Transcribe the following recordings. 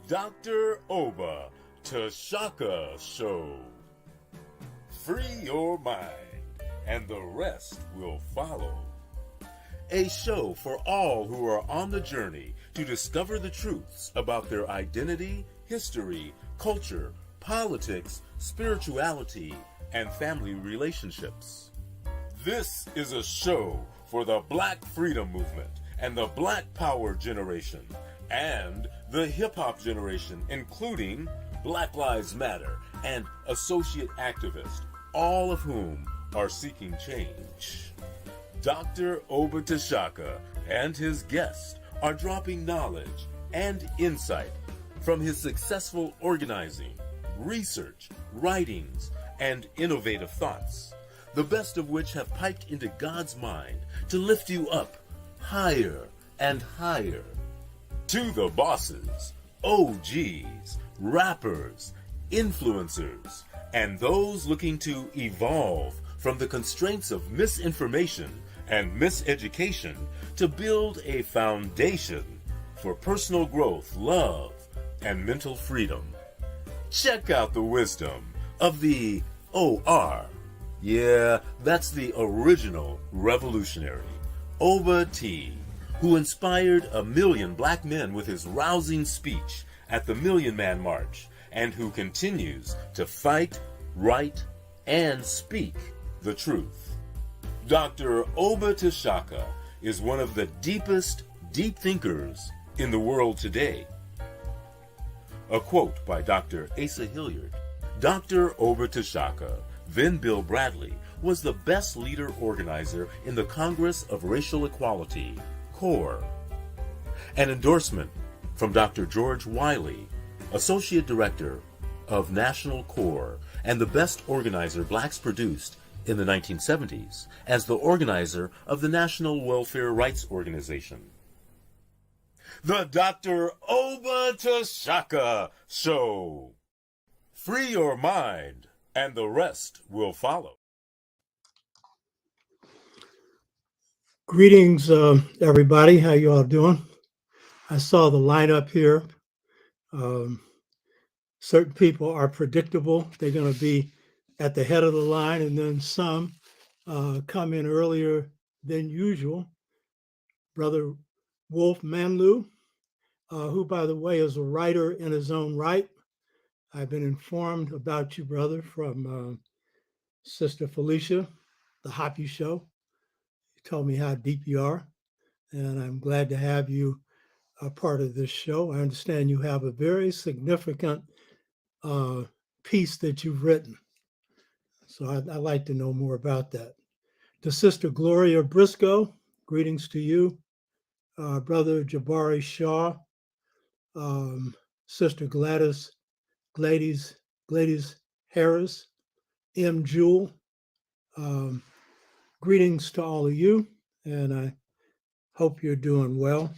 Dr. Oba Tashaka Show. Free your mind, and the rest will follow. A show for all who are on the journey to discover the truths about their identity, history, culture, politics, spirituality, and family relationships. This is a show for the Black Freedom Movement and the Black Power generation and the hip-hop generation, including Black Lives Matter and associate activists, all of whom are seeking change. Dr. Oba Tashaka and his guests are dropping knowledge and insight from his successful organizing, research, writings, and innovative thoughts, the best of which have piped into God's mind to lift you up higher and higher. To the bosses, OGs, rappers, influencers, and those looking to evolve from the constraints of misinformation and miseducation to build a foundation for personal growth, love, and mental freedom. Check out the wisdom of the OR. Yeah, that's the original revolutionary, Oba T, who inspired 1 million black men with his rousing speech at the Million Man March, and who continues to fight, write, and speak the truth. Dr. Oba Tashaka is one of the deepest deep thinkers in the world today. A quote by Dr. Asa Hilliard. Dr. Oba Tashaka, then Bill Bradley, was the best leader organizer in the Congress of Racial Equality, CORE. An endorsement from Dr. George Wiley, Associate Director of National CORE and the best organizer blacks produced in the 1970s as the organizer of the National Welfare Rights Organization. The Dr. Oba Tashaka Show. Free your mind, and the rest will follow. Greetings, everybody. How you all doing? I saw the lineup here. Certain people are predictable. They're going to be at the head of the line, and then some come in earlier than usual. Brother Wolf Manlu, who, by the way, is a writer in his own right. I've been informed about you, brother, from Sister Felicia, the Hoppy Show. You told me how deep you are, and I'm glad to have you a part of this show. I understand you have a very significant piece that you've written. So I'd like to know more about that. To Sister Gloria Briscoe, greetings to you. Brother Jabari Shaw, Sister Gladys Harris, M. Jewel, greetings to all of you, and I hope you're doing well,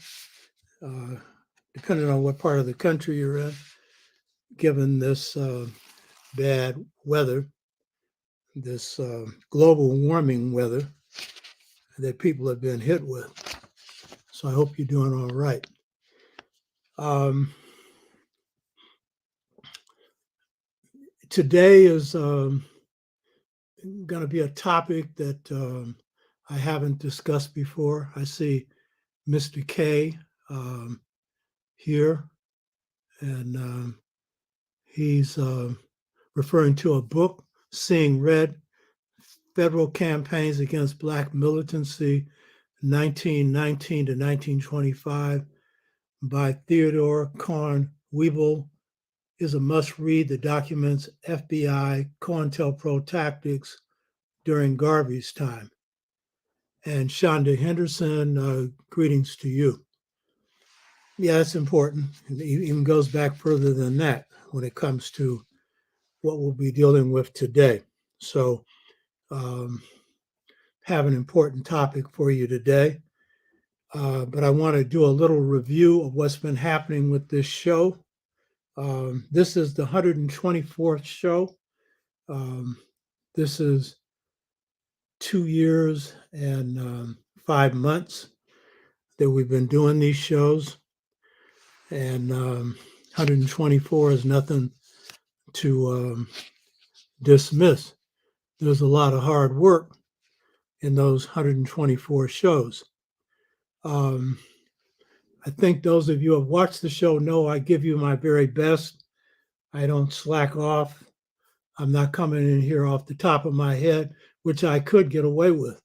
depending on what part of the country you're in, given this bad weather, this global warming weather that people have been hit with. So I hope you're doing all right. Today is going to be a topic that I haven't discussed before. I see Mr. K here, and he's referring to a book, Seeing Red, Federal Campaigns Against Black Militancy, 1919 to 1925, by Theodore Korn Wiebel. Is a must-read. The documents FBI COINTELPRO tactics during Garvey's time. And Shonda Henderson, greetings to you. Yeah, it's important. It even goes back further than that when it comes to what we'll be dealing with today. So have an important topic for you today. But I want to do a little review of what's been happening with this show. This is the 124th show. This is 2 years and 5 months that we've been doing these shows. And 124 is nothing to dismiss. There's a lot of hard work in those 124 shows. I think those of you who have watched the show know I give you my very best. I don't slack off. I'm not coming in here off the top of my head, which I could get away with.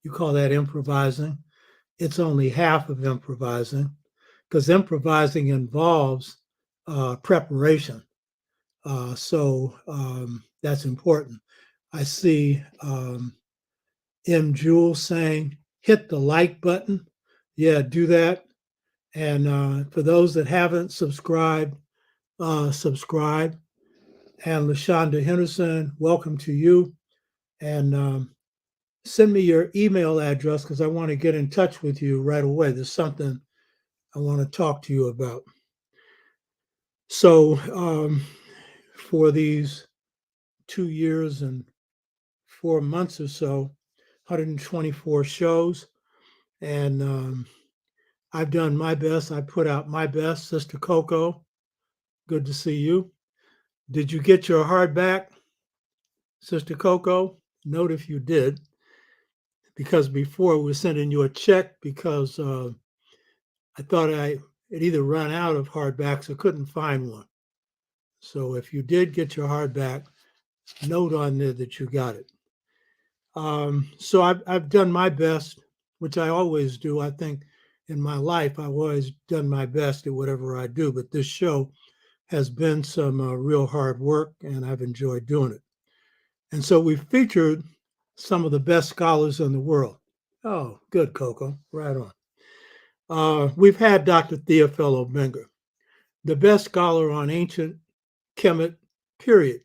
You call that improvising. It's only half of improvising, because improvising involves preparation. So that's important. I see M. Jewel saying, hit the like button. Yeah, do that. And for those that haven't subscribed, subscribe. And LaShonda Henderson, welcome to you. And send me your email address because I want to get in touch with you right away. There's something I want to talk to you about. So for these 2 years and 4 months or so, 124 shows, and I've done my best. I put out my best. Sister Coco, good to see you. Did you get your hardback, Sister Coco? Note if you did, because before we were sending you a check because I thought I had either run out of hardbacks or couldn't find one. So if you did get your hardback, note on there that you got it. So I've done my best, which I always do. I think in my life, I've always done my best at whatever I do. But this show has been some real hard work, and I've enjoyed doing it. And so we've featured some of the best scholars in the world. Oh, good, Coco. Right on. We've had Dr. Theophilo Benger, the best scholar on ancient Kemet, period.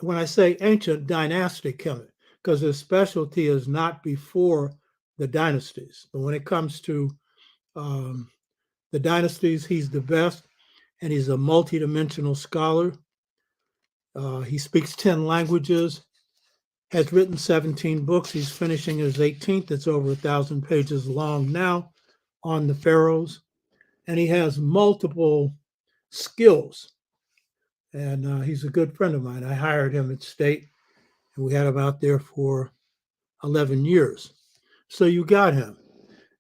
When I say ancient, dynastic Kemet, because his specialty is not before the dynasties. But when it comes to the dynasties, he's the best, and he's a multidimensional scholar. He speaks 10 languages, has written 17 books. He's finishing his 18th. It's over 1,000 pages long now on the pharaohs. And he has multiple skills. And he's a good friend of mine. I hired him at State, and we had him out there for 11 years. So you got him,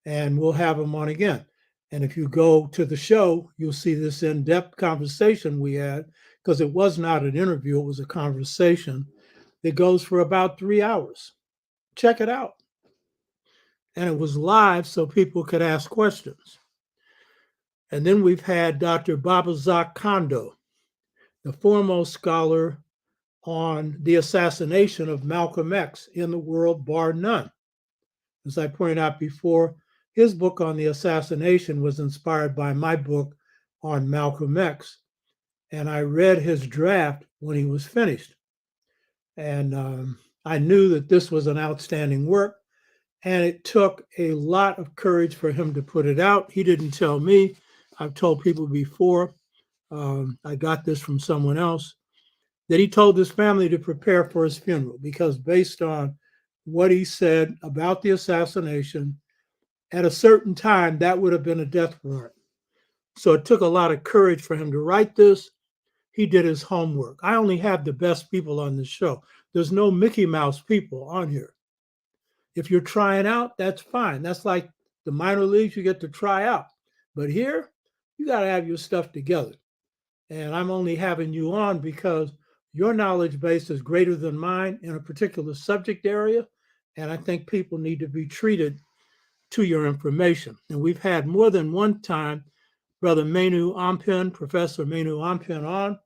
and we'll have him on again. And if you go to the show, you'll see this in-depth conversation we had, because it was not an interview, it was a conversation that goes for about 3 hours. Check it out. And it was live so people could ask questions. And then we've had Dr. Babazak Kondo, the foremost scholar on the assassination of Malcolm X in the world, bar none. As I pointed out before, his book on the assassination was inspired by my book on Malcolm X. And I read his draft when he was finished. And I knew that this was an outstanding work. And it took a lot of courage for him to put it out. He didn't tell me. I've told people before. I got this from someone else, that he told his family to prepare for his funeral, because based on what he said about the assassination, at a certain time, that would have been a death warrant. So it took a lot of courage for him to write this. He did his homework. I only have the best people on the show. There's no Mickey Mouse people on here. If you're trying out, that's fine. That's like the minor leagues, you get to try out. But here, you got to have your stuff together. And I'm only having you on because your knowledge base is greater than mine in a particular subject area. And I think people need to be treated to your information. And we've had more than one time Brother Menu Ampin, Professor Menu Ampin on.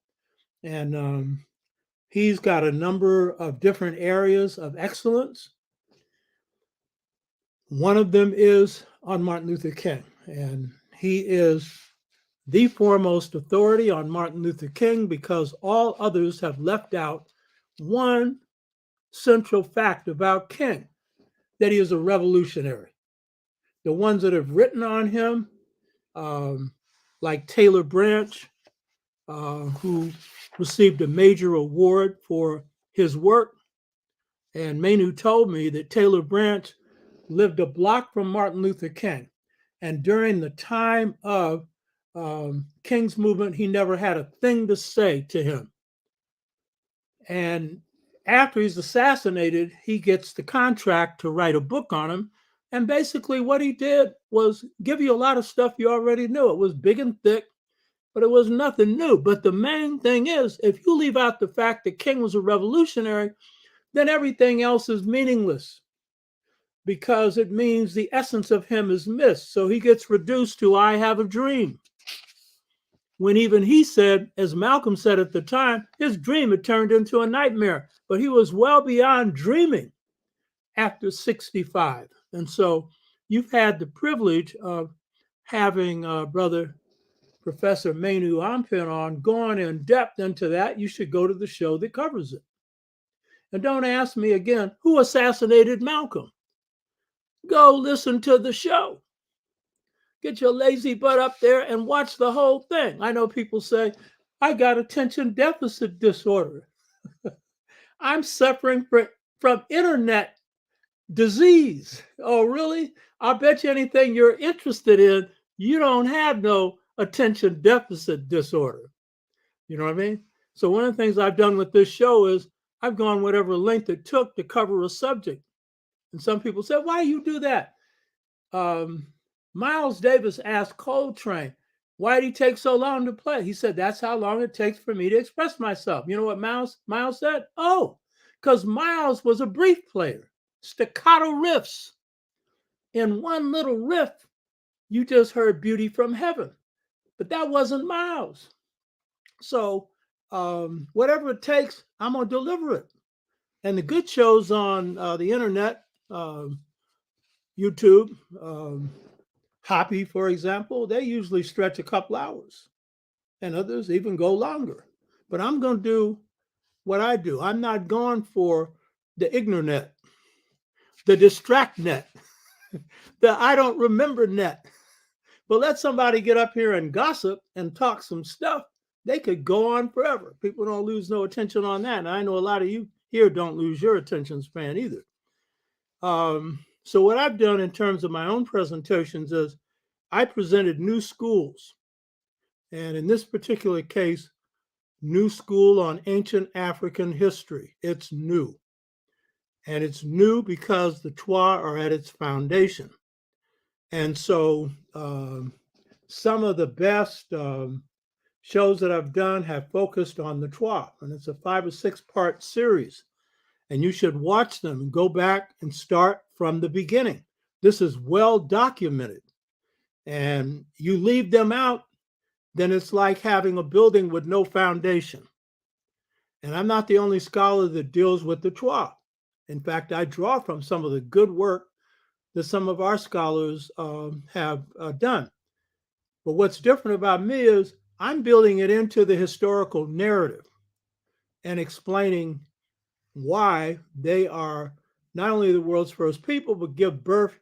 And he's got a number of different areas of excellence. One of them is on Martin Luther King. And he is the foremost authority on Martin Luther King because all others have left out one central fact about King, that he is a revolutionary. The ones that have written on him, like Taylor Branch, who received a major award for his work. And Manu told me that Taylor Branch lived a block from Martin Luther King. And during the time of King's movement, he never had a thing to say to him. And after he's assassinated, he gets the contract to write a book on him. And basically, what he did was give you a lot of stuff you already knew. It was big and thick, but it was nothing new. But the main thing is, if you leave out the fact that King was a revolutionary, then everything else is meaningless because it means the essence of him is missed. So he gets reduced to, I have a dream. When even he said, as Malcolm said at the time, his dream had turned into a nightmare, but he was well beyond dreaming after 65. And so you've had the privilege of having Brother Professor Manu Ampin on, going in depth into that. You should go to the show that covers it. And don't ask me again, who assassinated Malcolm? Go listen to the show. Get your lazy butt up there and watch the whole thing. I know people say, I got attention deficit disorder. I'm suffering from internet disease. Oh, really? I'll bet you anything you're interested in, you don't have no attention deficit disorder. You know what I mean? So one of the things I've done with this show is I've gone whatever length it took to cover a subject. And some people say, why do you do that? Miles Davis asked Coltrane, why did he take so long to play? He said, that's how long it takes for me to express myself. You know what Miles said? Oh, because Miles was a brief player, staccato riffs. In one little riff, you just heard Beauty from Heaven, but that wasn't Miles. So whatever it takes, I'm going to deliver it. And the good shows on the internet, YouTube, Hoppy, for example, they usually stretch a couple hours, and others even go longer. But I'm going to do what I do. I'm not going for the ignorant, the distract net, the I don't remember net. But let somebody get up here and gossip and talk some stuff. They could go on forever. People don't lose no attention on that. And I know a lot of you here don't lose your attention span either. So what I've done in terms of my own presentations is I presented new schools. And in this particular case, new school on ancient African history. It's new. And it's new because the Twa are at its foundation. And so some of the best shows that I've done have focused on the Twa. And it's a 5 or 6 part series. And you should watch them and go back and start from the beginning. This is well documented. And you leave them out, then it's like having a building with no foundation. And I'm not the only scholar that deals with the Twa. In fact, I draw from some of the good work that some of our scholars have done. But what's different about me is I'm building it into the historical narrative and explaining why they are not only the world's first people, but give birth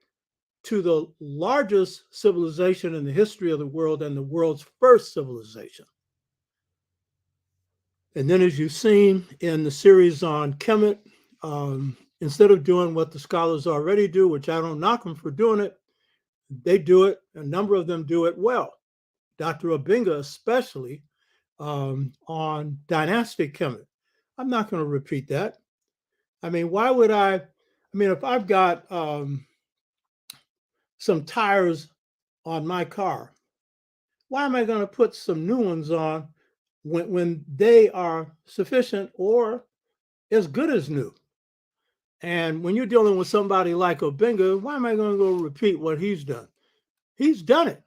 to the largest civilization in the history of the world and the world's first civilization. And then, as you've seen in the series on Kemet, instead of doing what the scholars already do, which I don't knock them for doing it, they do it. A number of them do it well. Dr. Obinga especially on dynastic Kemet. I'm not going to repeat that. I mean, why would I mean, if I've got some tires on my car, why am I going to put some new ones on when they are sufficient or as good as new? And when you're dealing with somebody like Obinga, why am I going to go repeat what he's done? He's done it.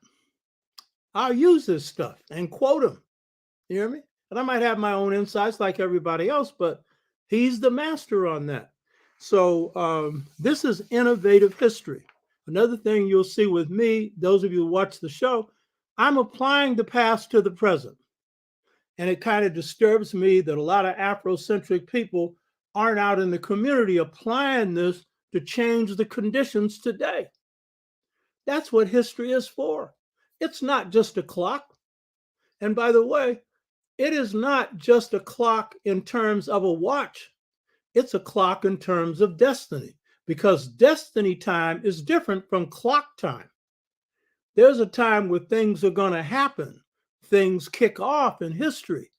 I'll use this stuff and quote him. You hear me? And I might have my own insights like everybody else, but he's the master on that. So this is innovative history. Another thing you'll see with me, those of you who watch the show, I'm applying the past to the present. And it kind of disturbs me that a lot of Afrocentric people aren't out in the community applying this to change the conditions today. That's what history is for. It's not just a clock. And by the way, it is not just a clock in terms of a watch. It's a clock in terms of destiny, because destiny time is different from clock time. there's a time where things are going to happen. Things kick off in history.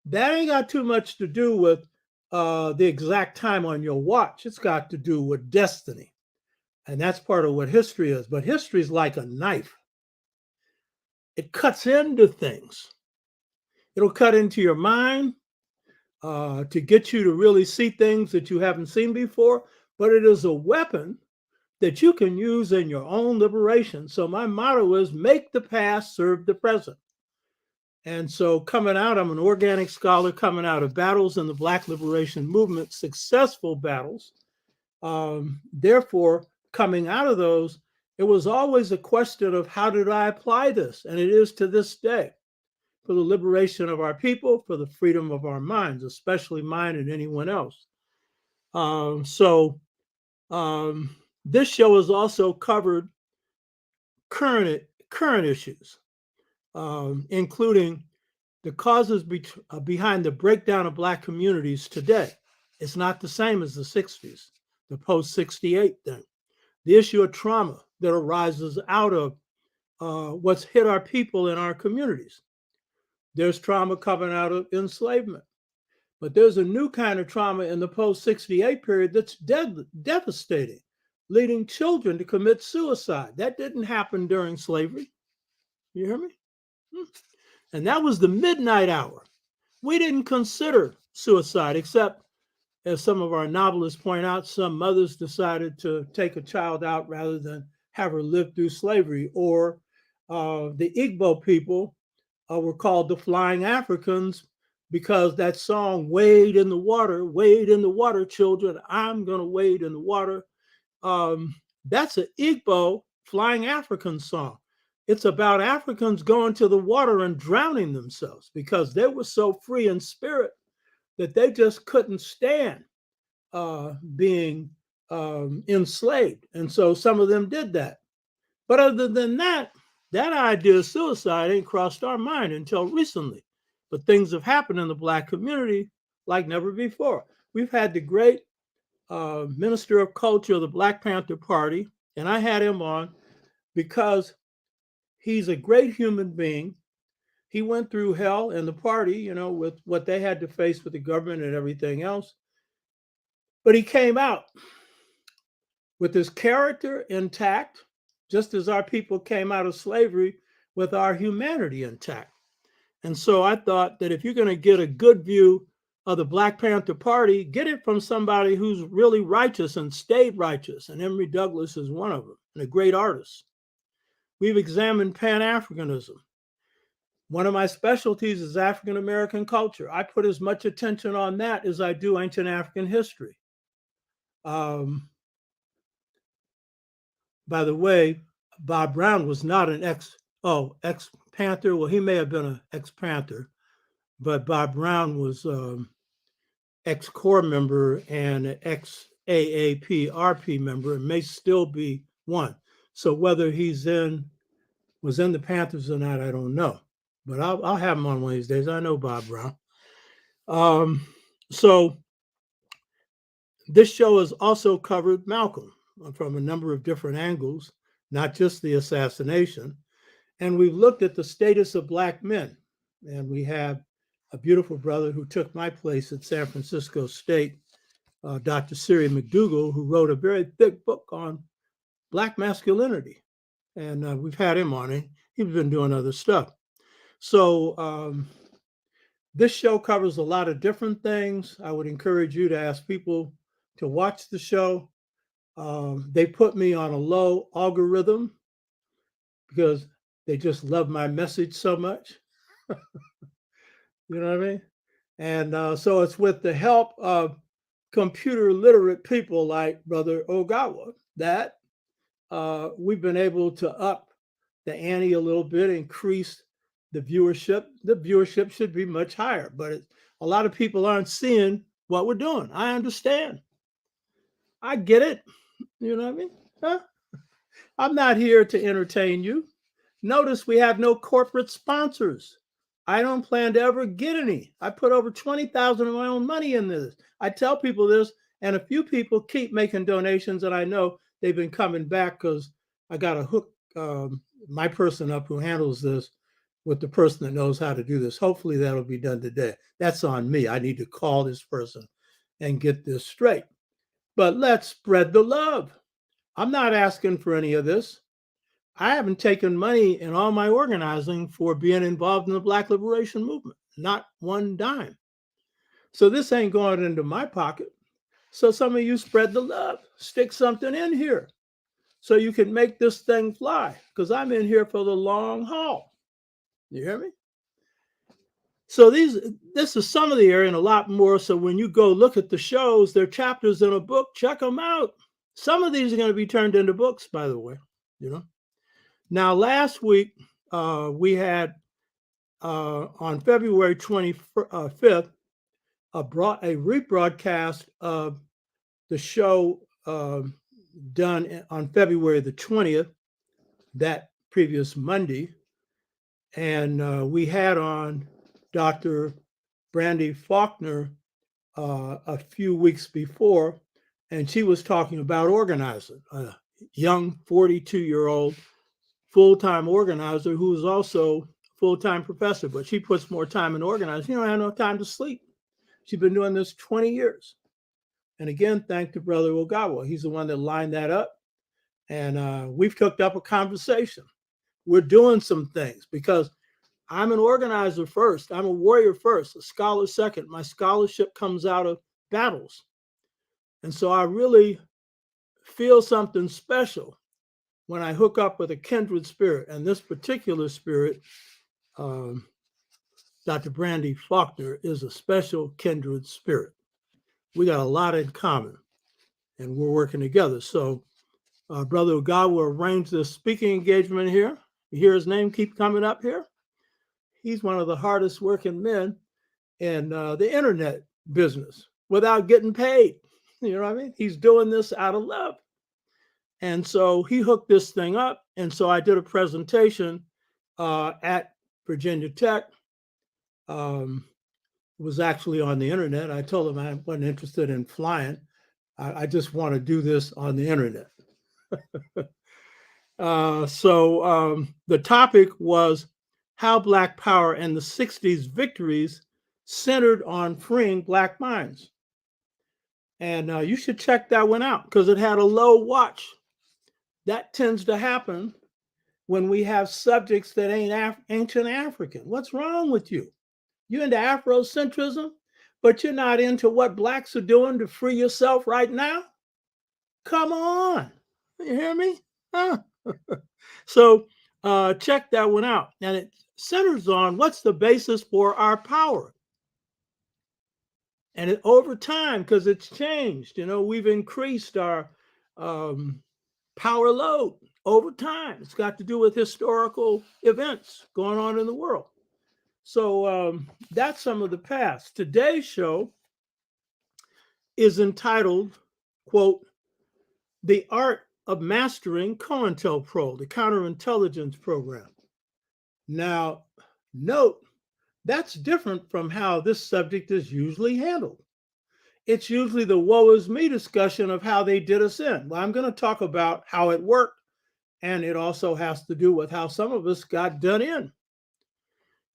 That ain't got too much to do with the exact time on your watch. It's got to do with destiny. And that's part of what history is. But history is like a knife. It cuts into things. It'll cut into your mind to get you to really see things that you haven't seen before. But it is a weapon that you can use in your own liberation. So my motto is make the past serve the present. And so coming out, I'm an organic scholar coming out of battles in the Black liberation movement, successful battles. Therefore, coming out of those, it was always a question of how did I apply this? And it is to this day for the liberation of our people, for the freedom of our minds, especially mine and anyone else. This show has also covered current issues, including the causes behind the breakdown of Black communities today. It's not the same as the 60s, the post-68 thing. The issue of trauma that arises out of what's hit our people in our communities. There's trauma coming out of enslavement. But there's a new kind of trauma in the post-68 period that's devastating, leading children to commit suicide. That didn't happen during slavery. You hear me? And that was the midnight hour. We didn't consider suicide, except, as some of our novelists point out, some mothers decided to take a child out rather than have her live through slavery. Or the Igbo people were called the Flying Africans because that song, wade in the water, children, I'm going to wade in the water. That's an Igbo Flying African song. It's about Africans going to the water and drowning themselves because they were so free in spirit that they just couldn't stand being enslaved. And so some of them did that. But other than that, that idea of suicide ain't crossed our mind until recently. But things have happened in the Black community like never before. We've had the great Minister of Culture of the Black Panther Party, and I had him on because he's a great human being. He went through hell in the party, with what they had to face with the government and everything else. But he came out with his character intact, just as our people came out of slavery with our humanity intact. And so I thought that if you're going to get a good view of the Black Panther Party, get it from somebody who's really righteous and stayed righteous. And Emory Douglas is one of them, and a great artist. We've examined Pan-Africanism. One of my specialties is African American culture. I put as much attention on that as I do ancient African history. By the way, Bob Brown was not an ex-Panther. Well, he may have been an ex-Panther, but Bob Brown was ex-Corps member and an ex-AAP RP member, and may still be one. So whether was in the Panthers or not, I don't know. But I'll have him on one of these days. I know Bob Brown. So this show has also covered Malcolm from a number of different angles, not just the assassination. And we've looked at the status of Black men. And we have a beautiful brother who took my place at San Francisco State, Dr. Siri McDougall, who wrote a very thick book on Black masculinity. And we've had him on it. He's been doing other stuff. So this show covers a lot of different things. I would encourage you to ask people to watch the show. They put me on a low algorithm because they just love my message so much. You know what I mean? And so it's with the help of computer literate people like Brother Ogawa that we've been able to up the ante a little bit, increase the viewership. The viewership should be much higher, but a lot of people aren't seeing what we're doing. I understand. I get it. You know what I mean? Huh? I'm not here to entertain you. Notice we have no corporate sponsors. I don't plan to ever get any. I put over $20,000 of my own money in this. I tell people this, and a few people keep making donations, and I know they've been coming back because I got a hook my person up who handles this with the person that knows how to do this. Hopefully that'll be done today. That's on me. I need to call this person and get this straight. But let's spread the love. I'm not asking for any of this. I haven't taken money in all my organizing for being involved in the Black liberation movement, not one dime. So this ain't going into my pocket. So some of you spread the love, stick something in here so you can make this thing fly, because I'm in here for the long haul. You hear me? So this is some of the area and a lot more. So when you go look at the shows, they're chapters in a book, check them out. Some of these are going to be turned into books, by the way, you know. Now, last week, we had on February 25th, a rebroadcast of the show done on February the 20th, that previous Monday. And we had on Dr. Brandy Faulkner a few weeks before, and she was talking about organizing, a young 42-year-old full-time organizer who is also full-time professor, but she puts more time in organizing. She don't have no time to sleep. She's been doing this 20 years. And again, thank to Brother Ogawa. He's the one that lined that up. And we've cooked up a conversation. We're doing some things because I'm an organizer first. I'm a warrior first, a scholar second. My scholarship comes out of battles. And so I really feel something special when I hook up with a kindred spirit. And this particular spirit, Dr. Brandy Faulkner, is a special kindred spirit. We got a lot in common, and we're working together. So Brother Ogawa arranged this speaking engagement here. You hear his name keep coming up here? He's one of the hardest working men in the internet business without getting paid. You know what I mean? He's doing this out of love. And so he hooked this thing up. And so I did a presentation at Virginia Tech. It was actually on the internet. I told him I wasn't interested in flying. I just want to do this on the internet. So the topic was how Black power and the 60s victories centered on freeing Black minds. And you should check that one out because it had a low watch. That tends to happen when we have subjects that ain't ancient African. What's wrong with you? You're into Afrocentrism, but you're not into what Blacks are doing to free yourself right now? Come on. You hear me? Huh? So check that one out. And it centers on what's the basis for our power. And over time, because it's changed, we've increased our power load over time. It's got to do with historical events going on in the world. So that's some of the past. Today's show is entitled, quote, The Art of Mastering COINTELPRO, the Counterintelligence Program. Now, note, that's different from how this subject is usually handled. It's usually the woe is me discussion of how they did us in. Well, I'm going to talk about how it worked, and it also has to do with how some of us got done in.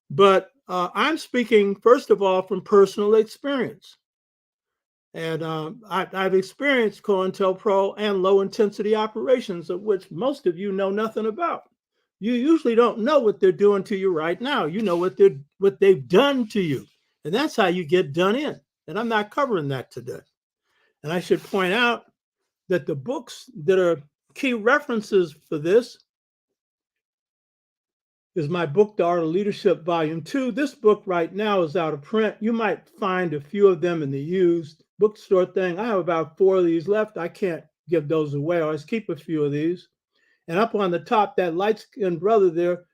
But I'm speaking, first of all, from personal experience. And I've experienced COINTELPRO and low-intensity operations, of which most of you know nothing about. You usually don't know what they're doing to you right now. You know what they've done to you. And that's how you get done in. And I'm not covering that today. And I should point out that the books that are key references for this is my book, The Art of Leadership, Volume 2. This book right now is out of print. You might find a few of them in the used bookstore thing. I have about 4 of these left. I can't give those away. I always keep a few of these. And up on the top, that light-skinned brother there,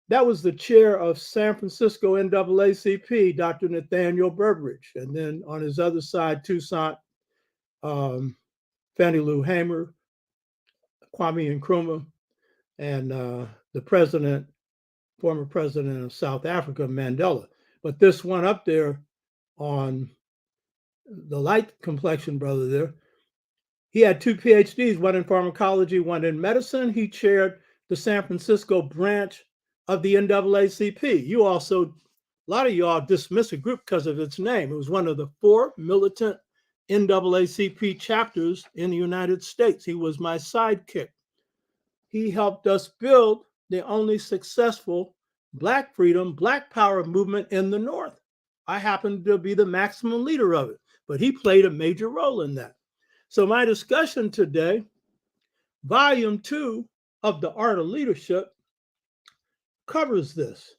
that was the chair of San Francisco NAACP, Dr. Nathaniel Burbridge. And then on his other side, Toussaint, Fannie Lou Hamer, Kwame Nkrumah, and the former president of South Africa, Mandela. But this one up there on the light complexion brother there, he had 2 PhDs, one in pharmacology, one in medicine. He chaired the San Francisco branch of the NAACP. You also, a lot of y'all dismiss a group because of its name. It was one of the 4 militant NAACP chapters in the United States. He was my sidekick. He helped us build the only successful Black freedom, Black power movement in the North. I happened to be the maximum leader of it, but he played a major role in that. So my discussion today, volume 2 of The Art of Leadership, covers this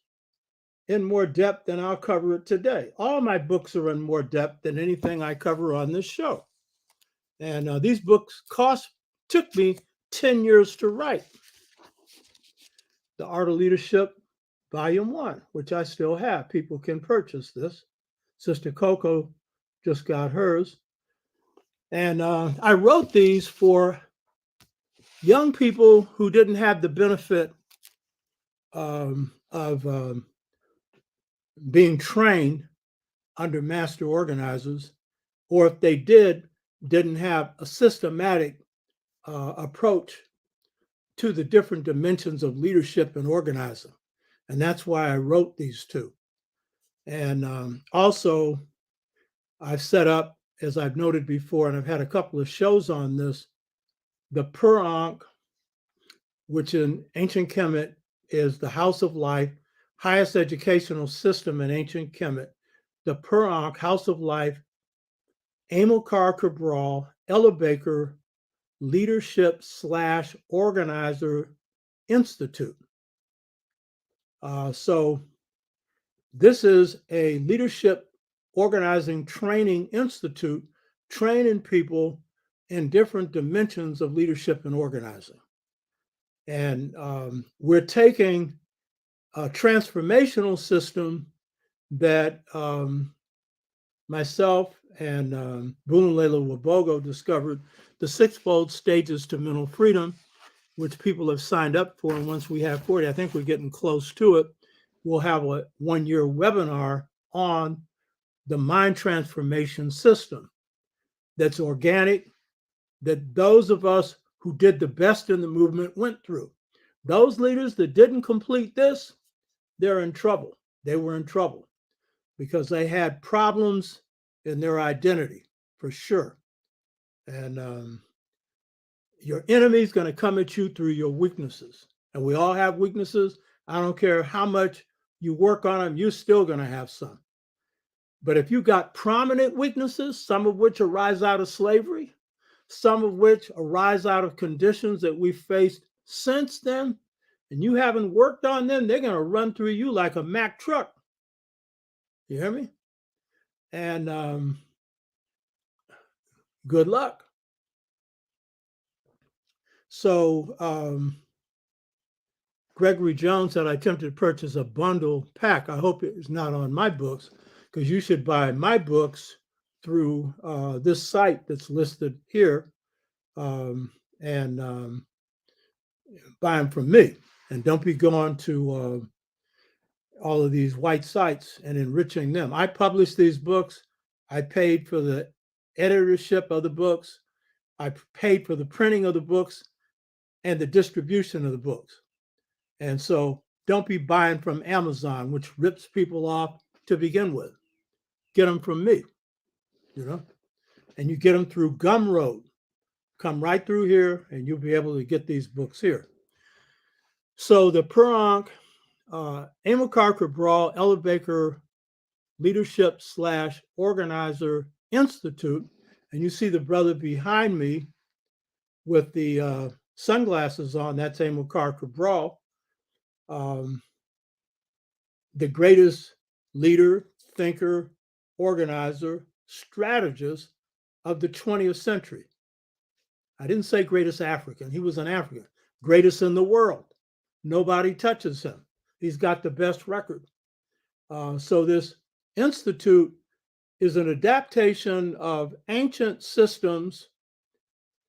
in more depth than I'll cover it today. All my books are in more depth than anything I cover on this show. And these books took me 10 years to write. The Art of Leadership, Volume 1, which I still have. People can purchase this. Sister Coco just got hers. And I wrote these for young people who didn't have the benefit of being trained under master organizers, or if they didn't have a systematic approach to the different dimensions of leadership and organizing. And that's why I wrote these two. And also, I've set up, as I've noted before, and I've had a couple of shows on this, the Per Ankh, which in ancient Kemet is the House of Life, highest educational system in ancient Kemet, the Per Ankh House of Life, Amilcar Cabral, Ella Baker Leadership / Organizer Institute. So this is a leadership organizing training institute, training people in different dimensions of leadership and organizing. And we're taking a transformational system that myself and Bunulele Wabogo discovered, the 6-fold stages to mental freedom, which people have signed up for. And once we have 40, I think we're getting close to it, we'll have a 1-year webinar on the mind transformation system that's organic, that those of us who did the best in the movement went through. Those leaders that didn't complete this, they're in trouble. They were in trouble because they had problems in their identity, for sure. And your enemy's going to come at you through your weaknesses. And we all have weaknesses. I don't care how much you work on them, you're still going to have some. But if you got prominent weaknesses, some of which arise out of slavery, some of which arise out of conditions that we've faced since then, and you haven't worked on them, they're going to run through you like a Mack truck. You hear me? And good luck. So Gregory Jones said I attempted to purchase a bundle pack. I hope it's not on my books, because you should buy my books through this site that's listed here, and buy them from me. And don't be going to all of these white sites and enriching them. I published these books. I paid for the editorship of the books. I paid for the printing of the books and the distribution of the books. And so don't be buying from Amazon, which rips people off to begin with. Get them from me, and you get them through Gumroad. Come right through here and you'll be able to get these books here. So the Per Ankh, Amilcar Cabral, Ella Baker Leadership / Organizer Institute, and you see the brother behind me with the sunglasses on, that's Amilcar Cabral, the greatest leader, thinker, organizer, strategist of the 20th century. I didn't say greatest African. He was an African. Greatest in the world. Nobody touches him. He's got the best record. So this institute is an adaptation of ancient systems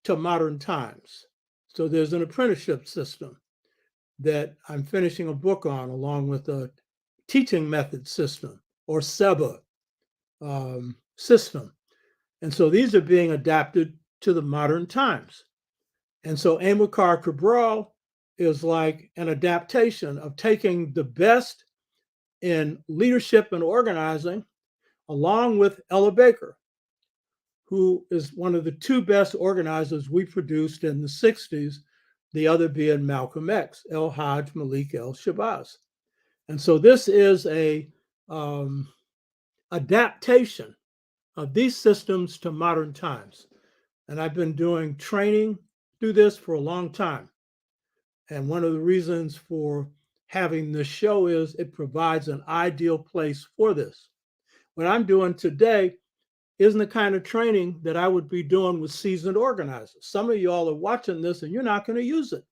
to modern times. So there's an apprenticeship system that I'm finishing a book on, along with a teaching method system, or SEBA system. And so these are being adapted to the modern times. And so Amilcar Cabral is like an adaptation of taking the best in leadership and organizing, along with Ella Baker, who is one of the two best organizers we produced in the 60s, the other being Malcolm X, El Hajj Malik El Shabazz. And so this is a adaptation of these systems to modern times. And I've been doing training through this for a long time. And one of the reasons for having this show is it provides an ideal place for this. What I'm doing today isn't the kind of training that I would be doing with seasoned organizers. Some of y'all are watching this and you're not going to use it.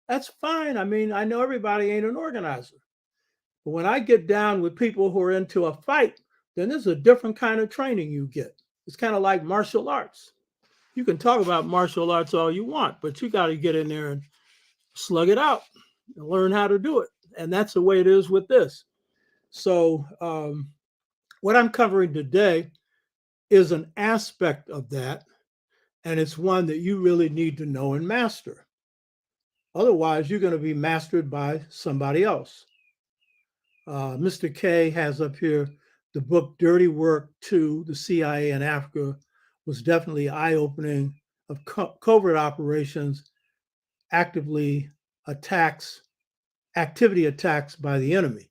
That's fine. I mean, I know everybody ain't an organizer. But when I get down with people who are into a fight, then there's a different kind of training you get. It's kind of like martial arts. You can talk about martial arts all you want, but you got to get in there and slug it out and learn how to do it. And that's the way it is with this. So what I'm covering today is an aspect of that, and it's one that you really need to know and master. Otherwise, you're going to be mastered by somebody else. Mr. K has up here the book Dirty Work 2, the CIA in Africa, was definitely eye-opening of covert operations, activity attacks by the enemy.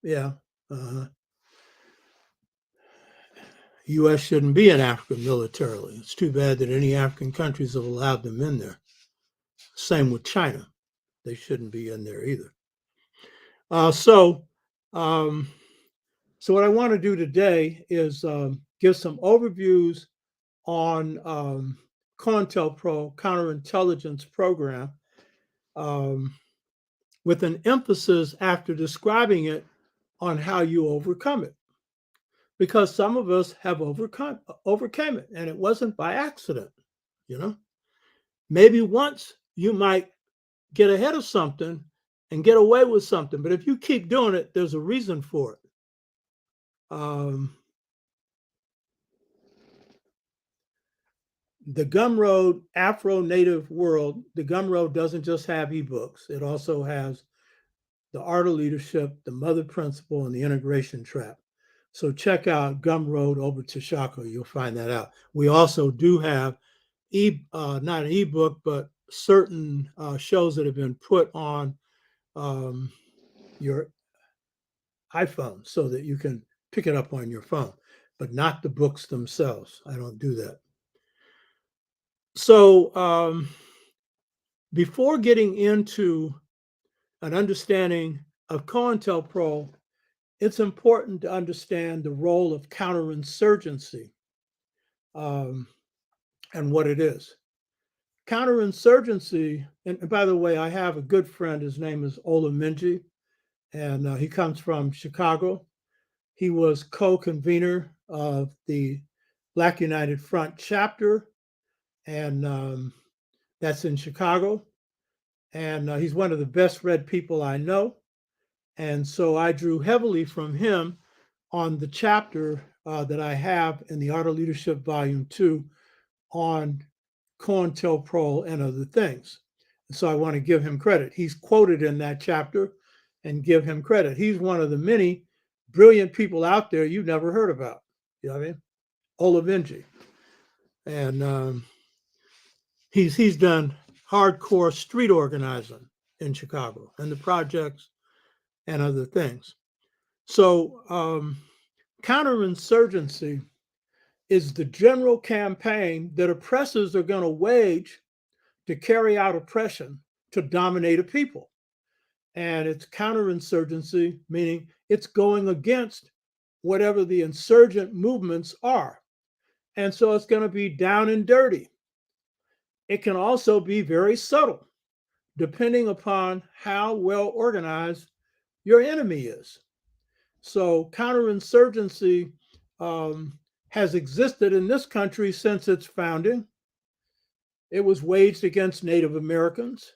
Yeah. U.S. shouldn't be in Africa militarily. It's too bad that any African countries have allowed them in there. Same with China. They shouldn't be in there either. So what I want to do today is give some overviews on COINTELPRO counterintelligence program with an emphasis after describing it on how you overcome it. Because some of us have overcame it, and it wasn't by accident, you know. Maybe once you might get ahead of something and get away with something, but if you keep doing it, there's a reason for it. The Gumroad Afro-Native World, the Gumroad doesn't just have ebooks. It also has The Art of Leadership, The Mother Principle, and The Integration Trap. So check out Gumroad over to Shaka. You'll find that out. We also do have not an ebook, but certain shows that have been put on your iPhone so that you can pick it up on your phone, but not the books themselves. I don't do that. So before getting into an understanding of COINTELPRO, it's important to understand the role of counterinsurgency and what it is. Counterinsurgency, and by the way, I have a good friend, his name is Ola Minji, and he comes from Chicago. He was co-convener of the Black United Front chapter, and that's in Chicago. And he's one of the best read people I know. And so I drew heavily from him on the chapter that I have in the Art of Leadership Volume 2 on COINTELPRO and other things. And so I want to give him credit. He's quoted in that chapter and give him credit. He's one of the many brilliant people out there you've never heard about. You know what I mean? Ola Minji. And he's done hardcore street organizing in Chicago and the projects and other things. So counterinsurgency is the general campaign that oppressors are going to wage to carry out oppression to dominate a people. And it's counterinsurgency, meaning it's going against whatever the insurgent movements are. And so it's going to be down and dirty. It can also be very subtle, depending upon how well organized your enemy is. So counterinsurgency has existed in this country since its founding. It was waged against Native Americans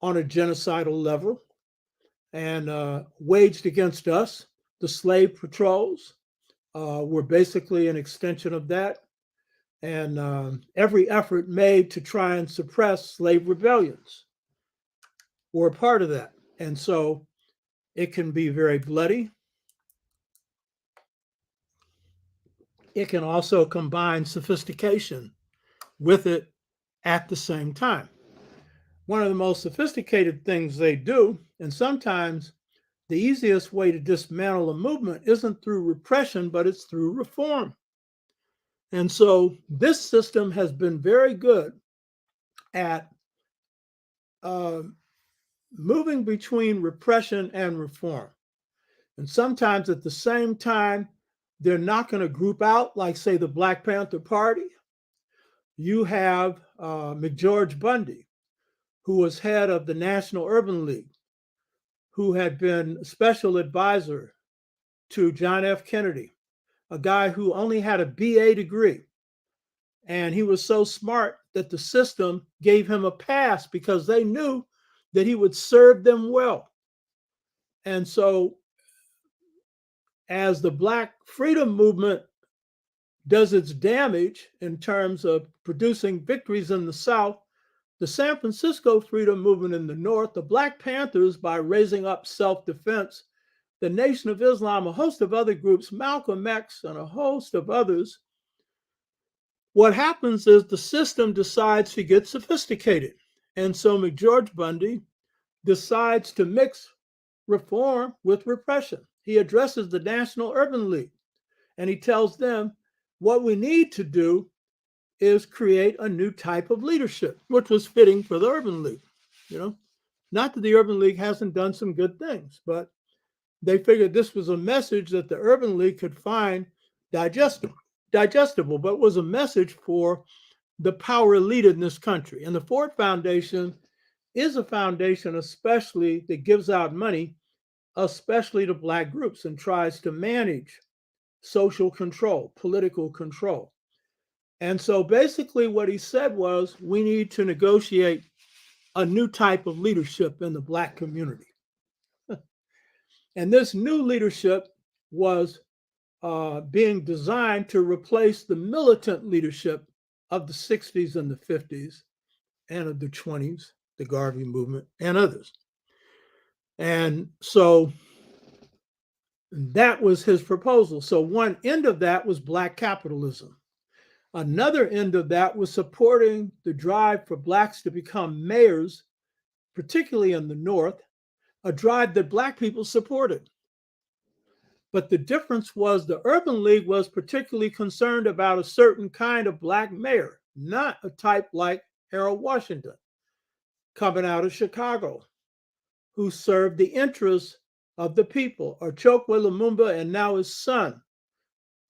on a genocidal level and waged against us. The slave patrols were basically an extension of that. And every effort made to try and suppress slave rebellions. were a part of that. And so it can be very bloody. It can also combine sophistication with it at the same time. One of the most sophisticated things they do, and sometimes the easiest way to dismantle a movement isn't through repression, but it's through reform. And so this system has been very good at moving between repression and reform. And sometimes at the same time, they're not going to group out, like, say, the Black Panther Party. You have McGeorge Bundy, who was head of the National Urban League, who had been special advisor to John F. Kennedy, a guy who only had a BA degree. And he was so smart that the system gave him a pass because they knew that he would serve them well. And so as the Black freedom movement does its damage in terms of producing victories in the South, the San Francisco freedom movement in the North, the Black Panthers, by raising up self-defense, the Nation of Islam, a host of other groups, Malcolm X, and a host of others, what happens is the system decides to get sophisticated. And so McGeorge Bundy decides to mix reform with repression. He addresses the National Urban League and he tells them what we need to do is create a new type of leadership, which was fitting for the Urban League. Not that the Urban League hasn't done some good things, but they figured this was a message that the Urban League could find digestible, but was a message for the power elite in this country. And the Ford Foundation is a foundation especially that gives out money, especially to Black groups, and tries to manage social control, political control. And so basically what he said was, we need to negotiate a new type of leadership in the Black community. And this new leadership was being designed to replace the militant leadership of the 60s and the 50s and of the 20s, the Garvey movement and others. And so that was his proposal. So one end of that was Black capitalism. Another end of that was supporting the drive for Blacks to become mayors, particularly in the North, a drive that Black people supported. But the difference was the Urban League was particularly concerned about a certain kind of Black mayor, not a type like Harold Washington, coming out of Chicago, who served the interests of the people, or Chokwe Lumumba and now his son,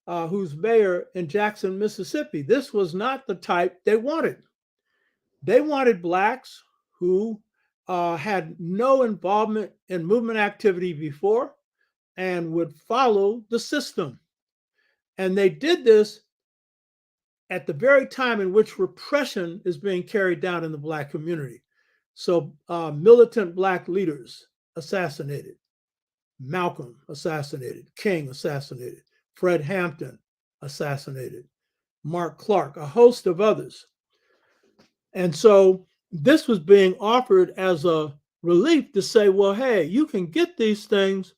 who's mayor in Jackson, Mississippi. This was not the type they wanted. They wanted Blacks who had no involvement in movement activity before and would follow the system. And they did this at the very time in which repression is being carried down in the Black community. So militant Black leaders assassinated, Malcolm assassinated, King assassinated, Fred Hampton assassinated, Mark Clark, a host of others. And so this was being offered as a relief to say, well, hey, you can get these things,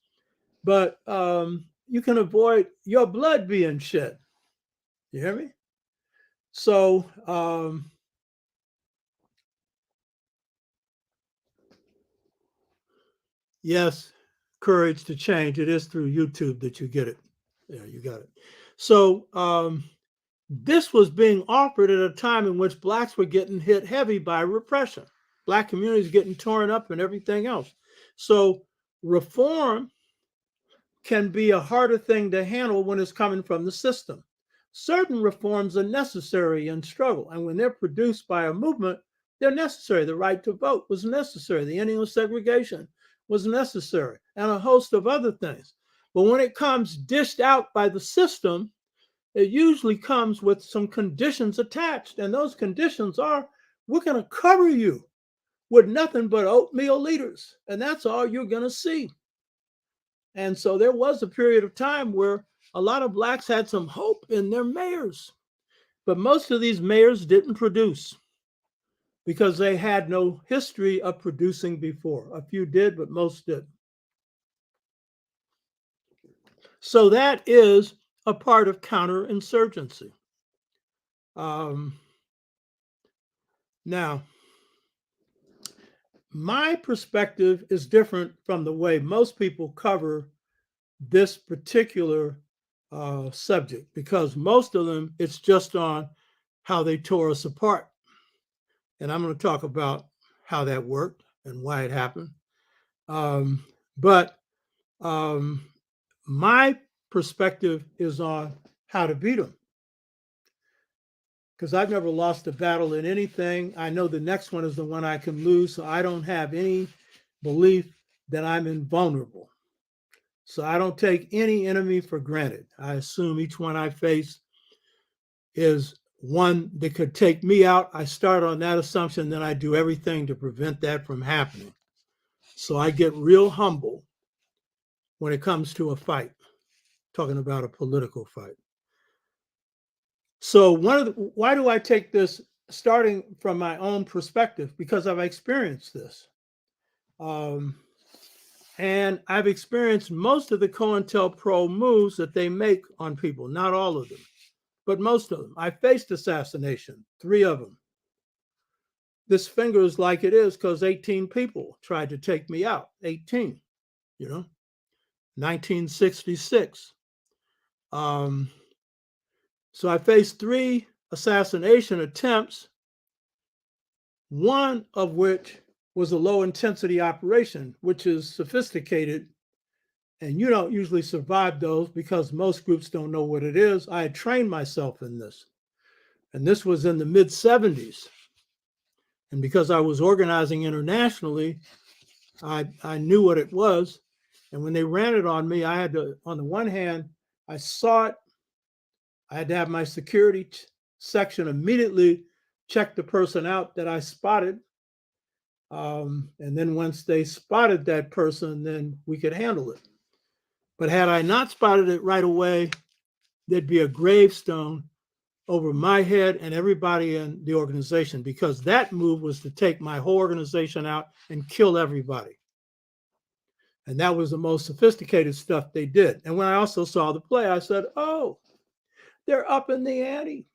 but you can avoid your blood being shed. You hear me? So yes, courage to change. It is through YouTube that you get it. Yeah, you got it. So this was being offered at a time in which Blacks were getting hit heavy by repression. Black communities getting torn up and everything else. So reform can be a harder thing to handle when it's coming from the system. Certain reforms are necessary in struggle, and when they're produced by a movement, they're necessary. The right to vote was necessary. The ending of segregation was necessary, and a host of other things. But when it comes dished out by the system, it usually comes with some conditions attached. And those conditions are, we're going to cover you with nothing but oatmeal leaders. And that's all you're going to see. And so there was a period of time where a lot of Blacks had some hope in their mayors. But most of these mayors didn't produce. because they had no history of producing before. A few did, but most didn't. So that is a part of counterinsurgency. Now, my perspective is different from the way most people cover this particular subject, because most of them, it's just on how they tore us apart. And I'm going to talk about how that worked and why it happened. But my perspective is on how to beat them. Because I've never lost a battle in anything. I know the next one is the one I can lose, so I don't have any belief that I'm invulnerable. So I don't take any enemy for granted. I assume each one I face is one that could take me out. I start on that assumption, then I do everything to prevent that from happening. So I get real humble when it comes to a fight, talking about a political fight. So why do I take this starting from my own perspective? Because I've experienced this. And I've experienced most of the COINTELPRO moves that they make on people, not all of them, but most of them. I faced assassination, 3 of them. This finger is like it is because 18 people tried to take me out, 18, 1966. So I faced 3 assassination attempts, one of which was a low intensity operation, which is sophisticated. And you don't usually survive those because most groups don't know what it is. I had trained myself in this. And this was in the mid 70s. And because I was organizing internationally, I knew what it was. And when they ran it on me, I had to, on the one hand, I saw it. I had to have my security section immediately check the person out that I spotted. And then once they spotted that person, then we could handle it. But had I not spotted it right away, there'd be a gravestone over my head and everybody in the organization, because that move was to take my whole organization out and kill everybody. And that was the most sophisticated stuff they did. And when I also saw the play, I said, oh, they're up in the ante.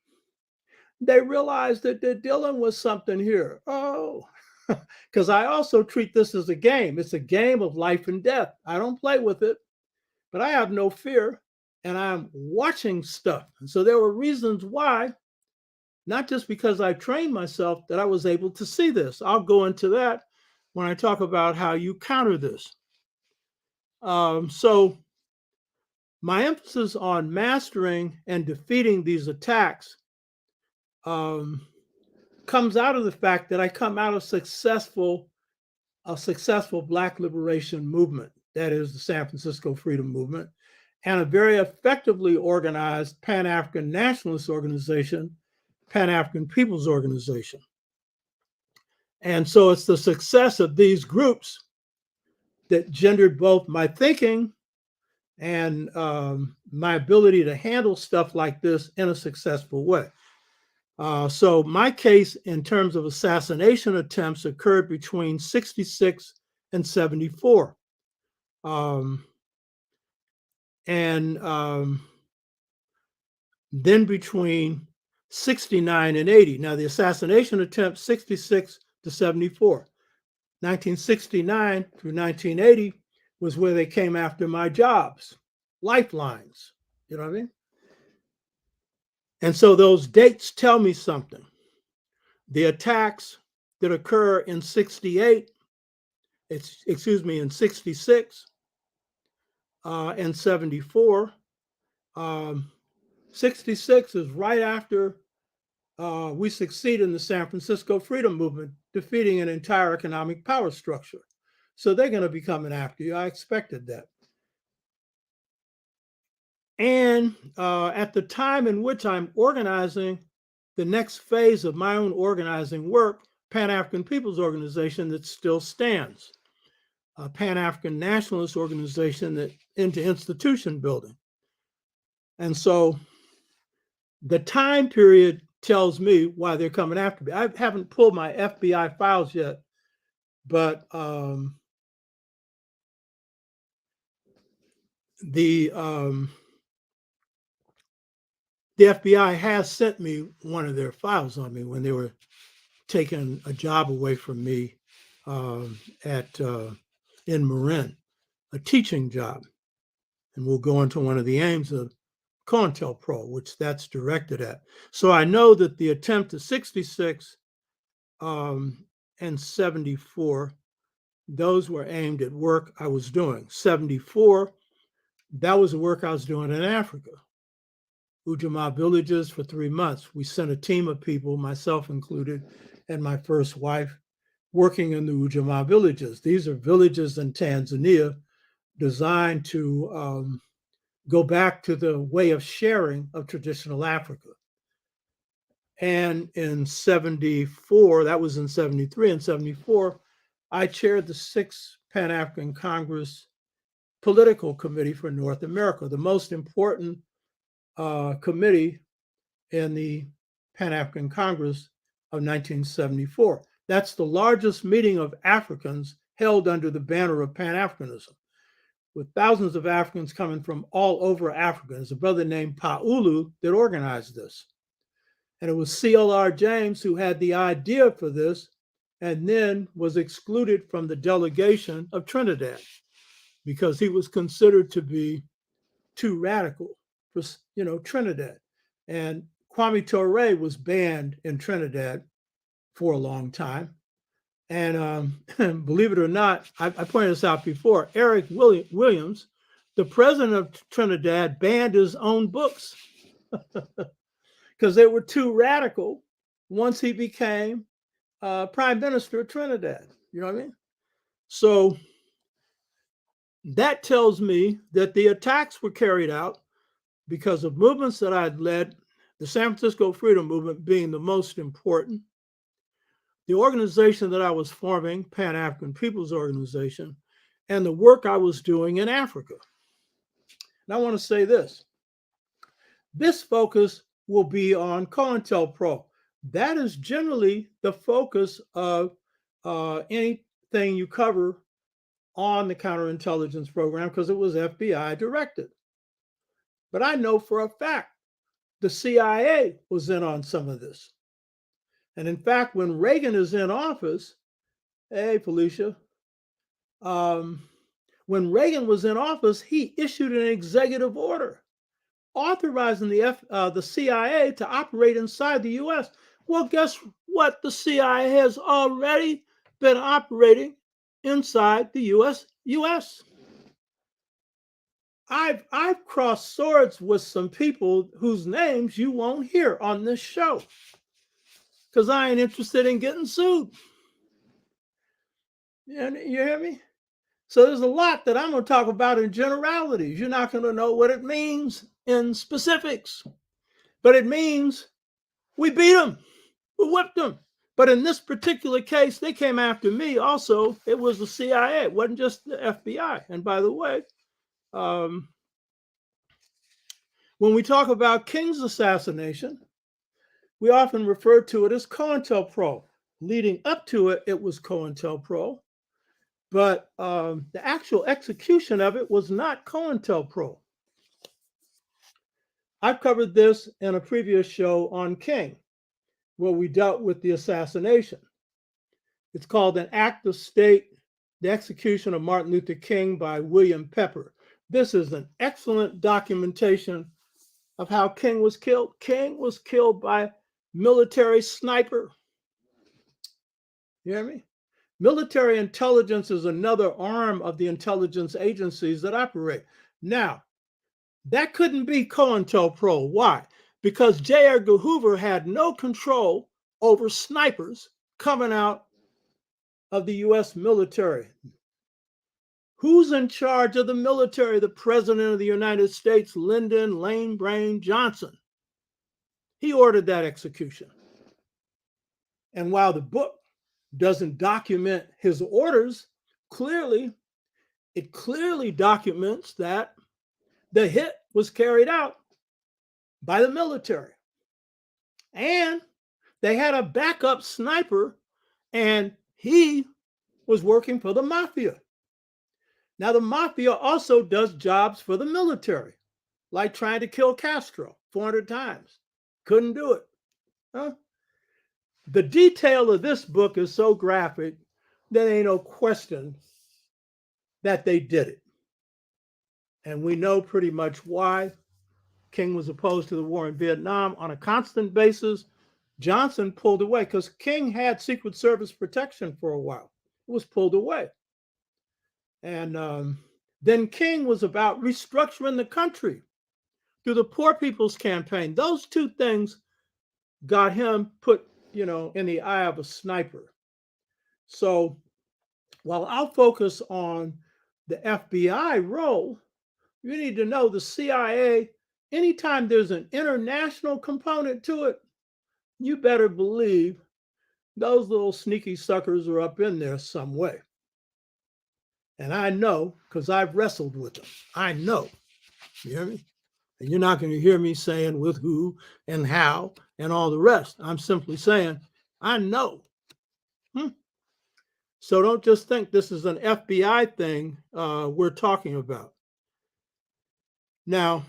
They realized that they're dealing with something here. Oh, because I also treat this as a game. It's a game of life and death. I don't play with it, but I have no fear, and I'm watching stuff. And so there were reasons why, not just because I trained myself, that I was able to see this. I'll go into that when I talk about how you counter this. So my emphasis on mastering and defeating these attacks comes out of the fact that I come out of a successful Black liberation movement, that is the San Francisco Freedom Movement, and a very effectively organized Pan-African nationalist organization, Pan-African People's Organization. And so it's the success of these groups that gendered both my thinking and my ability to handle stuff like this in a successful way. So my case in terms of assassination attempts occurred between 66 and 74. Then between 69 and 80. Now the assassination attempt, 66 to 74. 1969 through 1980 was where they came after my jobs, lifelines, you know what I mean? And so those dates tell me something. The attacks that occur in 68, in 66 and 74. 66 is right after we succeed in the San Francisco Freedom Movement, defeating an entire economic power structure. So they're going to be coming after you. I expected that. And at the time in which I'm organizing the next phase of my own organizing work, Pan-African People's Organization, that still stands, a Pan-African nationalist organization that into institution building. And so the time period tells me why they're coming after me. I haven't pulled my FBI files yet, but the FBI has sent me one of their files on me when they were taking a job away from me in Marin, a teaching job. And we'll go into one of the aims of COINTELPRO, which that's directed at. So I know that the attempt at 66 and 74, those were aimed at work I was doing. 74, that was the work I was doing in Africa. Ujamaa villages for 3 months. We sent a team of people, myself included, and my first wife, working in the Ujamaa villages. These are villages in Tanzania designed to go back to the way of sharing of traditional Africa. And in 74, that was in 73 and 74, I chaired the 6th Pan-African Congress Political Committee for North America, the most important committee in the Pan-African Congress of 1974. That's the largest meeting of Africans held under the banner of Pan-Africanism, with thousands of Africans coming from all over Africa. There's a brother named Paulu that organized this. And it was CLR James who had the idea for this and then was excluded from the delegation of Trinidad because he was considered to be too radical for, Trinidad. And Kwame Ture was banned in Trinidad for a long time. And believe it or not, I pointed this out before, Eric Williams, the president of Trinidad, banned his own books because they were too radical once he became prime minister of Trinidad. You know what I mean? So that tells me that the attacks were carried out because of movements that I'd led, the San Francisco Freedom Movement being the most important, the organization that I was forming, Pan-African People's Organization, and the work I was doing in Africa. And I want to say this. This focus will be on COINTELPRO. That is generally the focus of anything you cover on the counterintelligence program because it was FBI directed. But I know for a fact the CIA was in on some of this. And in fact, when Reagan is in office, hey, Felicia, when Reagan was in office, he issued an executive order authorizing the CIA to operate inside the U.S. Well, guess what? The CIA has already been operating inside the U.S. I've crossed swords with some people whose names you won't hear on this show because I ain't interested in getting sued. You hear me? So there's a lot that I'm going to talk about in generalities. You're not going to know what it means in specifics, but it means we beat them, we whipped them. But in this particular case, they came after me also. It was the CIA. It wasn't just the FBI. And by the way, when we talk about King's assassination, we often refer to it as COINTELPRO. Leading up to it, it was COINTELPRO. But the actual execution of it was not COINTELPRO. I've covered this in a previous show on King, where we dealt with the assassination. It's called An Act of State, the Execution of Martin Luther King by William Pepper. This is an excellent documentation of how King was killed. King was killed by military sniper. You hear me? Military intelligence is another arm of the intelligence agencies that operate. Now, that couldn't be COINTELPRO. Why? Because J. Edgar Hoover had no control over snipers coming out of the U.S. military. Who's in charge of the military? The President of the United States, Lyndon Lane Brain Johnson. He ordered that execution. And while the book doesn't document his orders, it clearly documents that the hit was carried out by the military. And they had a backup sniper, and he was working for the mafia. Now, the mafia also does jobs for the military, like trying to kill Castro 400 times. Couldn't do it. Huh? The detail of this book is so graphic, there ain't no question that they did it. And we know pretty much why. King was opposed to the war in Vietnam on a constant basis. Johnson pulled away because King had Secret Service protection for a while. It was pulled away. And then King was about restructuring the country through the Poor People's Campaign. Those two things got him put, in the eye of a sniper. So while I'll focus on the FBI role, you need to know the CIA, anytime there's an international component to it, you better believe those little sneaky suckers are up in there some way. And I know because I've wrestled with them. I know. You hear me? And you're not going to hear me saying with who and how and all the rest. I'm simply saying, I know. So don't just think this is an FBI thing we're talking about. Now,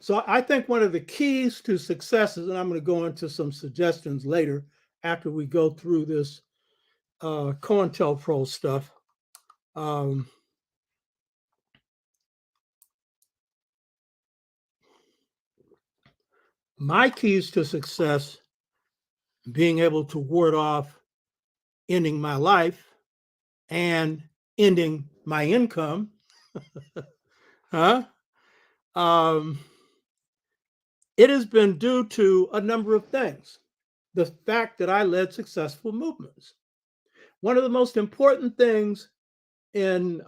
so I think one of the keys to success is, and I'm going to go into some suggestions later after we go through this COINTELPRO stuff. My keys to success, being able to ward off ending my life and ending my income, it has been due to a number of things. The fact that I led successful movements. One of the most important things in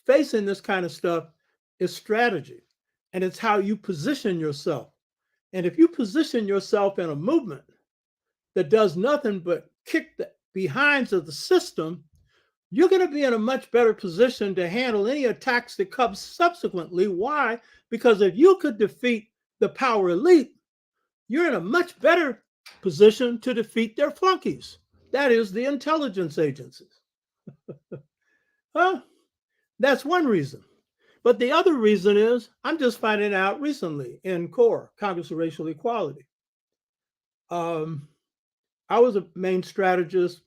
facing this kind of stuff is strategy, and it's how you position yourself. And if you position yourself in a movement that does nothing but kick the behinds of the system, you're going to be in a much better position to handle any attacks that come subsequently. Why? Because if you could defeat the power elite, you're in a much better position to defeat their flunkies. That is the intelligence agencies. That's one reason. But the other reason is I'm just finding out recently in CORE, Congress of Racial Equality. I was a main strategist,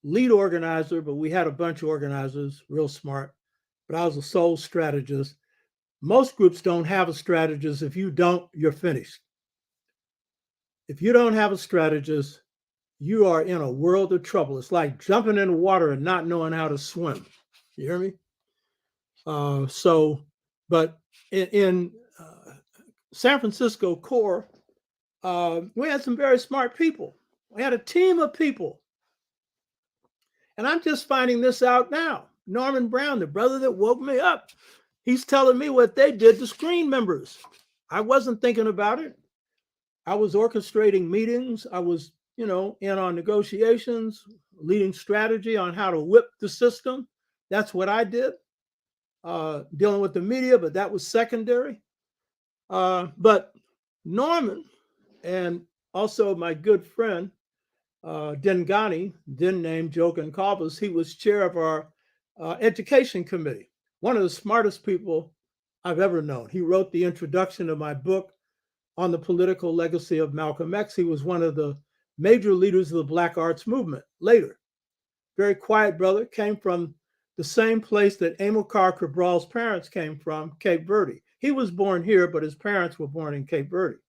lead organizer, but we had a bunch of organizers, real smart. But I was a sole strategist. Most groups don't have a strategist. If you don't, you're finished. If you don't have a strategist, you are in a world of trouble. It's like jumping in the water and not knowing how to swim. You hear me? But in San Francisco CORE, we had some very smart people. We had a team of people. And I'm just finding this out now. Norman Brown, the brother that woke me up, he's telling me what they did to screen members. I wasn't thinking about it. I was orchestrating meetings. I was, in on negotiations, leading strategy on how to whip the system. That's what I did. Dealing with the media, but that was secondary. But Norman and also my good friend, Dengani, then named Joe Goncalves, he was chair of our education committee. One of the smartest people I've ever known. He wrote the introduction to my book on the political legacy of Malcolm X. He was one of the major leaders of the Black Arts movement later. Very quiet brother, came from the same place that Amilcar Cabral's parents came from, Cape Verde. He was born here, but his parents were born in Cape Verde.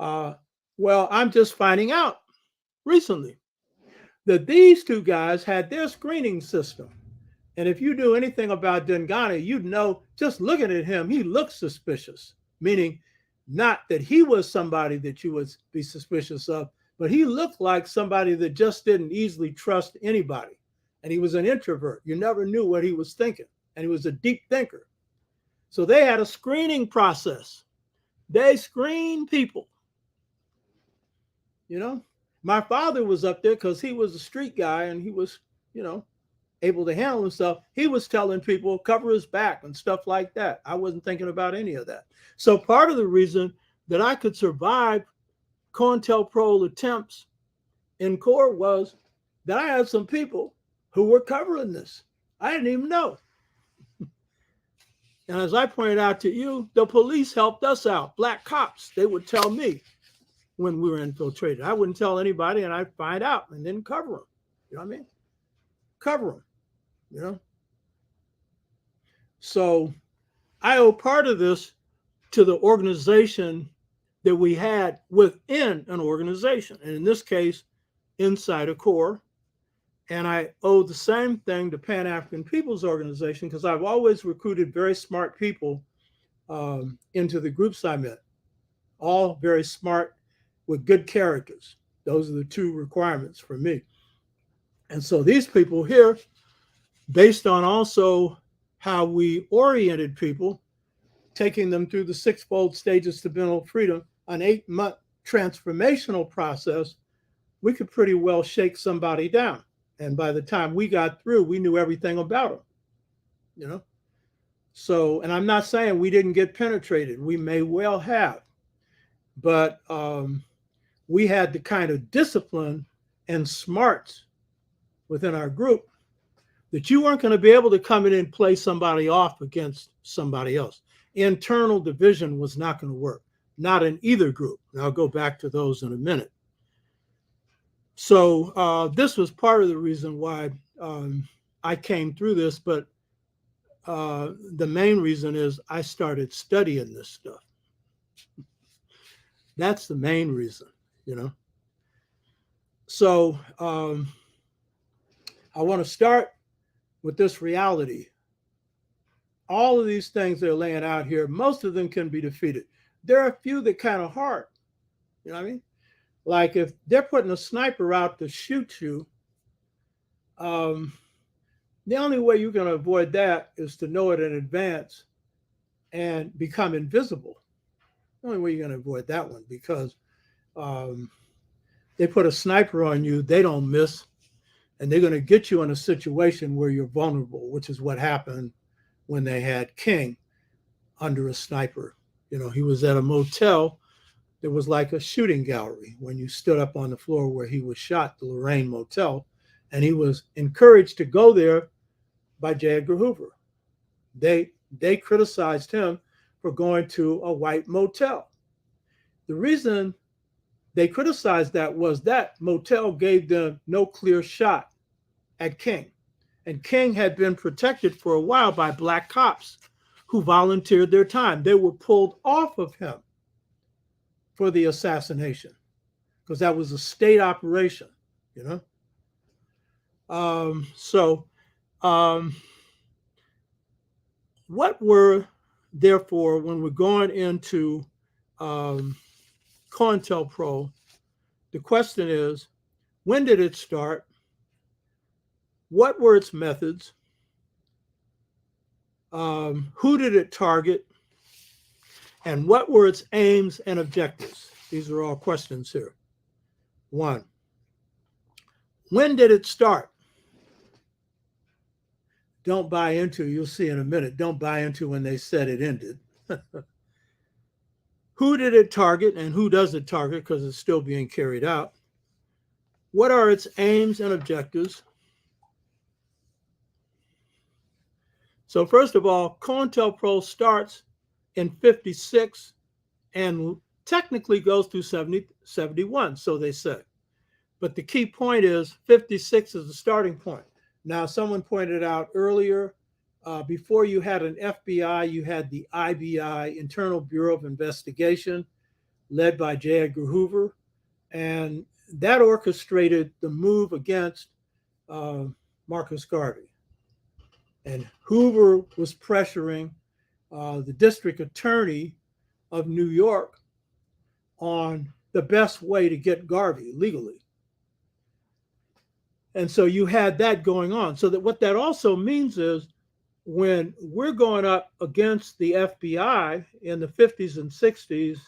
Well, I'm just finding out recently that these two guys had their screening system. And if you knew anything about Dengani, you'd know just looking at him, he looks suspicious, meaning not that he was somebody that you would be suspicious of, but he looked like somebody that just didn't easily trust anybody. And he was an introvert. You never knew what he was thinking. And he was a deep thinker. So they had a screening process. They screened people. My father was up there because he was a street guy and he was, able to handle himself, he was telling people cover his back and stuff like that. I wasn't thinking about any of that. So part of the reason that I could survive COINTELPRO attempts in core was that I had some people who were covering this. I didn't even know. And as I pointed out to you, the police helped us out. Black cops, they would tell me when we were infiltrated. I wouldn't tell anybody, and I'd find out and then cover them. You know what I mean? Cover them, you know? So I owe part of this to the organization that we had within an organization, and in this case, inside a core. And I owe the same thing to Pan-African People's Organization because I've always recruited very smart people into the groups I'm in, all very smart with good characters. Those are the two requirements for me. And so these people here, based on also how we oriented people, taking them through the sixfold stages to mental freedom, an 8-month transformational process, we could pretty well shake somebody down. And by the time we got through, we knew everything about them, you know? So, and I'm not saying we didn't get penetrated. We may well have, but we had the kind of discipline and smarts within our group that you weren't going to be able to come in and play somebody off against somebody else. Internal division was not going to work, not in either group. And I'll go back to those in a minute. So this was part of the reason why I came through this, but the main reason is I started studying this stuff. That's the main reason, you know. So I want to start with this reality. All of these things they're laying out here, most of them can be defeated. There are a few that kind of hard, you know what I mean? Like if they're putting a sniper out to shoot you, the only way you're going to avoid that is to know it in advance and become invisible. The only way you're going to avoid that one, because they put a sniper on you, they don't miss, and they're going to get you in a situation where you're vulnerable, which is what happened when they had King under a sniper. You know, he was at a motel. There was like a shooting gallery when you stood up on the floor where he was shot, the Lorraine Motel, and he was encouraged to go there by J. Edgar Hoover. They criticized him for going to a white motel. The reason they criticized that was that motel gave them no clear shot at King. And King had been protected for a while by black cops who volunteered their time. They were pulled off of him for the assassination because that was a state operation, you know? What were, therefore, when we're going into COINTELPRO, the question is, when did it start? What were its methods? Who did it target? And what were its aims and objectives? These are all questions here. 1, when did it start? Don't buy into, you'll see in a minute, don't buy into when they said it ended. Who did it target and who does it target, because it's still being carried out? What are its aims and objectives? So first of all, COINTELPRO starts in 56 and technically goes through 71, so they say. But the key point is 56 is the starting point. Now, someone pointed out earlier, before you had an FBI, you had the IBI, Internal Bureau of Investigation, led by J. Edgar Hoover, and that orchestrated the move against Marcus Garvey. And Hoover was pressuring the district attorney of New York on the best way to get Garvey legally. And so you had that going on. So that what that also means is when we're going up against the FBI in the 50s and 60s,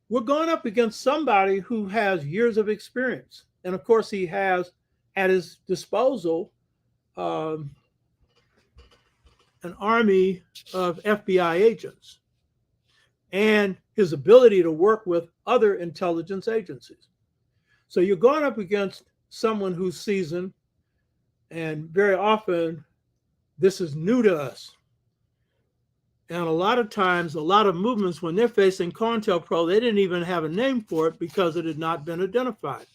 we're going up against somebody who has years of experience. And of course, he has at his disposal an army of FBI agents and his ability to work with other intelligence agencies. So you're going up against someone who's seasoned, and very often this is new to us. And a lot of times, a lot of movements, when they're facing COINTELPRO, they didn't even have a name for it because it had not been identified.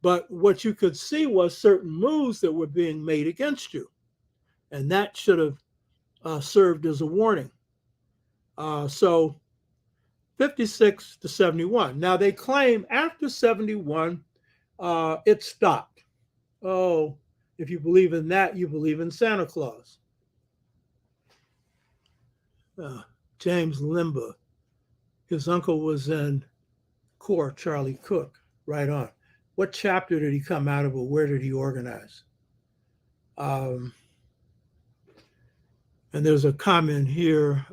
But what you could see was certain moves that were being made against you. And that should have served as a warning. So 56 to 71. Now they claim after 71, it stopped. Oh, if you believe in that, you believe in Santa Claus. James Limba, his uncle was in Corps, Charlie Cook, right on. What chapter did he come out of, or where did he organize? And there's a comment here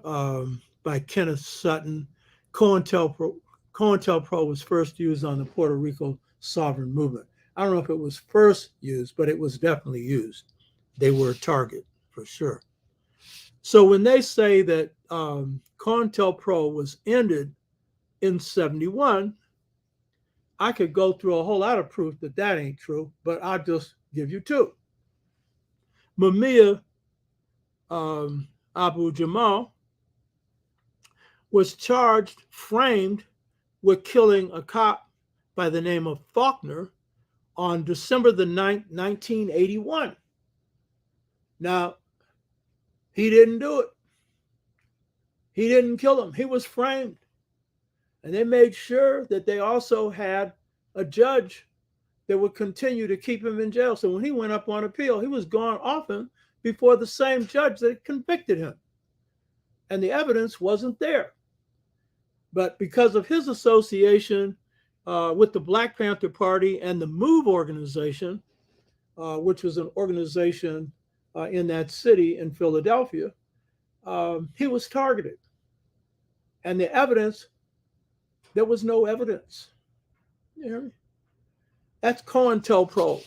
by Kenneth Sutton. COINTELPRO was first used on the Puerto Rico sovereign movement. I don't know if it was first used, but it was definitely used. They were a target for sure. So when they say that COINTELPRO was ended in 71, I could go through a whole lot of proof that that ain't true, but I'll just give you two. Mumia Abu Jamal was charged, framed with killing a cop by the name of Faulkner on December the 9th, 1981. Now, he didn't do it. He didn't kill him. He was framed. And they made sure that they also had a judge that would continue to keep him in jail. So when he went up on appeal, he was gone often before the same judge that convicted him. And the evidence wasn't there. But because of his association with the Black Panther Party and the MOVE organization, which was an organization in that city in Philadelphia, he was targeted. And the evidence, there was no evidence. You hear me? That's COINTELPRO.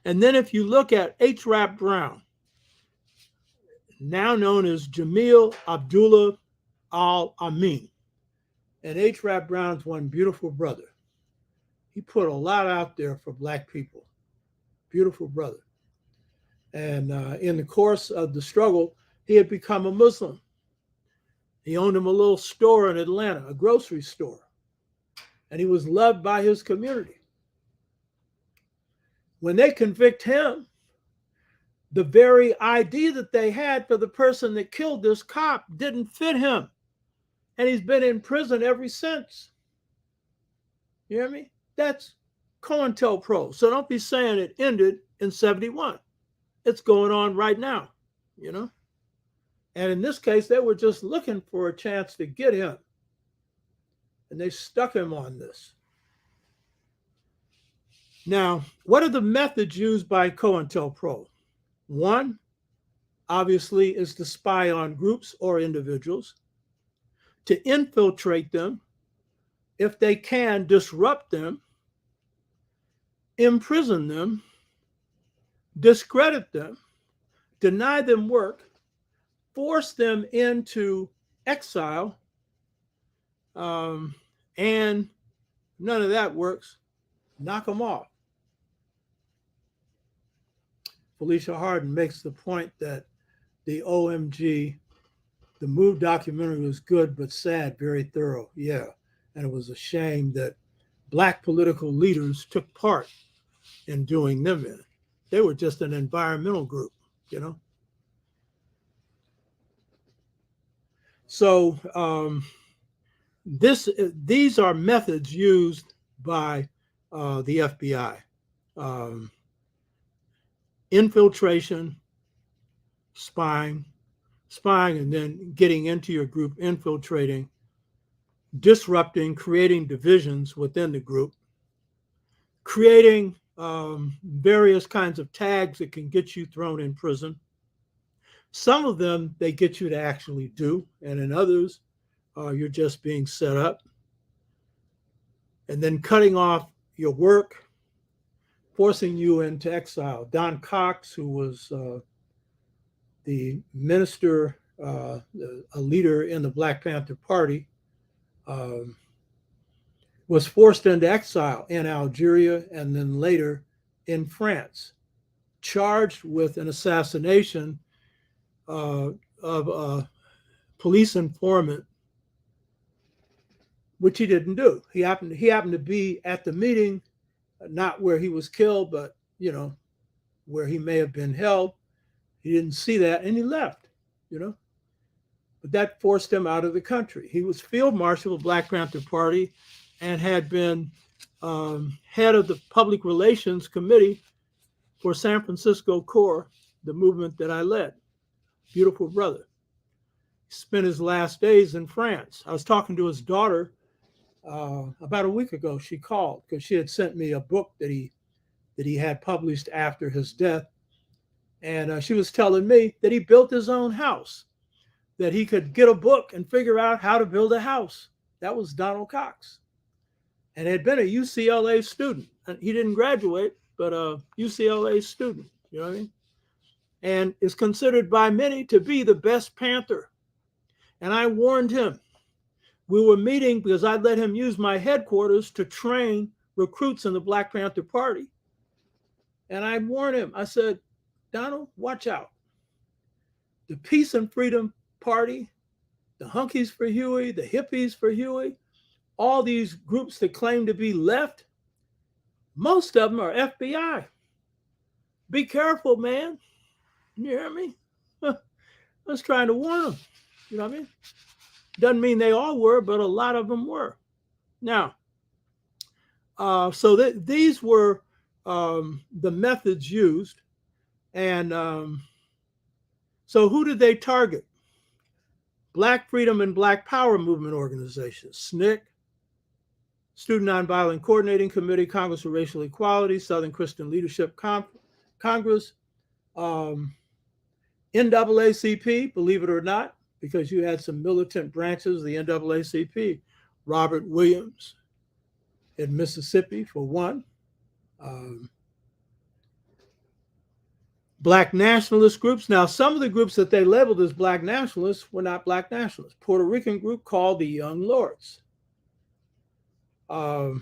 And then if you look at H. Rap Brown, now known as Jamil Abdullah Al-Amin, and H. Rap Brown's one beautiful brother. He put a lot out there for Black people. Beautiful brother. And in the course of the struggle, he had become a Muslim. He owned him a little store in Atlanta, a grocery store. And he was loved by his community. When they convict him, the very ID that they had for the person that killed this cop didn't fit him. And he's been in prison ever since. You hear me? That's COINTELPRO. So don't be saying it ended in 71. It's going on right now, you know? And in this case, they were just looking for a chance to get him. And they stuck him on this. Now, what are the methods used by COINTELPRO? One, obviously, is to spy on groups or individuals, to infiltrate them, if they can, disrupt them, imprison them, discredit them, deny them work, force them into exile, and none of that works. Knock them off. Felicia Harden makes the point that the OMG, the MOVE documentary was good but sad, very thorough. Yeah, and it was a shame that Black political leaders took part in doing them in. They were just an environmental group, you know. So these are methods used by the FBI. Infiltration, spying, and then getting into your group, infiltrating, disrupting, creating divisions within the group, creating various kinds of tags that can get you thrown in prison. Some of them, they get you to actually do, and in others, you're just being set up. And then cutting off your work, forcing you into exile. Don Cox, who was the minister, a leader in the Black Panther Party, was forced into exile in Algeria and then later in France, charged with an assassination of a police informant, which he didn't do. He happened to be at the meeting, not where he was killed, but where he may have been held. He didn't see that, and he left. But that forced him out of the country. He was field marshal of the Black Panther Party and had been head of the public relations committee for San Francisco Corps, the movement that I led. Beautiful brother. He spent his last days in France. I was talking to his daughter about a week ago. She called because she had sent me a book that he had published after his death. And she was telling me that he built his own house, that he could get a book and figure out how to build a house. That was Donald Cox. And had been a UCLA student. He didn't graduate, but a UCLA student, you know what I mean? And is considered by many to be the best Panther. And I warned him. We were meeting because I let him use my headquarters to train recruits in the Black Panther Party. And I warned him. I said, Donald, watch out. The Peace and Freedom Party, the Hunkies for Huey, the Hippies for Huey, all these groups that claim to be left, most of them are FBI. Be careful, man. You hear me? I was trying to warn them. You know what I mean? Doesn't mean they all were, but a lot of them were. Now, so these were the methods used. And so who did they target? Black Freedom and Black Power movement organizations, SNCC, Student Nonviolent Coordinating Committee, Congress for Racial Equality, Southern Christian Leadership Congress, NAACP, believe it or not, because you had some militant branches of the NAACP, Robert Williams in Mississippi, for one. Black nationalist groups. Now, some of the groups that they labeled as Black nationalists were not Black nationalists. Puerto Rican group called the Young Lords. The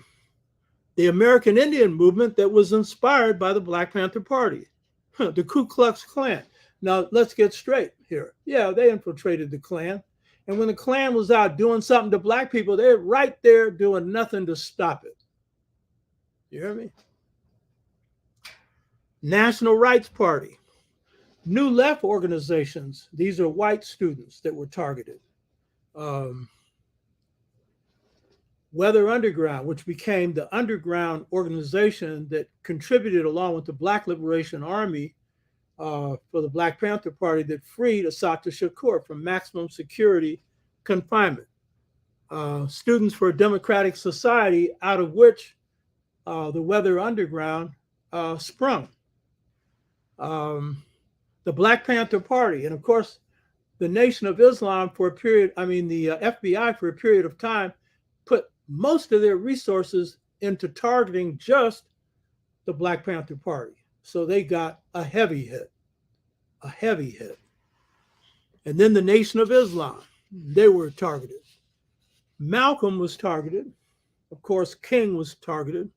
American Indian movement that was inspired by the Black Panther Party, the Ku Klux Klan. Now, let's get straight here. Yeah, they infiltrated the Klan. And when the Klan was out doing something to Black people, they're right there doing nothing to stop it. You hear me? National Rights Party, New Left organizations. These are white students that were targeted. Weather Underground, which became the underground organization that contributed along with the Black Liberation Army for the Black Panther Party that freed Assata Shakur from maximum security confinement. Students for a Democratic Society, out of which the Weather Underground sprung. The Black Panther Party, and of course, the Nation of Islam for a period, the FBI for a period of time put most of their resources into targeting just the Black Panther Party. So they got a heavy hit. And then the Nation of Islam, they were targeted. Malcolm was targeted. Of course, King was targeted.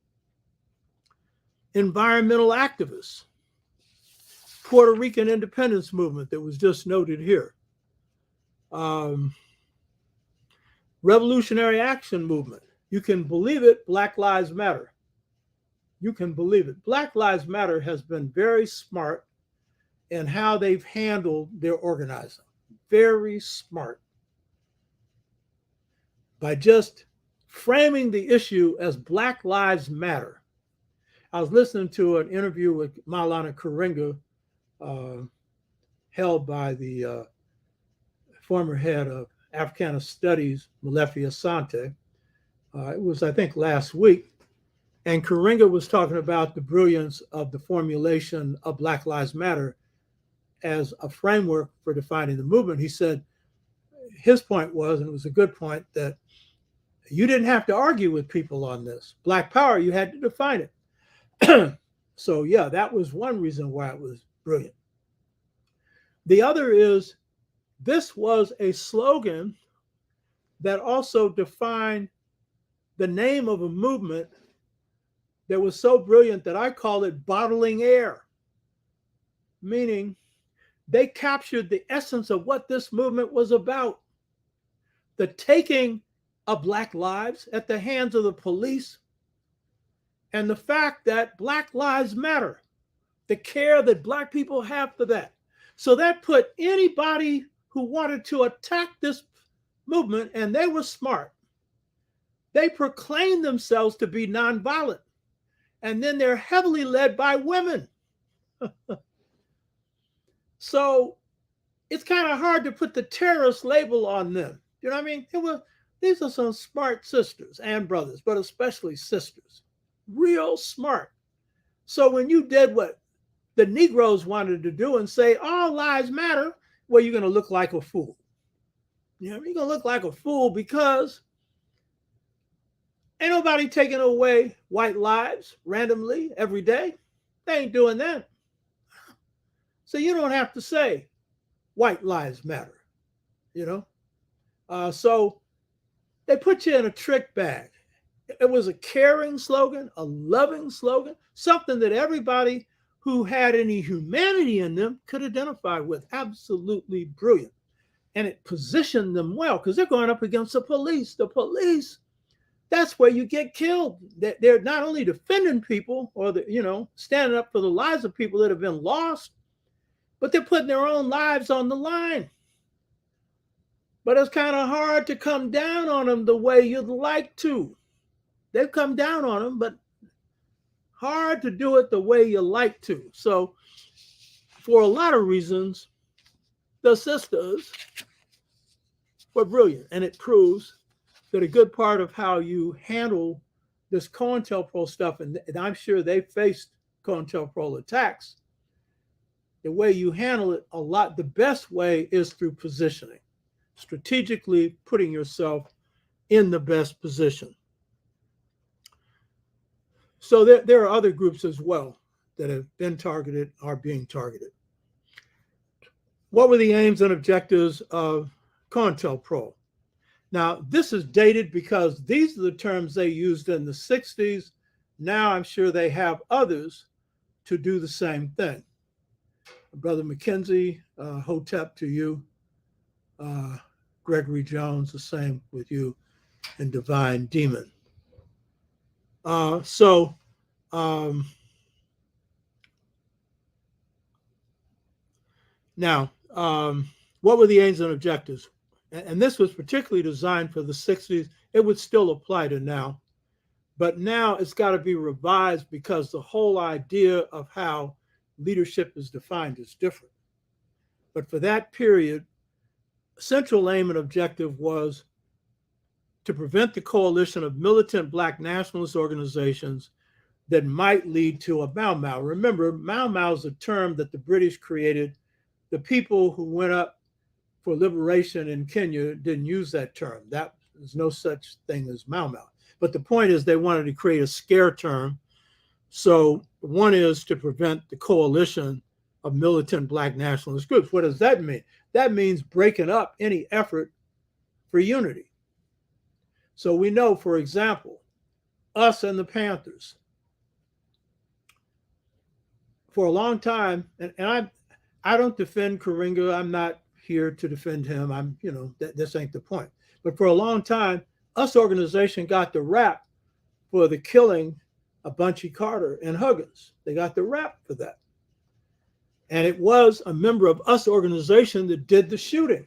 Environmental activists. Puerto Rican independence movement that was just noted here. Revolutionary Action Movement. You can believe it, Black Lives Matter. You can believe it. Black Lives Matter has been very smart in how they've handled their organizing. Very smart. By just framing the issue as Black Lives Matter. I was listening to an interview with Maulana Karenga, held by the former head of Africana Studies, Molefi Asante. It was, I think, last week. And Karenga was talking about the brilliance of the formulation of Black Lives Matter as a framework for defining the movement. He said his point was, and it was a good point, that you didn't have to argue with people on this. Black power, you had to define it. So yeah, that was one reason why it was brilliant. The other is this was a slogan that also defined the name of a movement that was so brilliant that I call it bottling air, meaning they captured the essence of what this movement was about: the taking of Black lives at the hands of the police, and the fact that Black lives matter, the care that Black people have for that. So that put anybody who wanted to attack this movement, and they were smart, they proclaimed themselves to be nonviolent, and then they're heavily led by women. So it's kind of hard to put the terrorist label on them. You know what I mean? These are some smart sisters and brothers, but especially sisters, real smart. So when you did what the Negroes wanted to do and say all lives matter, well, you're going to look like a fool. You know, you're going to look like a fool because ain't nobody taking away white lives randomly every day. They ain't doing that. So you don't have to say white lives matter, you know? So they put you in a trick bag. It was a caring slogan, a loving slogan, something that everybody who had any humanity in them could identify with. Absolutely brilliant. And it positioned them well because they're going up against the police. The police, that's where you get killed. They're not only defending people or standing up for the lives of people that have been lost, but they're putting their own lives on the line. But it's kind of hard to come down on them the way you'd like to. They've come down on them, but hard to do it the way you like to. So for a lot of reasons, the sisters were brilliant. And it proves that a good part of how you handle this COINTELPRO stuff, and I'm sure they faced COINTELPRO attacks, the way you handle it the best way is through positioning, strategically putting yourself in the best position. So there are other groups as well that have been targeted, are being targeted. What were the aims and objectives of COINTELPRO? Now, this is dated because these are the terms they used in the 60s. Now I'm sure they have others to do the same thing. Brother McKenzie, Hotep to you. Gregory Jones, the same with you, and Divine Demon. Now, what were the aims and objectives? And this was particularly designed for the 60s. It would still apply to now. But now it's got to be revised because the whole idea of how leadership is defined is different. But for that period, central aim and objective was to prevent the coalition of militant Black nationalist organizations that might lead to a Mau Mau. Remember, Mau Mau is a term that the British created. The people who went up for liberation in Kenya didn't use that term. There's no such thing as Mau Mau. But the point is they wanted to create a scare term. So one is to prevent the coalition of militant Black nationalist groups. What does that mean? That means breaking up any effort for unity. So we know, for example, us and the Panthers, for a long time, and I don't defend Karinga. I'm not here to defend him. This ain't the point. But for a long time, us organization got the rap for the killing of Bunchy Carter and Huggins. They got the rap for that. And it was a member of us organization that did the shooting.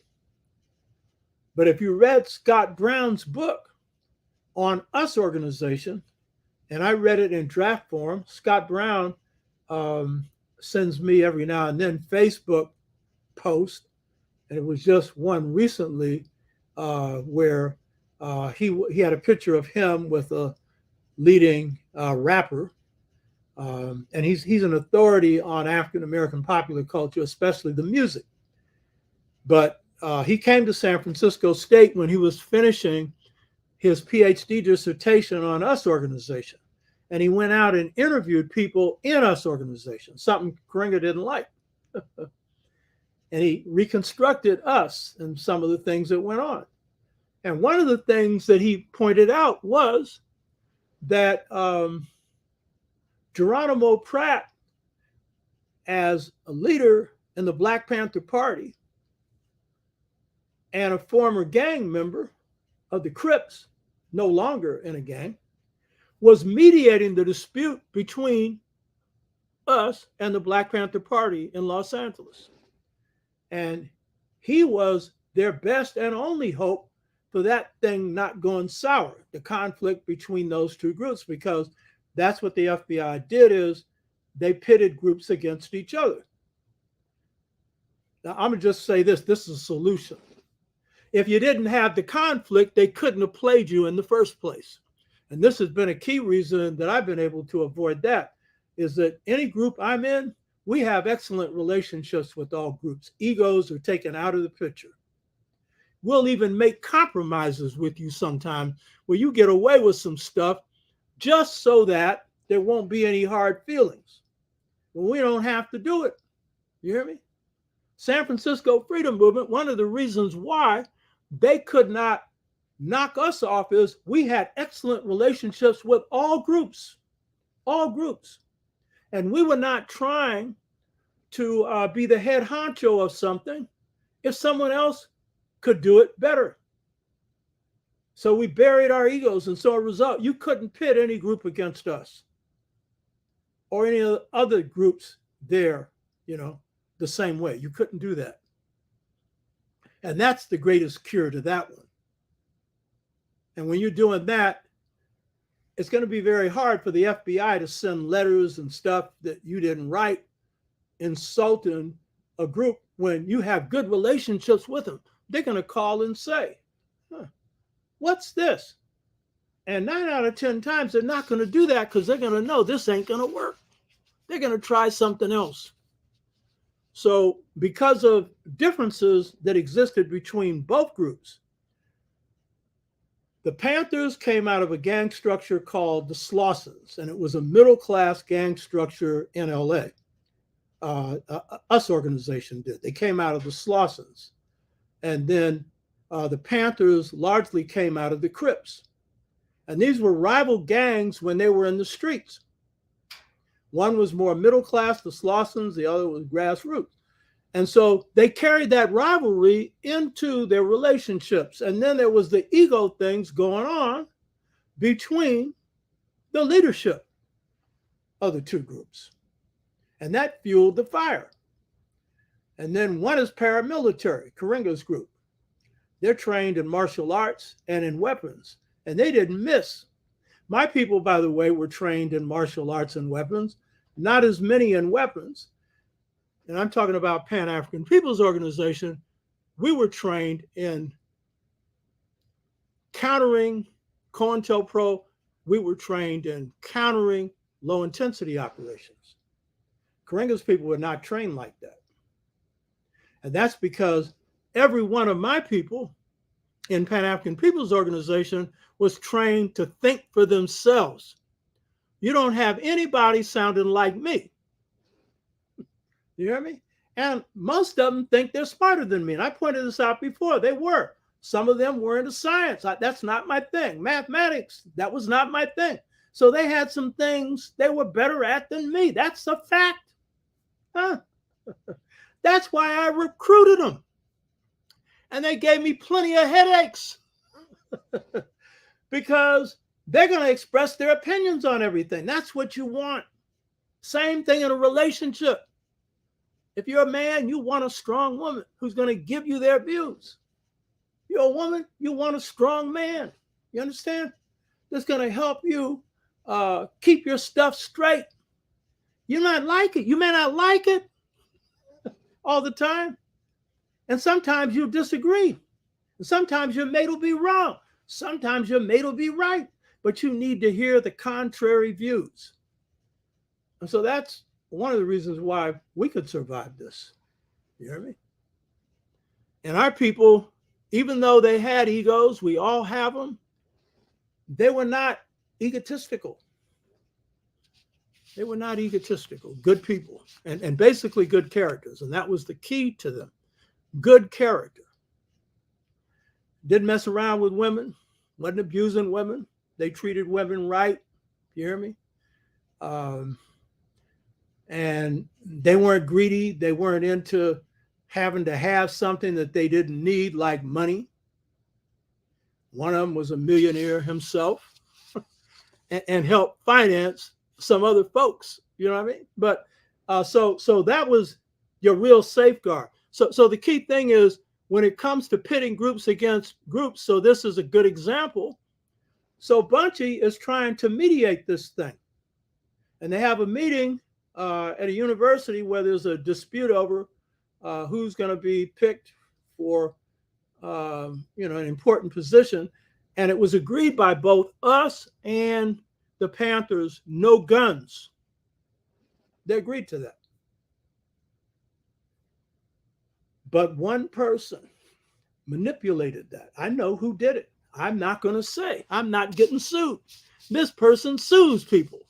But if you read Scott Brown's book on us organization, and I read it in draft form, Scott Brown sends me every now and then Facebook posts, and it was just one recently where he had a picture of him with a leading rapper, and he's an authority on African American popular culture, especially the music. But he came to San Francisco State when he was finishing his PhD dissertation on us organization, And he went out and interviewed people in us organizations, something Karenga didn't like. And he reconstructed us and some of the things that went on. And one of the things that he pointed out was that Geronimo Pratt, as a leader in the Black Panther Party and a former gang member of the Crips, no longer in a gang, was mediating the dispute between us and the Black Panther Party in Los Angeles. And he was their best and only hope for that thing not going sour, the conflict between those two groups, because that's what the FBI did, is they pitted groups against each other. Now, I'm going to just say this is a solution. If you didn't have the conflict, they couldn't have played you in the first place. And this has been a key reason that I've been able to avoid that, is that any group I'm in, we have excellent relationships with all groups. Egos are taken out of the picture. We'll even make compromises with you sometime where you get away with some stuff just so that there won't be any hard feelings. Well, we don't have to do it. You hear me? San Francisco Freedom Movement, one of the reasons why they could not knock us off is we had excellent relationships with all groups. And we were not trying to be the head honcho of something if someone else could do it better. So we buried our egos, and so a result, you couldn't pit any group against us or any other groups there, the same way. You couldn't do that. And that's the greatest cure to that one. And when you're doing that, it's going to be very hard for the FBI to send letters and stuff that you didn't write insulting a group when you have good relationships with them. They're going to call and say, what's this? And 9 out of 10 times, they're not going to do that because they're going to know this ain't going to work. They're going to try something else. So because of differences that existed between both groups, the Panthers came out of a gang structure called the Slossons, and it was a middle-class gang structure in LA. Us organization did. They came out of the Slossons. And then the Panthers largely came out of the Crips. And these were rival gangs when they were in the streets. One was more middle class, the Slossons, the other was grassroots. And so they carried that rivalry into their relationships. And then there was the ego things going on between the leadership of the two groups. And that fueled the fire. And then one is paramilitary, Karenga's group. They're trained in martial arts and in weapons, and they didn't miss. My people, by the way, were trained in martial arts and weapons, not as many in weapons. And I'm talking about Pan-African People's Organization. We were trained in countering COINTELPRO. We were trained in countering low-intensity operations. Karenga's people were not trained like that. And that's because every one of my people in Pan-African People's Organization was trained to think for themselves. You don't have anybody sounding like me. You hear me? And most of them think they're smarter than me. And I pointed this out before. They were. Some of them were into science. That's not my thing. Mathematics, that was not my thing. So they had some things they were better at than me. That's a fact. That's why I recruited them. And they gave me plenty of headaches because they're going to express their opinions on everything. That's what you want. Same thing in a relationship. If you're a man, you want a strong woman who's going to give you their views. You're a woman, you want a strong man. You understand? That's going to help you keep your stuff straight. You might like it. You may not like it all the time. And sometimes you'll disagree. And sometimes your mate will be wrong. Sometimes your mate will be right. But you need to hear the contrary views. And so that's one of the reasons why we could survive this. You hear me? And our people, even though they had egos, we all have them, they were not egotistical. They were not egotistical, good people, and basically good characters. And that was the key to them. Good character. Didn't mess around with women, wasn't abusing women. They treated women right. You hear me? And they weren't greedy. They weren't into having to have something that they didn't need, like money. One of them was a millionaire himself and helped finance some other folks. You know what I mean? But so that was your real safeguard. So the key thing is, when it comes to pitting groups against groups, so this is a good example. So Bunchy is trying to mediate this thing. And they have a meeting at a university where there's a dispute over who's going to be picked for an important position. And it was agreed by both us and the Panthers, no guns. They agreed to that. But one person manipulated that. I know who did it. I'm not going to say. I'm not getting sued. This person sues people.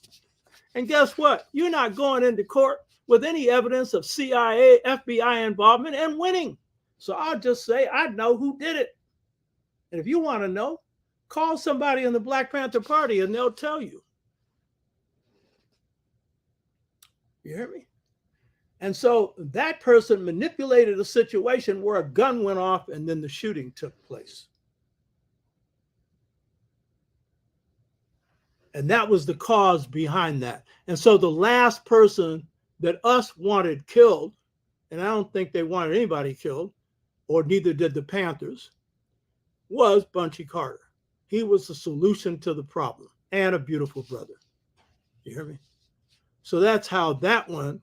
And guess what? You're not going into court with any evidence of CIA, FBI involvement and winning. So I'll just say, I know who did it. And if you want to know, call somebody in the Black Panther Party and they'll tell you. You hear me? And so that person manipulated a situation where a gun went off and then the shooting took place. And that was the cause behind that. And so the last person that us wanted killed, and I don't think they wanted anybody killed, or neither did the Panthers, was Bunchy Carter. He was the solution to the problem and a beautiful brother. You hear me? So that's how that one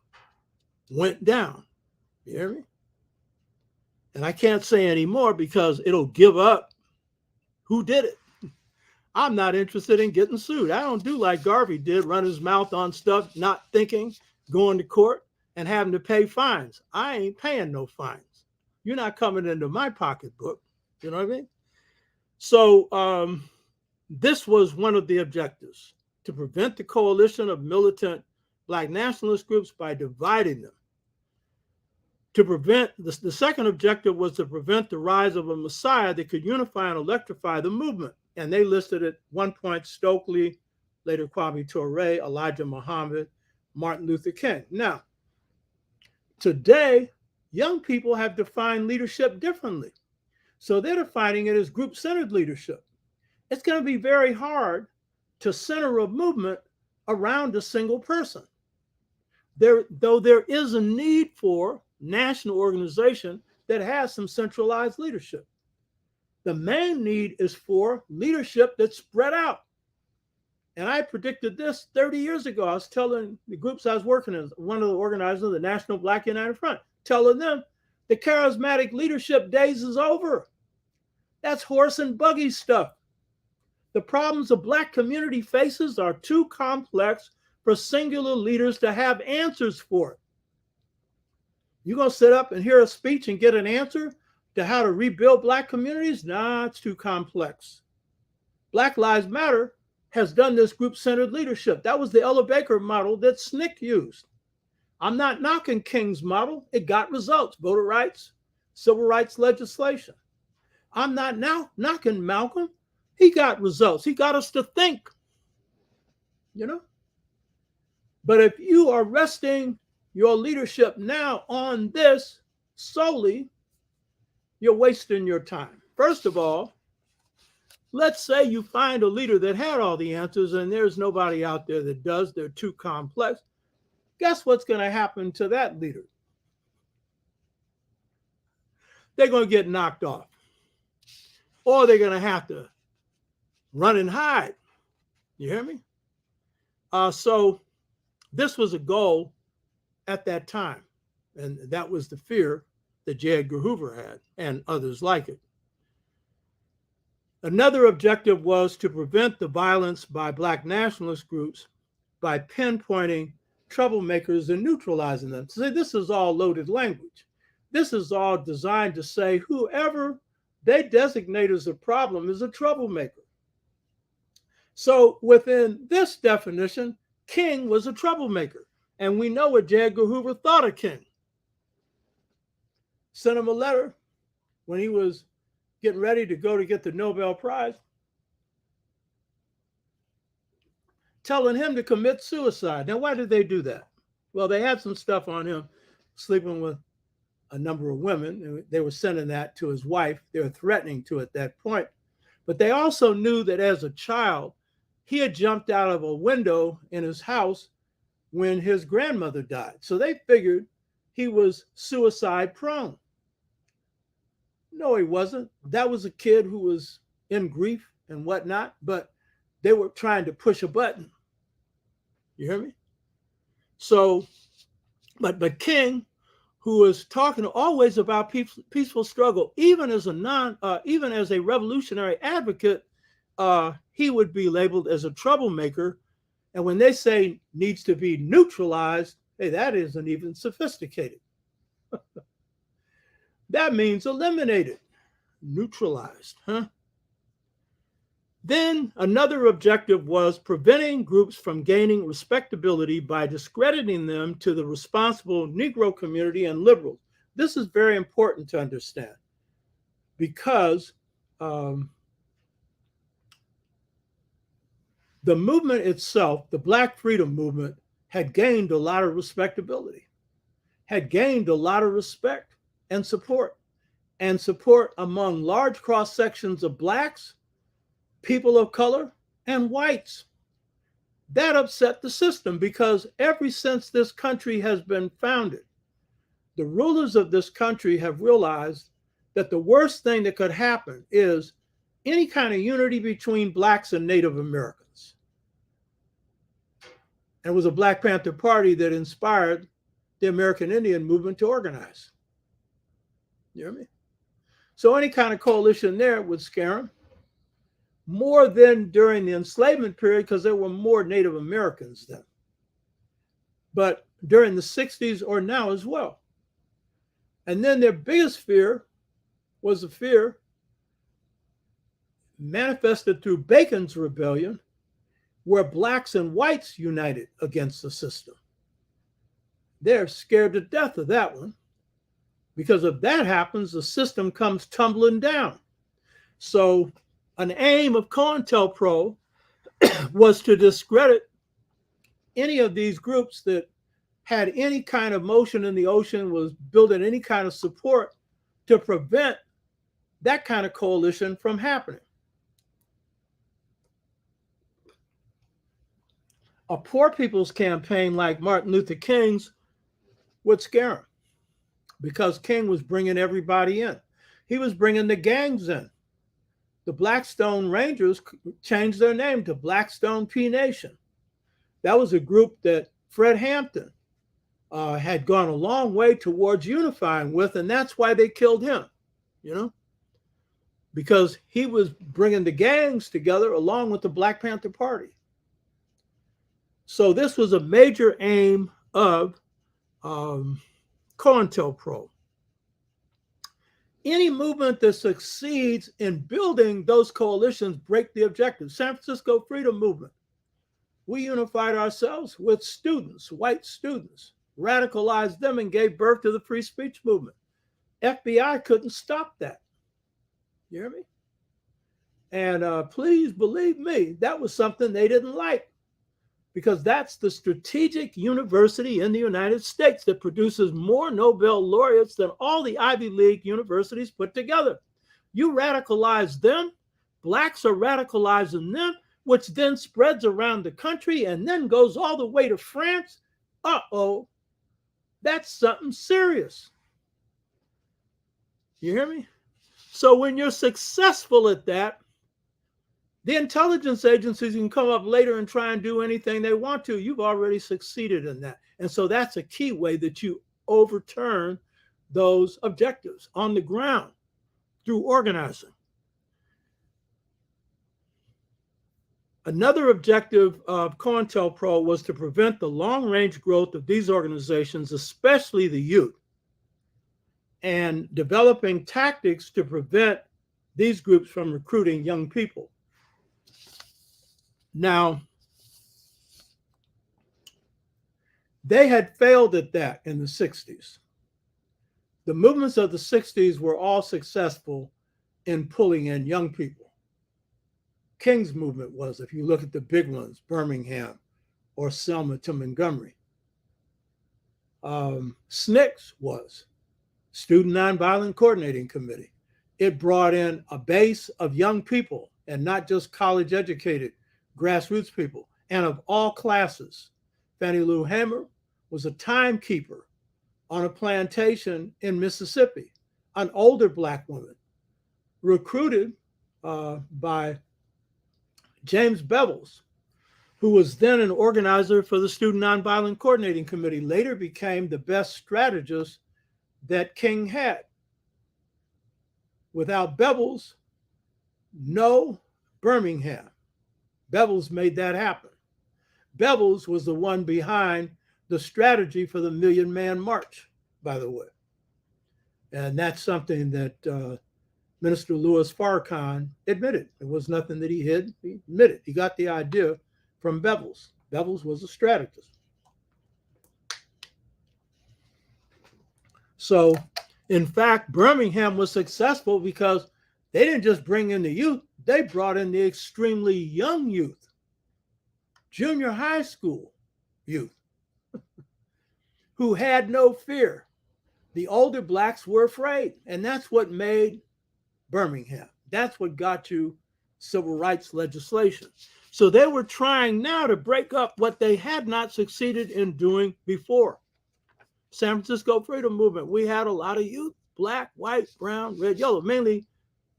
went down. You hear me? And I can't say any more because it'll give up who did it. I'm not interested in getting sued. I don't do like Garvey did, run his mouth on stuff, not thinking, going to court and having to pay fines. I ain't paying no fines. You're not coming into my pocketbook. You know what I mean? So this was one of the objectives, to prevent the coalition of militant Black nationalist groups by dividing them. To prevent, the second objective was to prevent the rise of a messiah that could unify and electrify the movement. And they listed at one point Stokely, later Kwame Ture, Elijah Muhammad, Martin Luther King. Now, today, young people have defined leadership differently. So they're defining it as group-centered leadership. It's going to be very hard to center a movement around a single person. Though there is a need for national organization that has some centralized leadership. The main need is for leadership that's spread out. And I predicted this 30 years ago. I was telling the groups I was working in, one of the organizers of the National Black United Front, telling them the charismatic leadership days is over. That's horse and buggy stuff. The problems the Black community faces are too complex for singular leaders to have answers for it. You're going to sit up and hear a speech and get an answer to how to rebuild Black communities? Nah, it's too complex. Black Lives Matter has done this group-centered leadership. That was the Ella Baker model that SNCC used. I'm not knocking King's model. It got results, voter rights, civil rights legislation. I'm not now knocking Malcolm. He got results. He got us to think, you know? But if you are resting your leadership now on this solely, you're wasting your time. First of all, let's say you find a leader that had all the answers and there's nobody out there that does. They're too complex. Guess what's going to happen to that leader? They're going to get knocked off. Or they're going to have to run and hide. You hear me? So this was a goal at that time. And that was the fear that J. Edgar Hoover had and others like it. Another objective was to prevent the violence by Black nationalist groups by pinpointing troublemakers and neutralizing them. So this is all loaded language. This is all designed to say whoever they designate as a problem is a troublemaker. So within this definition, King was a troublemaker. And we know what J. Edgar Hoover thought of King. Sent him a letter when he was getting ready to go to get the Nobel Prize, telling him to commit suicide. Now, why did they do that? Well, they had some stuff on him sleeping with a number of women. They were sending that to his wife. They were threatening to at that point. But they also knew that as a child, he had jumped out of a window in his house when his grandmother died. So they figured he was suicide prone. No, he wasn't. That was a kid who was in grief and whatnot, but they were trying to push a button. You hear me? So, but King, who was talking always about peaceful struggle, even as a revolutionary advocate, he would be labeled as a troublemaker. And when they say needs to be neutralized, hey, that isn't even sophisticated. That means eliminated, neutralized, huh? Then another objective was preventing groups from gaining respectability by discrediting them to the responsible Negro community and liberals. This is very important to understand because the movement itself, the Black Freedom Movement, had gained a lot of respectability, had gained a lot of respect and support among large cross sections of Blacks, people of color, and whites. That upset the system because ever since this country has been founded, the rulers of this country have realized that the worst thing that could happen is any kind of unity between Blacks and Native Americans. And it was a Black Panther Party that inspired the American Indian movement to organize. You hear me? So any kind of coalition there would scare them. More than during the enslavement period because there were more Native Americans then. But during the 60s or now as well. And then their biggest fear was the fear manifested through Bacon's Rebellion, where Blacks and whites united against the system. They're scared to death of that one. Because if that happens, the system comes tumbling down. So an aim of COINTELPRO was to discredit any of these groups that had any kind of motion in the ocean, was building any kind of support to prevent that kind of coalition from happening. A poor people's campaign like Martin Luther King's would scare him because King was bringing everybody in. He was bringing the gangs in. The Blackstone Rangers changed their name to Blackstone P Nation. That was a group that Fred Hampton had gone a long way towards unifying with, and that's why they killed him, you know, because he was bringing the gangs together along with the Black Panther Party. So this was a major aim of COINTELPRO. Any movement that succeeds in building those coalitions break the objective. San Francisco Freedom Movement. We unified ourselves with students, white students, radicalized them and gave birth to the free speech movement. FBI couldn't stop that. You hear me? And please believe me, that was something they didn't like. Because that's the strategic university in the United States that produces more Nobel laureates than all the Ivy League universities put together. You radicalize them, Blacks are radicalizing them, which then spreads around the country and then goes all the way to France. Uh-oh, that's something serious. You hear me? So when you're successful at that, the intelligence agencies can come up later and try and do anything they want to. You've already succeeded in that. And so that's a key way that you overturn those objectives on the ground through organizing. Another objective of COINTELPRO was to prevent the long-range growth of these organizations, especially the youth, and developing tactics to prevent these groups from recruiting young people. Now, They had failed at that in the 60s. The movements of the 60s were all successful in pulling in young people. King's movement was, if you look at the big ones, Birmingham or Selma to Montgomery. SNCC was, Student Nonviolent Coordinating Committee. It brought in a base of young people and not just college educated grassroots people, and of all classes. Fannie Lou Hamer was a timekeeper on a plantation in Mississippi, an older Black woman, recruited by James Bevells, who was then an organizer for the Student Nonviolent Coordinating Committee, later became the best strategist that King had. Without Bevells, no Birmingham. Bevells made that happen. Bevells was the one behind the strategy for the Million Man March, by the way. And that's something that Minister Louis Farrakhan admitted. It was nothing that he hid. He admitted. He got the idea from Bevells. Bevells was a strategist. So, in fact, Birmingham was successful because they didn't just bring in the youth, they brought in the extremely young youth, junior high school youth, who had no fear. The older Blacks were afraid, and that's what made Birmingham. That's what got you civil rights legislation. So they were trying now to break up what they had not succeeded in doing before. San Francisco Freedom Movement, we had a lot of youth, Black, white, brown, red, yellow, mainly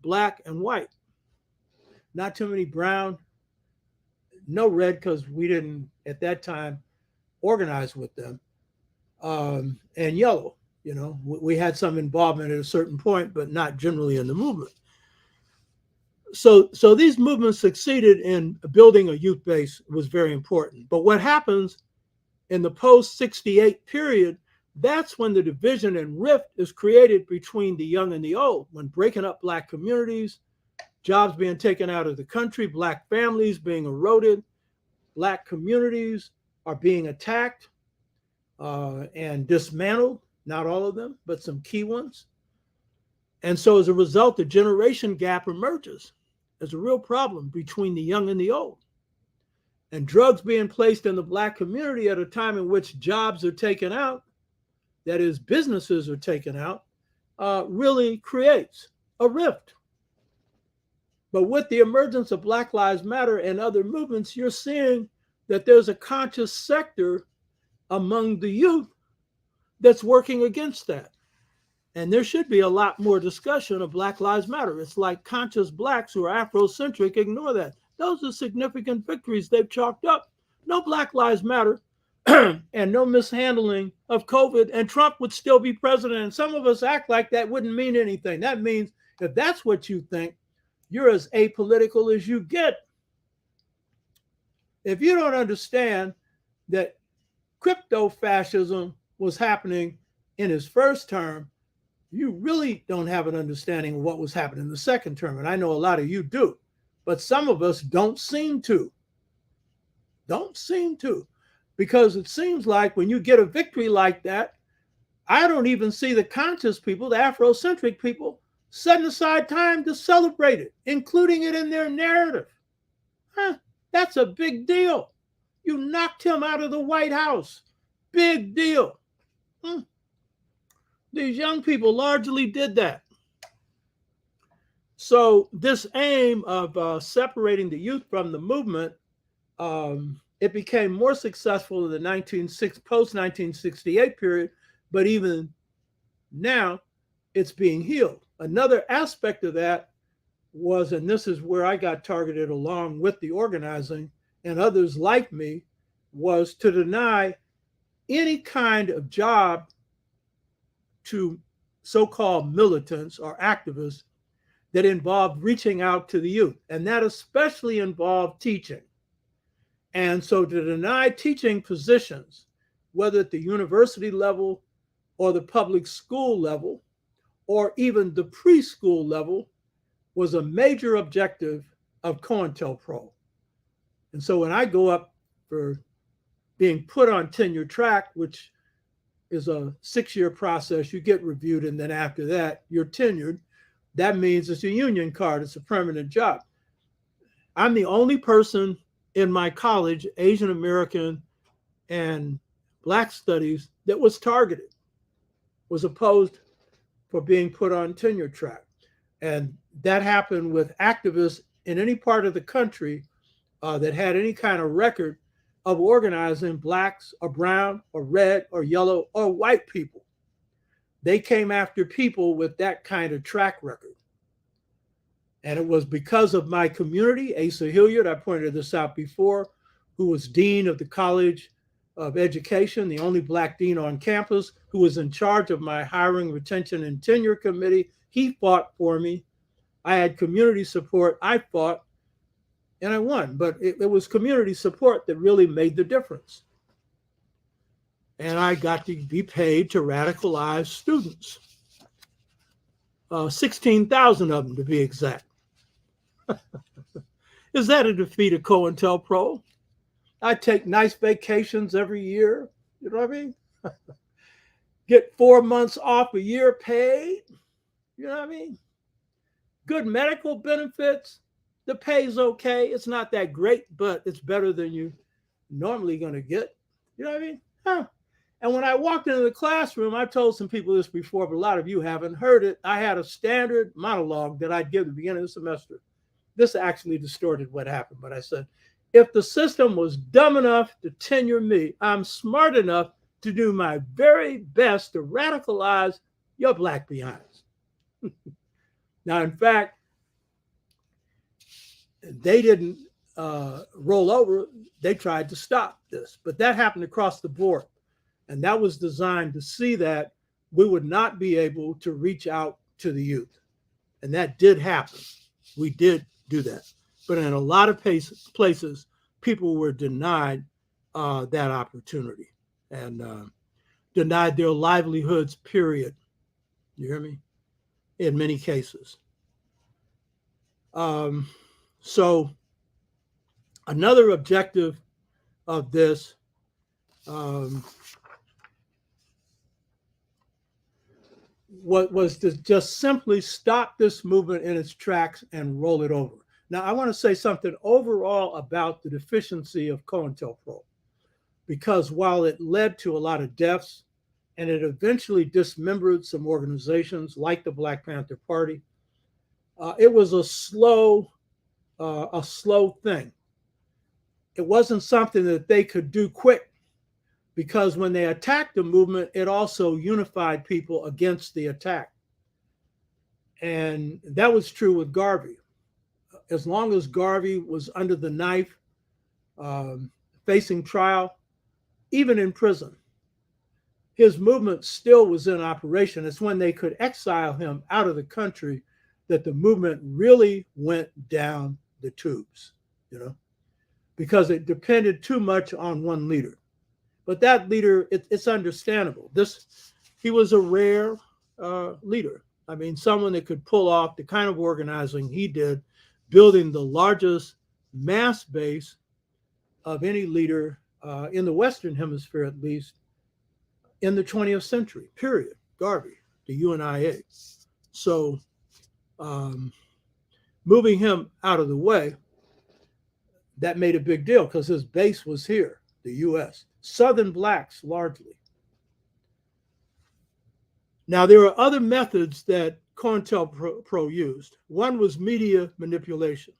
Black and white. Not too many brown, no red, because we didn't at that time organize with them, and yellow. You know, we had some involvement at a certain point, but not generally in the movement. So these movements succeeded in building a youth base. Was very important. But what happens in the post-68 period, that's when the division and rift is created between the young and the old, when breaking up Black communities, jobs being taken out of the country, Black families being eroded, Black communities are being attacked and dismantled. Not all of them, but some key ones. And so as a result, the generation gap emerges as a real problem between the young and the old. And drugs being placed in the Black community at a time in which jobs are taken out, that is, businesses are taken out, really creates a rift. But with the emergence of Black Lives Matter and other movements, you're seeing that there's a conscious sector among the youth that's working against that. And there should be a lot more discussion of Black Lives Matter. It's like conscious Blacks who are Afrocentric ignore that. Those are significant victories they've chalked up. No Black Lives Matter and no mishandling of COVID, and Trump would still be president. And some of us act like that wouldn't mean anything. That means if that's what you think, you're as apolitical as you get. If you don't understand that crypto-fascism was happening in his first term, you really don't have an understanding of what was happening in the second term. And I know a lot of you do, but some of us don't seem to. Because it seems like when you get a victory like that, I don't even see the conscious people, the Afrocentric people, setting aside time to celebrate it, including it in their narrative. That's a big deal. You knocked him out of the White House. Big deal. These young people largely did that. So this aim of separating the youth from the movement, it became more successful in the post-1968 period, but even now it's being healed. Another aspect of that was, and this is where I got targeted along with the organizing and others like me, was to deny any kind of job to so-called militants or activists that involved reaching out to the youth. And that especially involved teaching. And so to deny teaching positions, whether at the university level or the public school level, or even the preschool level, was a major objective of COINTELPRO. And so when I go up for being put on tenure track, which is a 6-year process. You get reviewed, and then after that, you're tenured. That means it's a union card. It's a permanent job. I'm the only person in my college, Asian American and Black studies, that was targeted, was opposed for being put on tenure track. And that happened with activists in any part of the country that had any kind of record of organizing Blacks or brown or red or yellow or white people. They came after people with that kind of track record. And it was because of my community, Asa Hilliard, I pointed this out before, who was dean of the College of Education, the only Black dean on campus, who was in charge of my hiring, retention, and tenure committee. He fought for me. I had community support. I fought, and I won. But it was community support that really made the difference. And I got to be paid to radicalize students. 16,000 of them, to be exact. Is that a defeat of COINTELPRO? I take nice vacations every year. You know what I mean? Get 4 months off a year paid. You know what I mean? Good medical benefits. The pay's okay. It's not that great, but it's better than you normally going to get. You know what I mean? Huh. And when I walked into the classroom, I told some people this before, but a lot of you haven't heard it. I had a standard monologue that I'd give at the beginning of the semester. This actually distorted what happened, but I said, if the system was dumb enough to tenure me, I'm smart enough to do my very best to radicalize your Black behinds. Now, in fact, they didn't roll over. They tried to stop this, but that happened across the board. And that was designed to see that we would not be able to reach out to the youth. And that did happen. We did do that. But in a lot of places, people were denied that opportunity and denied their livelihoods, period. You hear me? In many cases. So another objective of this was to just simply stop this movement in its tracks and roll it over. Now, I want to say something overall about the deficiency of COINTELPRO, because while it led to a lot of deaths and it eventually dismembered some organizations like the Black Panther Party, it was a slow thing. It wasn't something that they could do quick, because when they attacked the movement, it also unified people against the attack. And that was true with Garvey. As long as Garvey was under the knife, facing trial, even in prison, his movement still was in operation. It's when they could exile him out of the country that the movement really went down the tubes, you know, because it depended too much on one leader. But that leader, it's understandable. He was a rare leader. I mean, someone that could pull off the kind of organizing he did, building the largest mass base of any leader in the Western Hemisphere, at least, in the 20th century, period. Garvey, the UNIA. So moving him out of the way, that made a big deal because his base was here, the US. Southern Blacks, largely. Now, there are other methods that COINTELPRO used. One was media manipulation.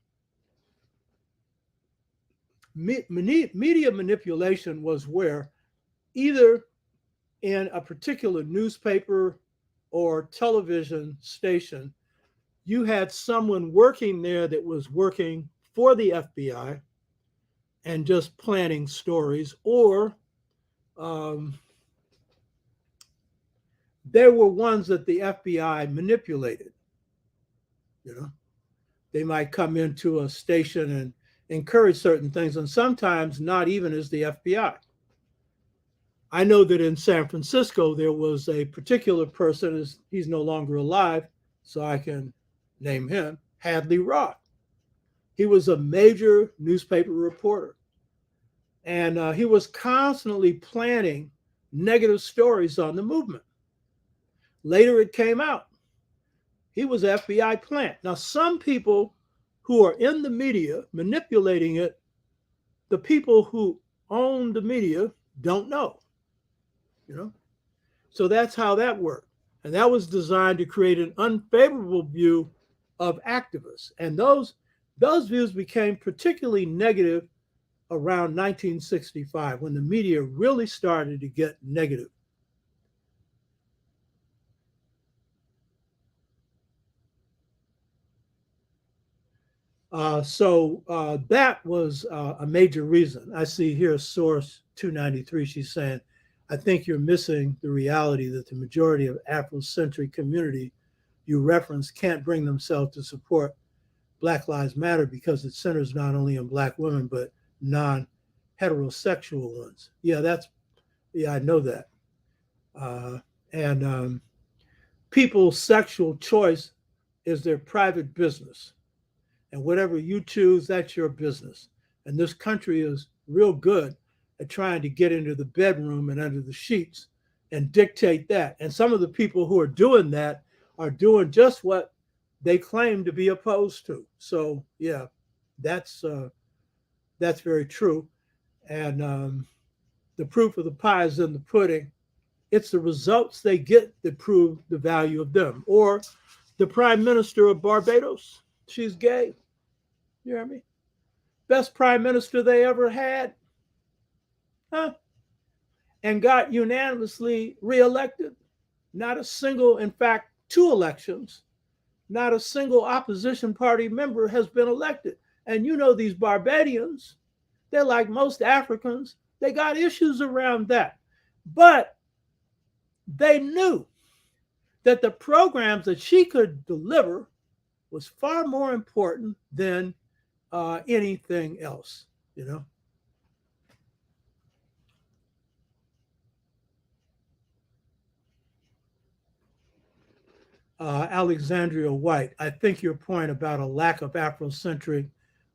Media manipulation was where either in a particular newspaper or television station, you had someone working there that was working for the FBI and just planning stories, or there were ones that the FBI manipulated. You know, they might come into a station and encourage certain things, and sometimes not even as the FBI. I know that in San Francisco, there was a particular person, he's no longer alive, so I can name him, Hadley Roth. He was a major newspaper reporter. And he was constantly planting negative stories on the movement. Later, it came out he was an FBI plant. Now, some people who are in the media manipulating it, the people who own the media don't know, you know. So that's how that worked. And that was designed to create an unfavorable view of activists. And those views became particularly negative around 1965 when the media really started to get negative. That was a major reason. I see here source 293. She's saying, I think you're missing the reality that the majority of Afrocentric community you reference can't bring themselves to support Black Lives Matter because it centers not only on Black women, but non-heterosexual ones. Yeah, I know that. And people's sexual choice is their private business. And whatever you choose, that's your business. And this country is real good at trying to get into the bedroom and under the sheets and dictate that. And some of the people who are doing that are doing just what they claim to be opposed to. So yeah, that's very true. And the proof of the pie is in the pudding. It's the results they get that prove the value of them. Or the Prime Minister of Barbados, she's gay. You hear me? Best prime minister they ever had, huh? And got unanimously reelected. Not a single, in fact, 2 elections, not a single opposition party member has been elected. And you know, these Barbadians, they're like most Africans, they got issues around that. But they knew that the programs that she could deliver was far more important than anything else, you know. Alexandria White, I think your point about a lack of Afrocentric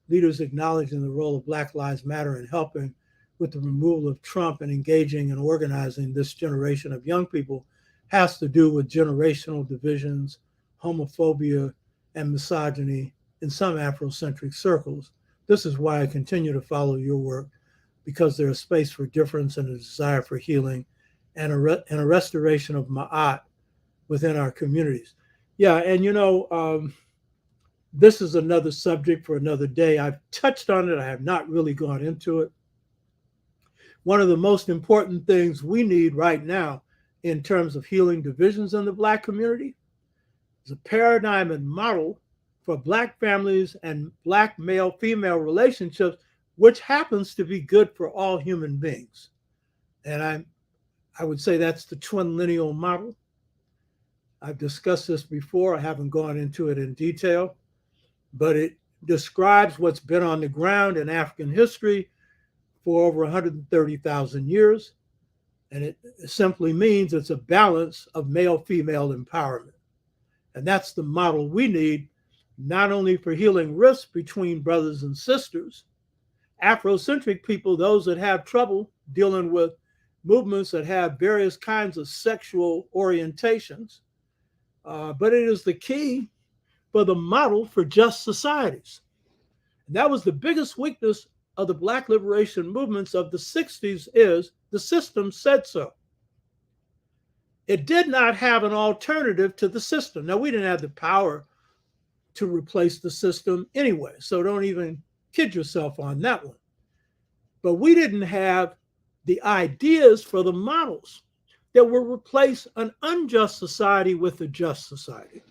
leaders acknowledging the role of Black Lives Matter in helping with the removal of Trump and engaging and organizing this generation of young people has to do with generational divisions, homophobia, and misogyny in some Afrocentric circles. This is why I continue to follow your work, because there is space for difference and a desire for healing and a restoration of Ma'at within our communities. Yeah, and this is another subject for another day. I've touched on it, I have not really gone into it. One of the most important things we need right now in terms of healing divisions in the Black community is a paradigm and model for Black families and Black male-female relationships, which happens to be good for all human beings. And I would say that's the twin lineal model. I've discussed this before. I haven't gone into it in detail, but it describes what's been on the ground in African history for over 130,000 years. And it simply means it's a balance of male-female empowerment. And that's the model we need, not only for healing rifts between brothers and sisters, Afrocentric people, those that have trouble dealing with movements that have various kinds of sexual orientations, but it is the key for the model for just societies. And that was the biggest weakness of the Black liberation movements of the 60s, is the system said so. It did not have an alternative to the system. Now, we didn't have the power to replace the system anyway, so don't even kid yourself on that one. But we didn't have the ideas for the models that will replace an unjust society with a just society.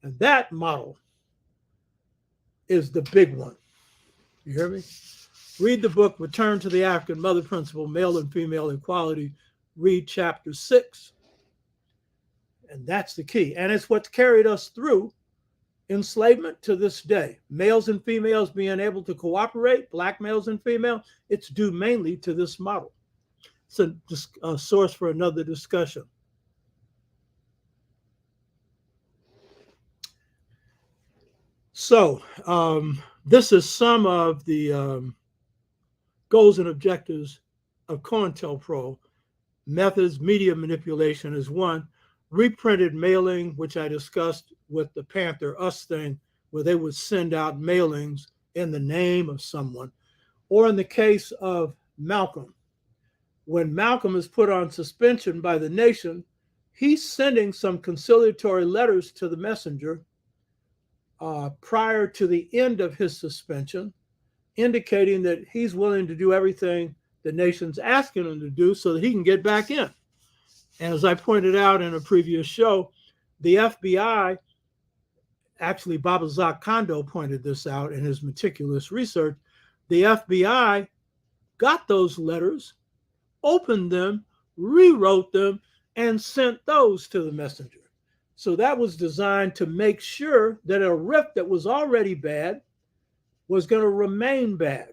And that model is the big one. You hear me? Read the book, Return to the African Mother Principle, Male and Female Equality. Read chapter 6. And that's the key. And it's what's carried us through enslavement to this day. Males and females being able to cooperate, Black males and females, it's due mainly to this model. It's a source for another discussion. So this is some of the goals and objectives of COINTELPRO Methods, media manipulation is one. Reprinted mailing, which I discussed with the Panther Us thing, where they would send out mailings in the name of someone. Or in the case of Malcolm, when Malcolm is put on suspension by the nation, he's sending some conciliatory letters to the messenger prior to the end of his suspension, indicating that he's willing to do everything the nation's asking him to do so that he can get back in. And as I pointed out in a previous show, the FBI, actually Babazak Kondo pointed this out in his meticulous research, the FBI got those letters, opened them, rewrote them, and sent those to the messenger. So that was designed to make sure that a rift that was already bad was going to remain bad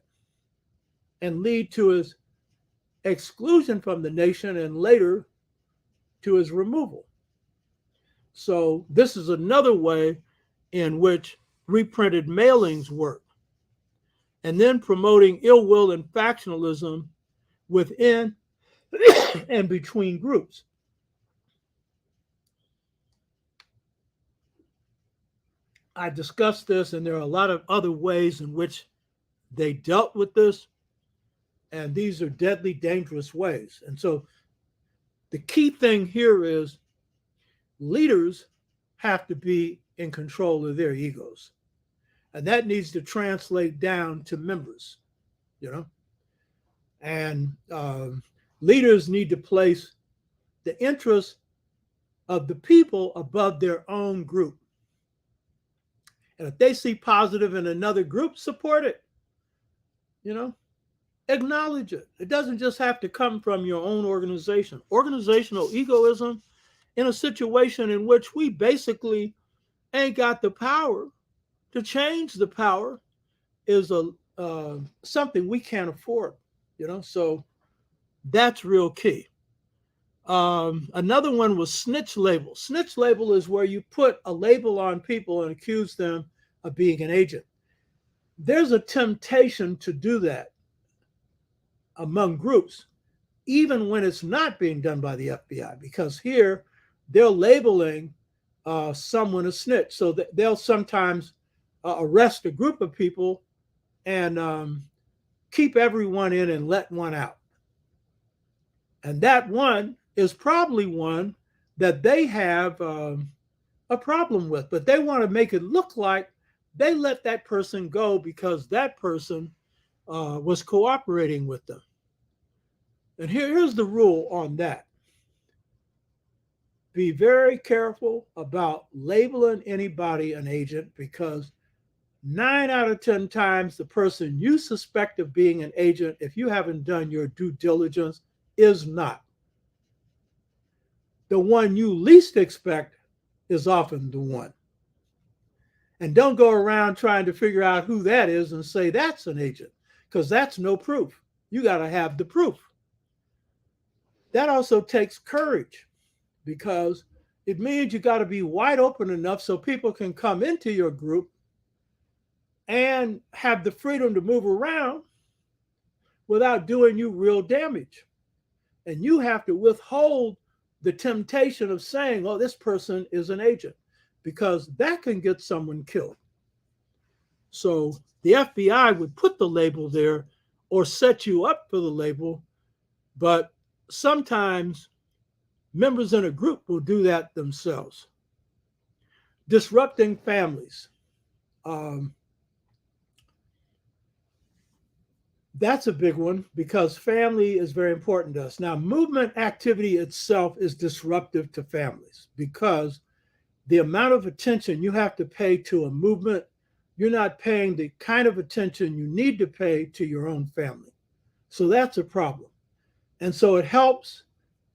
and lead to his exclusion from the nation and later to his removal. So this is another way in which reprinted mailings work. And then promoting ill will and factionalism within and between groups. I discussed this, and there are a lot of other ways in which they dealt with this, and these are deadly dangerous ways. And so the key thing here is leaders have to be in control of their egos. And that needs to translate down to members, And leaders need to place the interests of the people above their own group. And if they see positive in another group, support it. Acknowledge it. It doesn't just have to come from your own organization. Organizational egoism in a situation in which we basically ain't got the power to change the power is something we can't afford, So that's real key. Another one was snitch label. Snitch label is where you put a label on people and accuse them of being an agent. There's a temptation to do that among groups, even when it's not being done by the FBI, because here they're labeling someone a snitch. So they'll sometimes arrest a group of people and keep everyone in and let one out. And that one is probably one that they have a problem with, but they want to make it look like they let that person go because that person was cooperating with them. And here's the rule on that. Be very careful about labeling anybody an agent, because 9 out of 10 times the person you suspect of being an agent, if you haven't done your due diligence, is not. The one you least expect is often the one. And don't go around trying to figure out who that is and say that's an agent, because that's no proof. You got to have the proof. That also takes courage, because it means you got to be wide open enough so people can come into your group and have the freedom to move around without doing you real damage. And you have to withhold the temptation of saying, oh, this person is an agent, because that can get someone killed. So the FBI would put the label there or set you up for the label, but sometimes members in a group will do that themselves. Disrupting families. That's a big one, because family is very important to us. Now, movement activity itself is disruptive to families, because the amount of attention you have to pay to a movement, you're not paying the kind of attention you need to pay to your own family. So that's a problem. And so it helps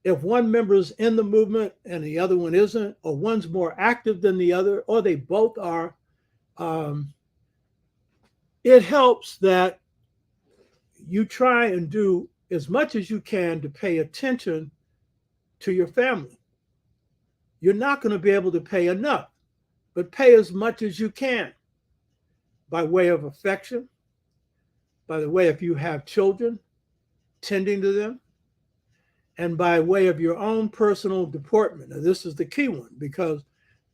if one member's in the movement and the other one isn't, or one's more active than the other, or they both are. It helps that you try and do as much as you can to pay attention to your family. You're not going to be able to pay enough, but pay as much as you can by way of affection, by the way, if you have children, tending to them, and by way of your own personal deportment. Now, this is the key one because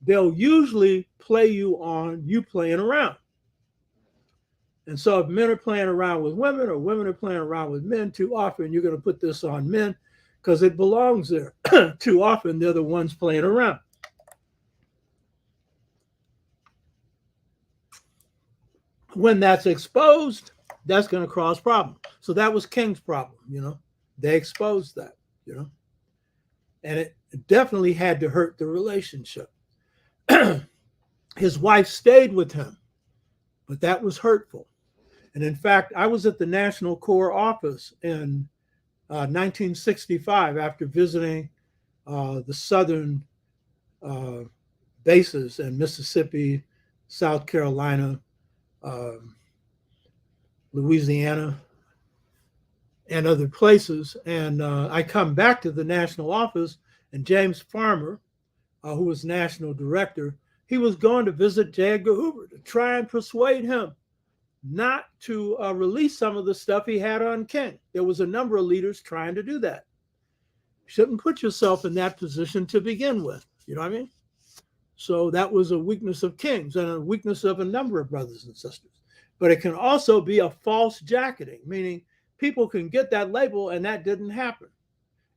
they'll usually play you on you playing around. And so if men are playing around with women or women are playing around with men too often, you're going to put this on men because it belongs there. Too often, they're the ones playing around. When that's exposed, that's going to cause problems. So that was King's problem, They exposed that, And it definitely had to hurt the relationship. His wife stayed with him, but that was hurtful. And in fact, I was at the National Corps office in 1965 after visiting the southern bases in Mississippi, South Carolina, Louisiana, and other places. And I come back to the national office, and James Farmer, who was national director, he was going to visit J. Edgar Hoover to try and persuade him not to release some of the stuff he had on King. There was a number of leaders trying to do that. You shouldn't put yourself in that position to begin with. You know what I mean? So that was a weakness of King's and a weakness of a number of brothers and sisters. But it can also be a false jacketing, meaning people can get that label and that didn't happen.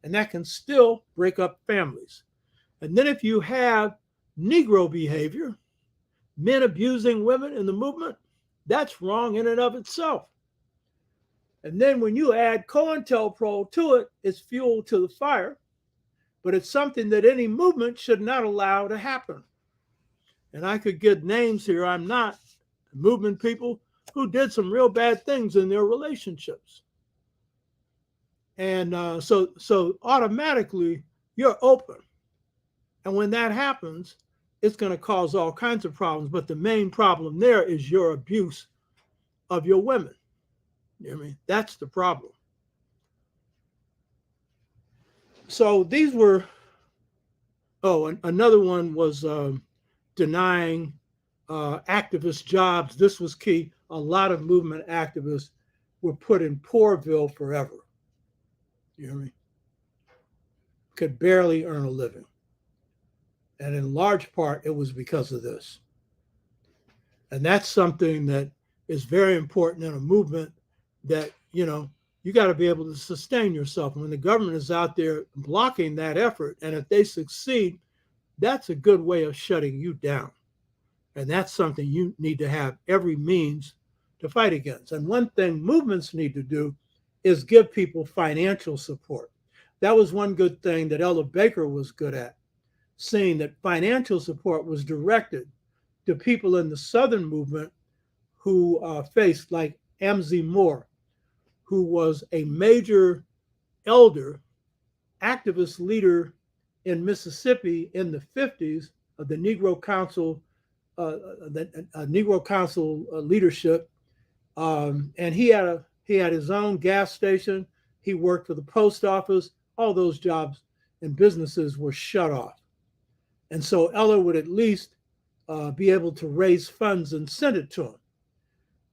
And that can still break up families. And then if you have Negro behavior, men abusing women in the movement, that's wrong in and of itself. And then when you add COINTELPRO to it, it's fuel to the fire, but it's something that any movement should not allow to happen. And I could get names here. I'm not movement people who did some real bad things in their relationships. And so automatically you're open. And when that happens, it's going to cause all kinds of problems. But the main problem there is your abuse of your women. You know what I mean? That's the problem. So these were, another one was denying activist jobs. This was key. A lot of movement activists were put in Poorville forever. You know what I mean? Could barely earn a living. And in large part, it was because of this. And that's something that is very important in a movement that, you got to be able to sustain yourself. And when the government is out there blocking that effort, and if they succeed, that's a good way of shutting you down. And that's something you need to have every means to fight against. And one thing movements need to do is give people financial support. That was one good thing that Ella Baker was good at, seeing that financial support was directed to people in the Southern movement who faced, like Amzie Moore, who was a major elder, activist leader in Mississippi in the 50s of the Negro Council, Negro Council leadership, and he had his own gas station. He worked for the post office. All those jobs and businesses were shut off, and so Ella would at least be able to raise funds and send it to him.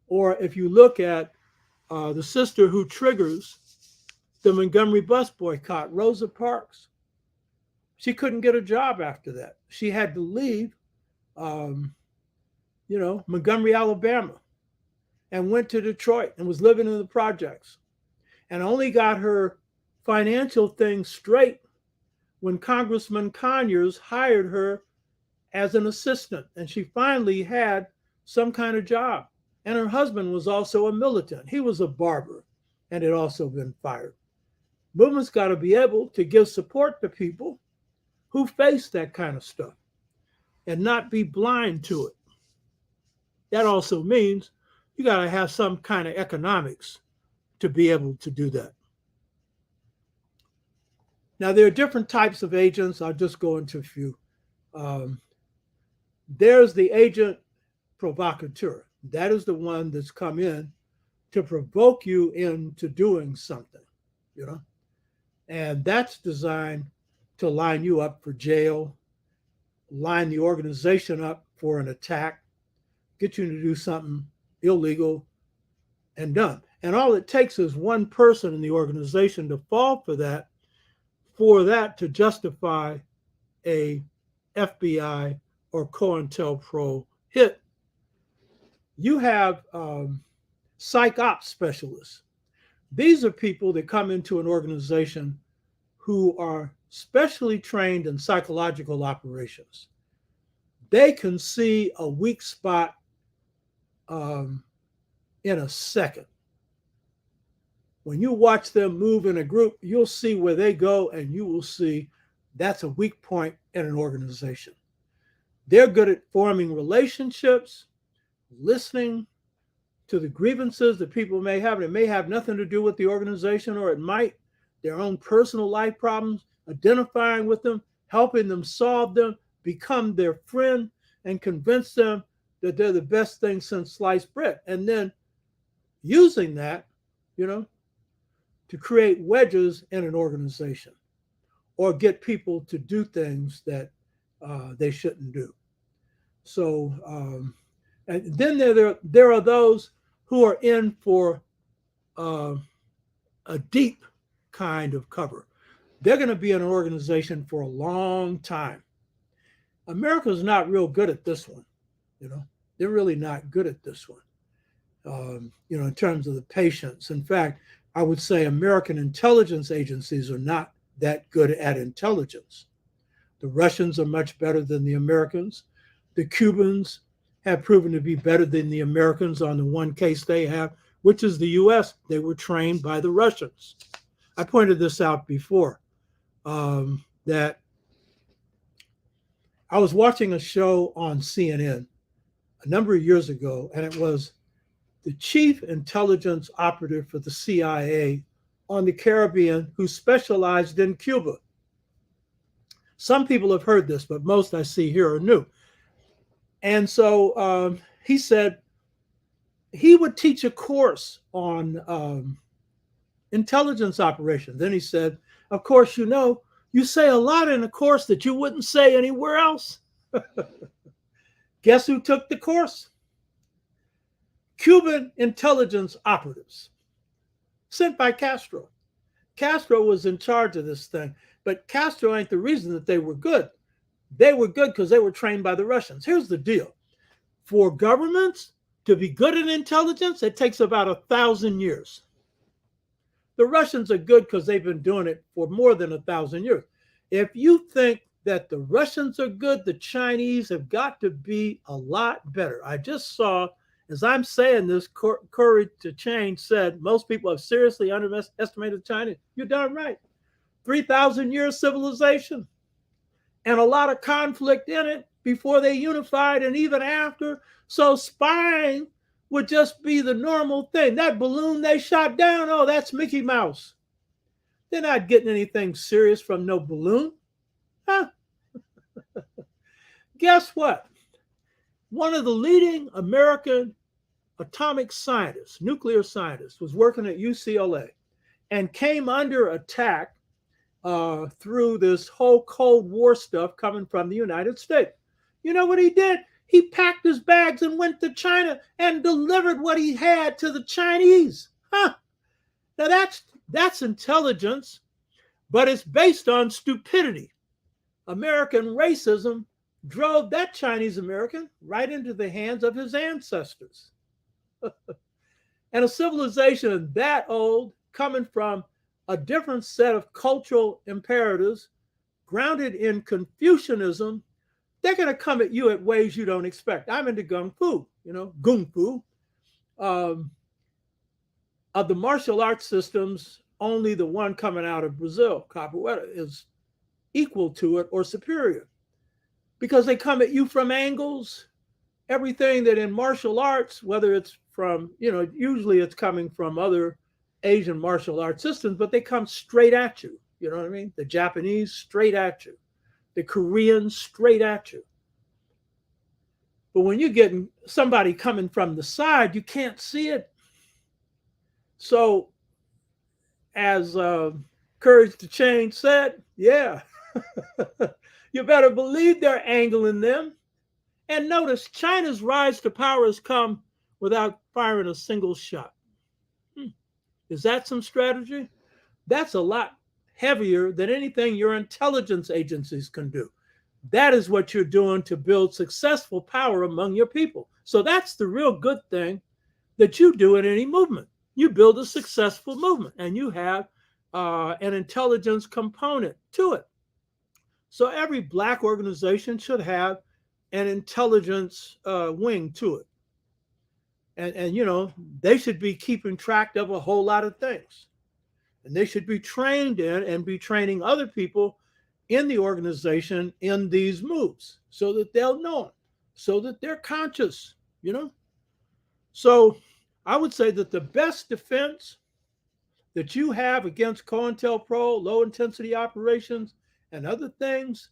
Or if you look at the sister who triggers the Montgomery bus boycott, Rosa Parks, she couldn't get a job after that. She had to leave, Montgomery, Alabama, and went to Detroit and was living in the projects, and only got her financial things straight when Congressman Conyers hired her as an assistant, and she finally had some kind of job. And her husband was also a militant. He was a barber and had also been fired. Movement's got to be able to give support to people who face that kind of stuff and not be blind to it. That also means you got to have some kind of economics to be able to do that. Now, there are different types of agents. I'll just go into a few. There's the agent provocateur. That is the one that's come in to provoke you into doing something, and that's designed to line you up for jail, line the organization up for an attack, get you to do something illegal, and done. And all it takes is one person in the organization to fall for that to justify a FBI or COINTELPRO hit. You have psych ops specialists. These are people that come into an organization who are specially trained in psychological operations. They can see a weak spot in a second. When you watch them move in a group, you'll see where they go, and you will see that's a weak point in an organization. They're good at forming relationships, listening to the grievances that people may have. It may have nothing to do with the organization, or it might their own personal life problems, identifying with them, helping them solve them, become their friend, and convince them that they're the best thing since sliced bread. And then using that, to create wedges in an organization or get people to do things that they shouldn't do. So, and then there are those who are in for a deep kind of cover. They're going to be in an organization for a long time. America's not real good at this one. They're really not good at this one. In terms of the patience. In fact, I would say American intelligence agencies are not that good at intelligence. The Russians are much better than the Americans. The Cubans have proven to be better than the Americans on the one case they have, which is the US. They were trained by the Russians. I pointed this out before, that I was watching a show on CNN a number of years ago, and it was the chief intelligence operative for the CIA on the Caribbean who specialized in Cuba. Some people have heard this, but most I see here are new. And so he said he would teach a course on intelligence operations. Then he said, of course, you say a lot in a course that you wouldn't say anywhere else. Guess who took the course? Cuban intelligence operatives sent by Castro. Castro was in charge of this thing, but Castro ain't the reason that they were good. They were good because they were trained by the Russians. Here's the deal. For governments to be good at intelligence, it takes about 1,000 years. The Russians are good because they've been doing it for more than 1,000 years. If you think that the Russians are good, the Chinese have got to be a lot better. I just saw, as I'm saying this, Courage to Change said most people have seriously underestimated China. You're darn right. 3,000 years civilization and a lot of conflict in it before they unified and even after. So spying would just be the normal thing. That balloon they shot down, oh, that's Mickey Mouse. They're not getting anything serious from no balloon. Huh? Guess what? One of the leading American atomic scientists, nuclear scientists, was working at UCLA and came under attack through this whole Cold War stuff coming from the United States. You know what he did? He packed his bags and went to China and delivered what he had to the Chinese. Huh? Now that's intelligence, but it's based on stupidity. American racism drove that Chinese American right into the hands of his ancestors. And a civilization that old, coming from a different set of cultural imperatives, grounded in Confucianism, they're going to come at you at ways you don't expect. I'm into Kung Fu, Kung Fu. Of the martial arts systems, only the one coming out of Brazil, Capoeira, is equal to it or superior, because they come at you from angles. Everything that in martial arts, whether it's from, usually it's coming from other Asian martial arts systems, but they come straight at you. You know what I mean? The Japanese, straight at you. The Koreans, straight at you. But when you're getting somebody coming from the side, you can't see it. So, as Courage to Change said, yeah, you better believe they're angling them. And notice, China's rise to power has come without firing a single shot. Is that some strategy? That's a lot heavier than anything your intelligence agencies can do. That is what you're doing to build successful power among your people. So that's the real good thing that you do in any movement. You build a successful movement and you have an intelligence component to it. So every Black organization should have an intelligence wing to it. And, you know, they should be keeping track of a whole lot of things. And they should be trained in and be training other people in the organization in these moves so that they'll know them, so that they're conscious, you know? So I would say that the best defense that you have against COINTELPRO, low intensity operations, and other things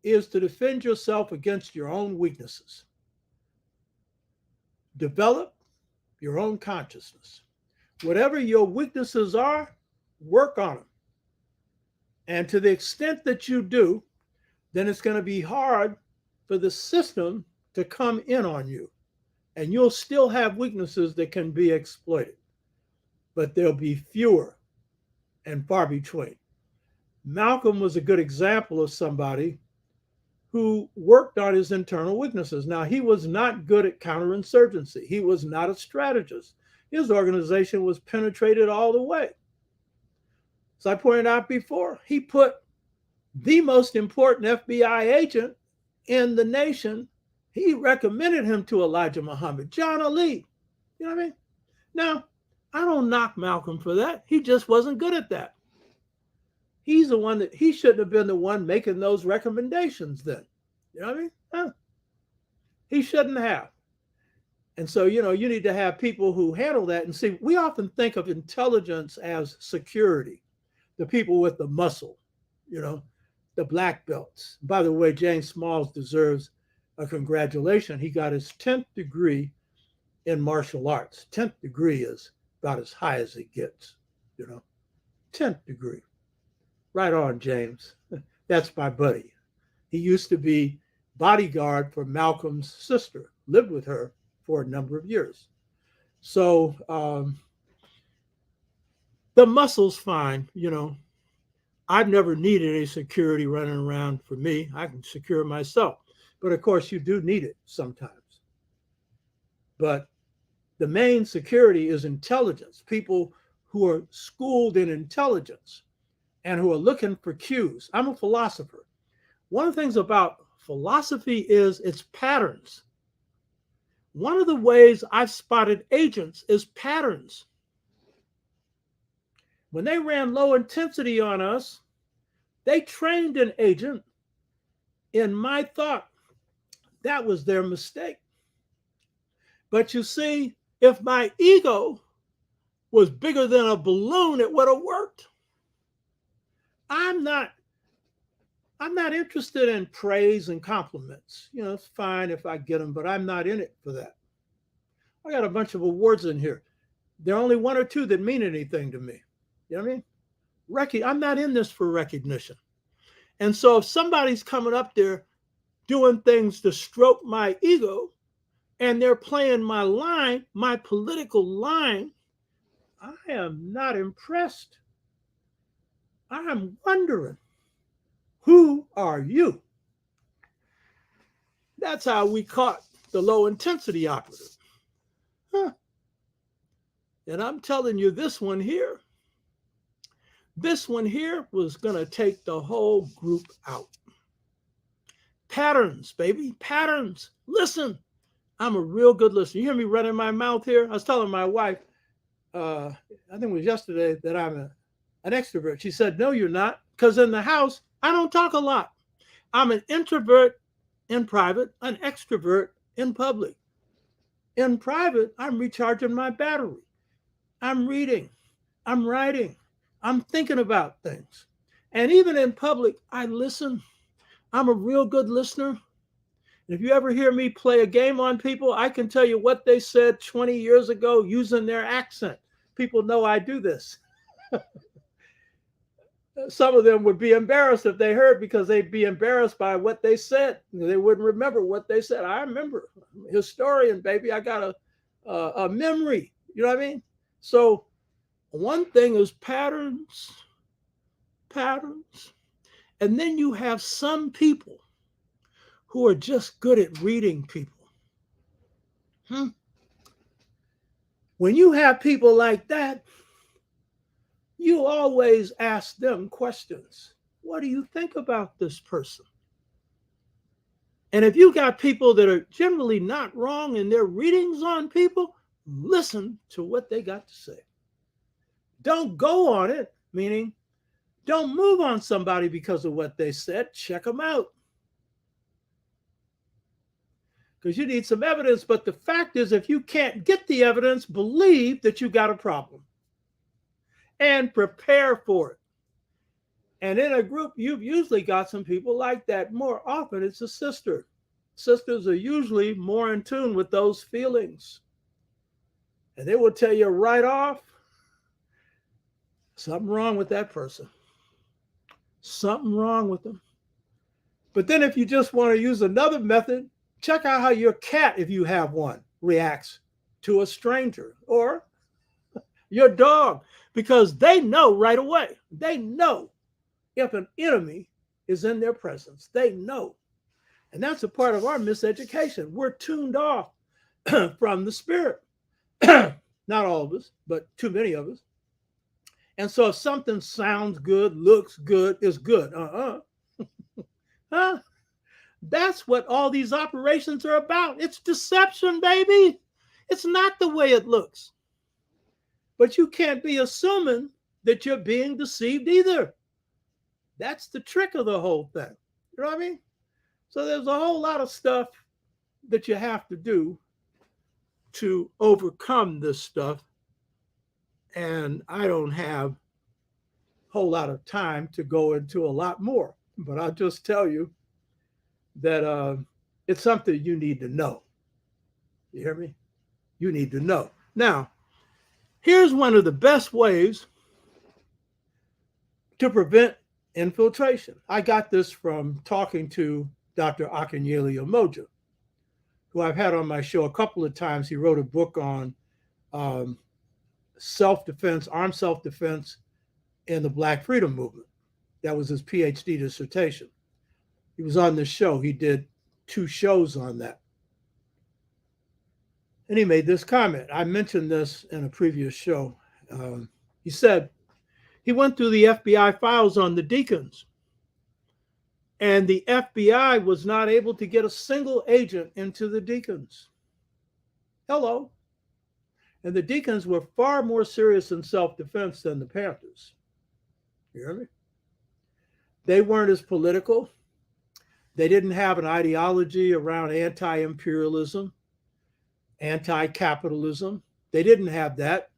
is to defend yourself against your own weaknesses. Develop your own consciousness. Whatever your weaknesses are, work on them. And to the extent that you do, then it's going to be hard for the system to come in on you. And you'll still have weaknesses that can be exploited, but there'll be fewer and far between. Malcolm was a good example of somebody who worked on his internal weaknesses. Now, he was not good at counterinsurgency. He was not a strategist. His organization was penetrated all the way. As I pointed out before, he put the most important FBI agent in the nation. He recommended him to Elijah Muhammad, John Ali. You know what I mean? Now, I don't knock Malcolm for that. He just wasn't good at that. He's the one that he shouldn't have been the one making those recommendations then. You know what I mean? Huh. He shouldn't have. And so, you know, you need to have people who handle that. And see, we often think of intelligence as security, the people with the muscle, you know, the black belts. By the way, James Smalls deserves a congratulation. He got his 10th degree in martial arts. 10th degree is about as high as it gets, you know, 10th degree. Right on, James. That's my buddy. He used to be bodyguard for Malcolm's sister, lived with her for a number of years. So the muscle's fine, you know. I've never needed any security running around for me. I can secure myself. But of course, you do need it sometimes. But the main security is intelligence, people who are schooled in intelligence and who are looking for cues. I'm a philosopher. One of the things about philosophy is its patterns. One of the ways I've spotted agents is patterns. When they ran low intensity on us, they trained an agent in my thought. That was their mistake. But you see, if my ego was bigger than a balloon, it would have worked. I'm not interested in praise and compliments. You know, it's fine if I get them, but I'm not in it for that. I got a bunch of awards in here. There are only one or two that mean anything to me. You know what I mean? I'm not in this for recognition. And so if somebody's coming up there doing things to stroke my ego and they're playing my line, my political line, I am not impressed. I'm wondering, who are you? That's how we caught the low intensity operative. Huh. And I'm telling you, this one here was going to take the whole group out. Patterns, baby, patterns. Listen, I'm a real good listener. You hear me running my mouth here? I was telling my wife, I think it was yesterday, that I'm an extrovert. She said, no, you're not, because in the house, I don't talk a lot. I'm an introvert in private, an extrovert in public. In private, I'm recharging my battery. I'm reading. I'm writing. I'm thinking about things. And even in public, I listen. I'm a real good listener. And if you ever hear me play a game on people, I can tell you what they said 20 years ago using their accent. People know I do this. Some of them would be embarrassed if they heard, because they'd be embarrassed by what they said. They wouldn't remember what they said. I remember. Historian, baby. I got a memory. You know what I mean? So One thing is patterns, patterns. And then you have some people who are just good at reading people. When you have people like that, you always ask them questions. What do you think about this person? And if you got people that are generally not wrong in their readings on people, listen to what they got to say. Don't go on it, meaning don't move on somebody because of what they said. Check them out. Because you need some evidence. But the fact is, if you can't get the evidence, believe that you got a problem and prepare for it. And in a group, you've usually got some people like that. More often, it's a sister. Sisters are usually more in tune with those feelings. And they will tell you right off, something wrong with that person. Something wrong with them. But then if you just want to use another method, check out how your cat, if you have one, reacts to a stranger or your dog, because they know right away. They know if an enemy is in their presence. They know. And that's a part of our miseducation. We're tuned off from the spirit. Not all of us, but too many of us. And so if something sounds good, looks good, is good. Huh? That's what all these operations are about. It's deception, baby. It's not the way it looks. But you can't be assuming that you're being deceived either. That's the trick of the whole thing. You know what I mean? So there's a whole lot of stuff that you have to do to overcome this stuff. And I don't have a whole lot of time to go into a lot more. But I'll just tell you that it's something you need to know. You hear me? You need to know. Now, here's one of the best ways to prevent infiltration. I got this from talking to Dr. Akinyele Umoja, who I've had on my show a couple of times. He wrote a book on self-defense, armed self-defense in the Black Freedom Movement. That was his PhD dissertation. He was on this show. He did 2 shows on that. And he made this comment. I mentioned this in a previous show. He said he went through the FBI files on the deacons, and the FBI was not able to get a single agent into the deacons. Hello. And the deacons were far more serious in self-defense than the Panthers. You hear me? They weren't as political. They didn't have an ideology around anti-imperialism, anti-capitalism. They didn't have that.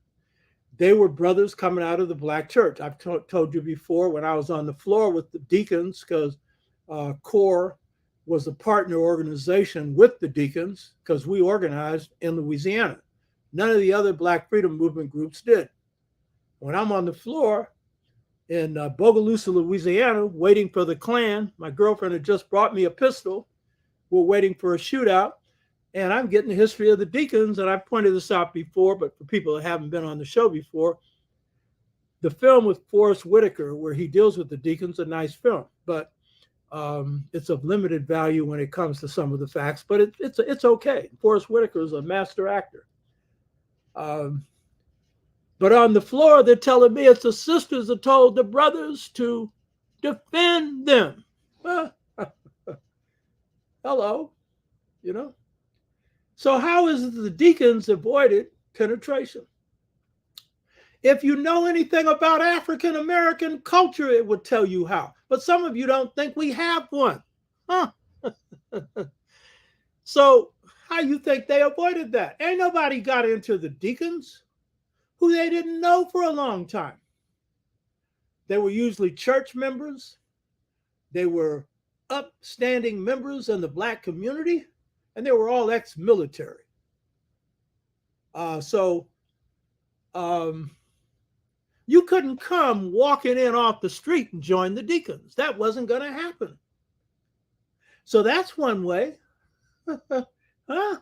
They were brothers coming out of the Black church. I've told you before when I was on the floor with the deacons, because CORE was a partner organization with the deacons, because we organized in Louisiana. None of the other Black Freedom Movement groups did. When I'm on the floor in Bogalusa, Louisiana, waiting for the Klan, my girlfriend had just brought me a pistol. We're waiting for a shootout. And I'm getting the history of the deacons, and I've pointed this out before, but for people that haven't been on the show before, the film with Forrest Whitaker, where he deals with the deacons, a nice film, but it's of limited value when it comes to some of the facts, but it's okay. Forrest Whitaker is a master actor. But on the floor, they're telling me it's the sisters that told the brothers to defend them. Hello, you know? So how is it the deacons avoided penetration? If you know anything about African American culture, it would tell you how. But some of you don't think we have one. Huh? So how you think they avoided that? Ain't nobody got into the deacons who they didn't know for a long time. They were usually church members. They were upstanding members in the Black community. And they were all ex-military. So you couldn't come walking in off the street and join the deacons. That wasn't going to happen. So that's one way. Huh?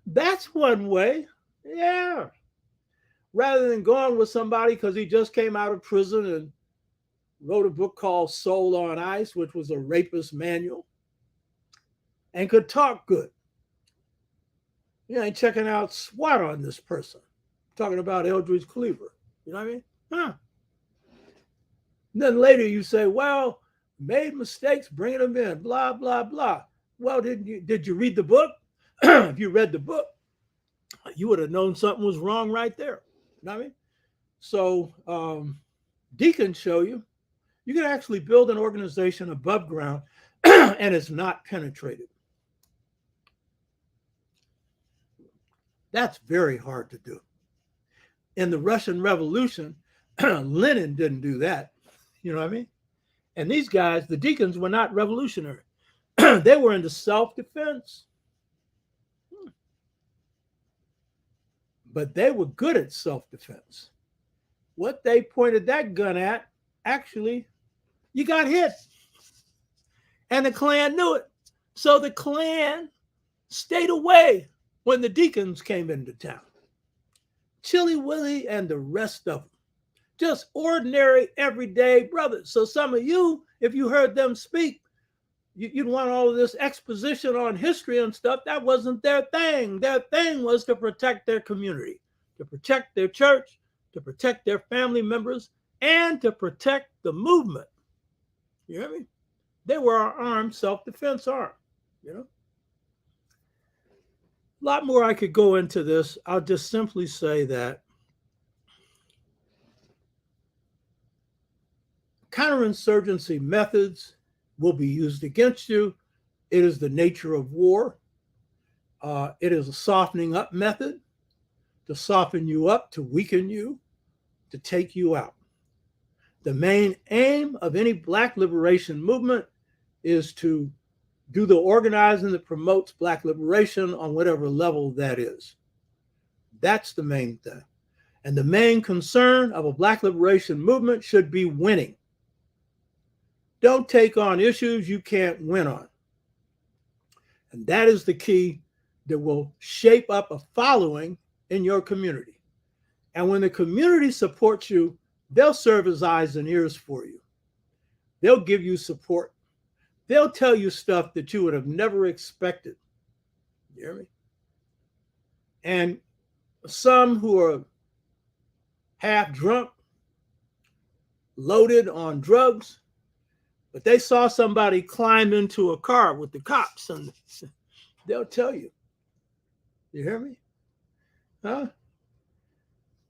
That's one way. Yeah. rather than going with somebody because he just came out of prison and wrote a book called Soul on Ice, which was a rapist manual, and could talk good. You ain't checking out SWAT on this person. Talking about Eldridge Cleaver. You know what I mean? Huh. And then later you say, well, made mistakes bringing them in, blah, blah, blah. Well, did you read the book? If you read the book, you would have known something was wrong right there. You know what I mean? So deacons show you can actually build an organization above ground and it's not penetrated. That's very hard to do. In the Russian Revolution, Lenin didn't do that. You know what I mean? And these guys, the deacons, were not revolutionary. They were into self-defense. But they were good at self-defense. What they pointed that gun at, actually, you got hit. And the Klan knew it. So the Klan stayed away when the deacons came into town. Chilly Willie and the rest of them. Just ordinary, everyday brothers. So some of you, if you heard them speak, you'd want all of this exposition on history and stuff. That wasn't their thing. Their thing was to protect their community, to protect their church, to protect their family members, and to protect the movement. You hear me? They were our armed self-defense arm, you know? A lot more I could go into this. I'll just simply say that counterinsurgency methods will be used against you. It is the nature of war. It is a softening up method to soften you up, to weaken you, to take you out. The main aim of any Black liberation movement is to do the organizing that promotes Black liberation on whatever level that is. That's the main thing. And the main concern of a Black liberation movement should be winning. Don't take on issues you can't win on. And that is the key that will shape up a following in your community. And when the community supports you, they'll serve as eyes and ears for you. They'll give you support. They'll tell you stuff that you would have never expected. You hear me? And some who are half drunk, loaded on drugs, but they saw somebody climb into a car with the cops and they'll tell you. You hear me? Huh?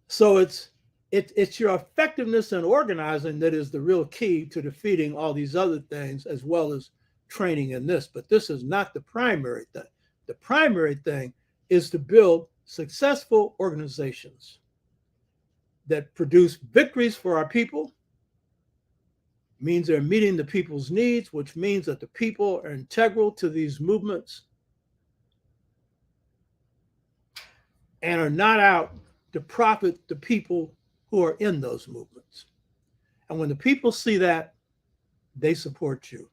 So it's your effectiveness in organizing that is the real key to defeating all these other things, as well as training in this. But this is not the primary thing. The primary thing is to build successful organizations that produce victories for our people, means they're meeting the people's needs, which means that the people are integral to these movements and are not out to profit the people who are in those movements. And when the people see that, they support you.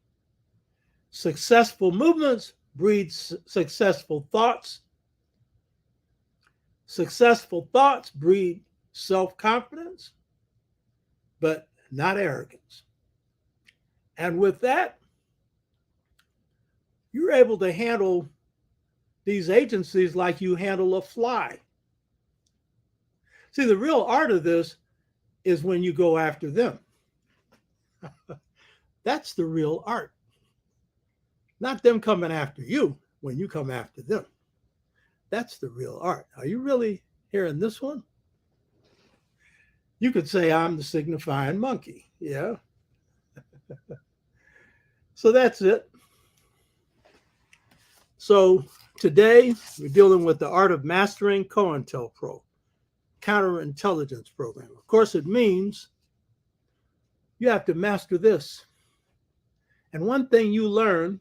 Successful movements breed successful thoughts. Successful thoughts breed self-confidence, but not arrogance. And with that, you're able to handle these agencies like you handle a fly. See, the real art of this is when you go after them. That's the real art. Not them coming after you when you come after them. That's the real art. Are you really hearing this one? You could say I'm the signifying monkey. Yeah. So that's it. So today we're dealing with the art of mastering COINTELPRO, counterintelligence program. Of course, it means you have to master this. And one thing you learn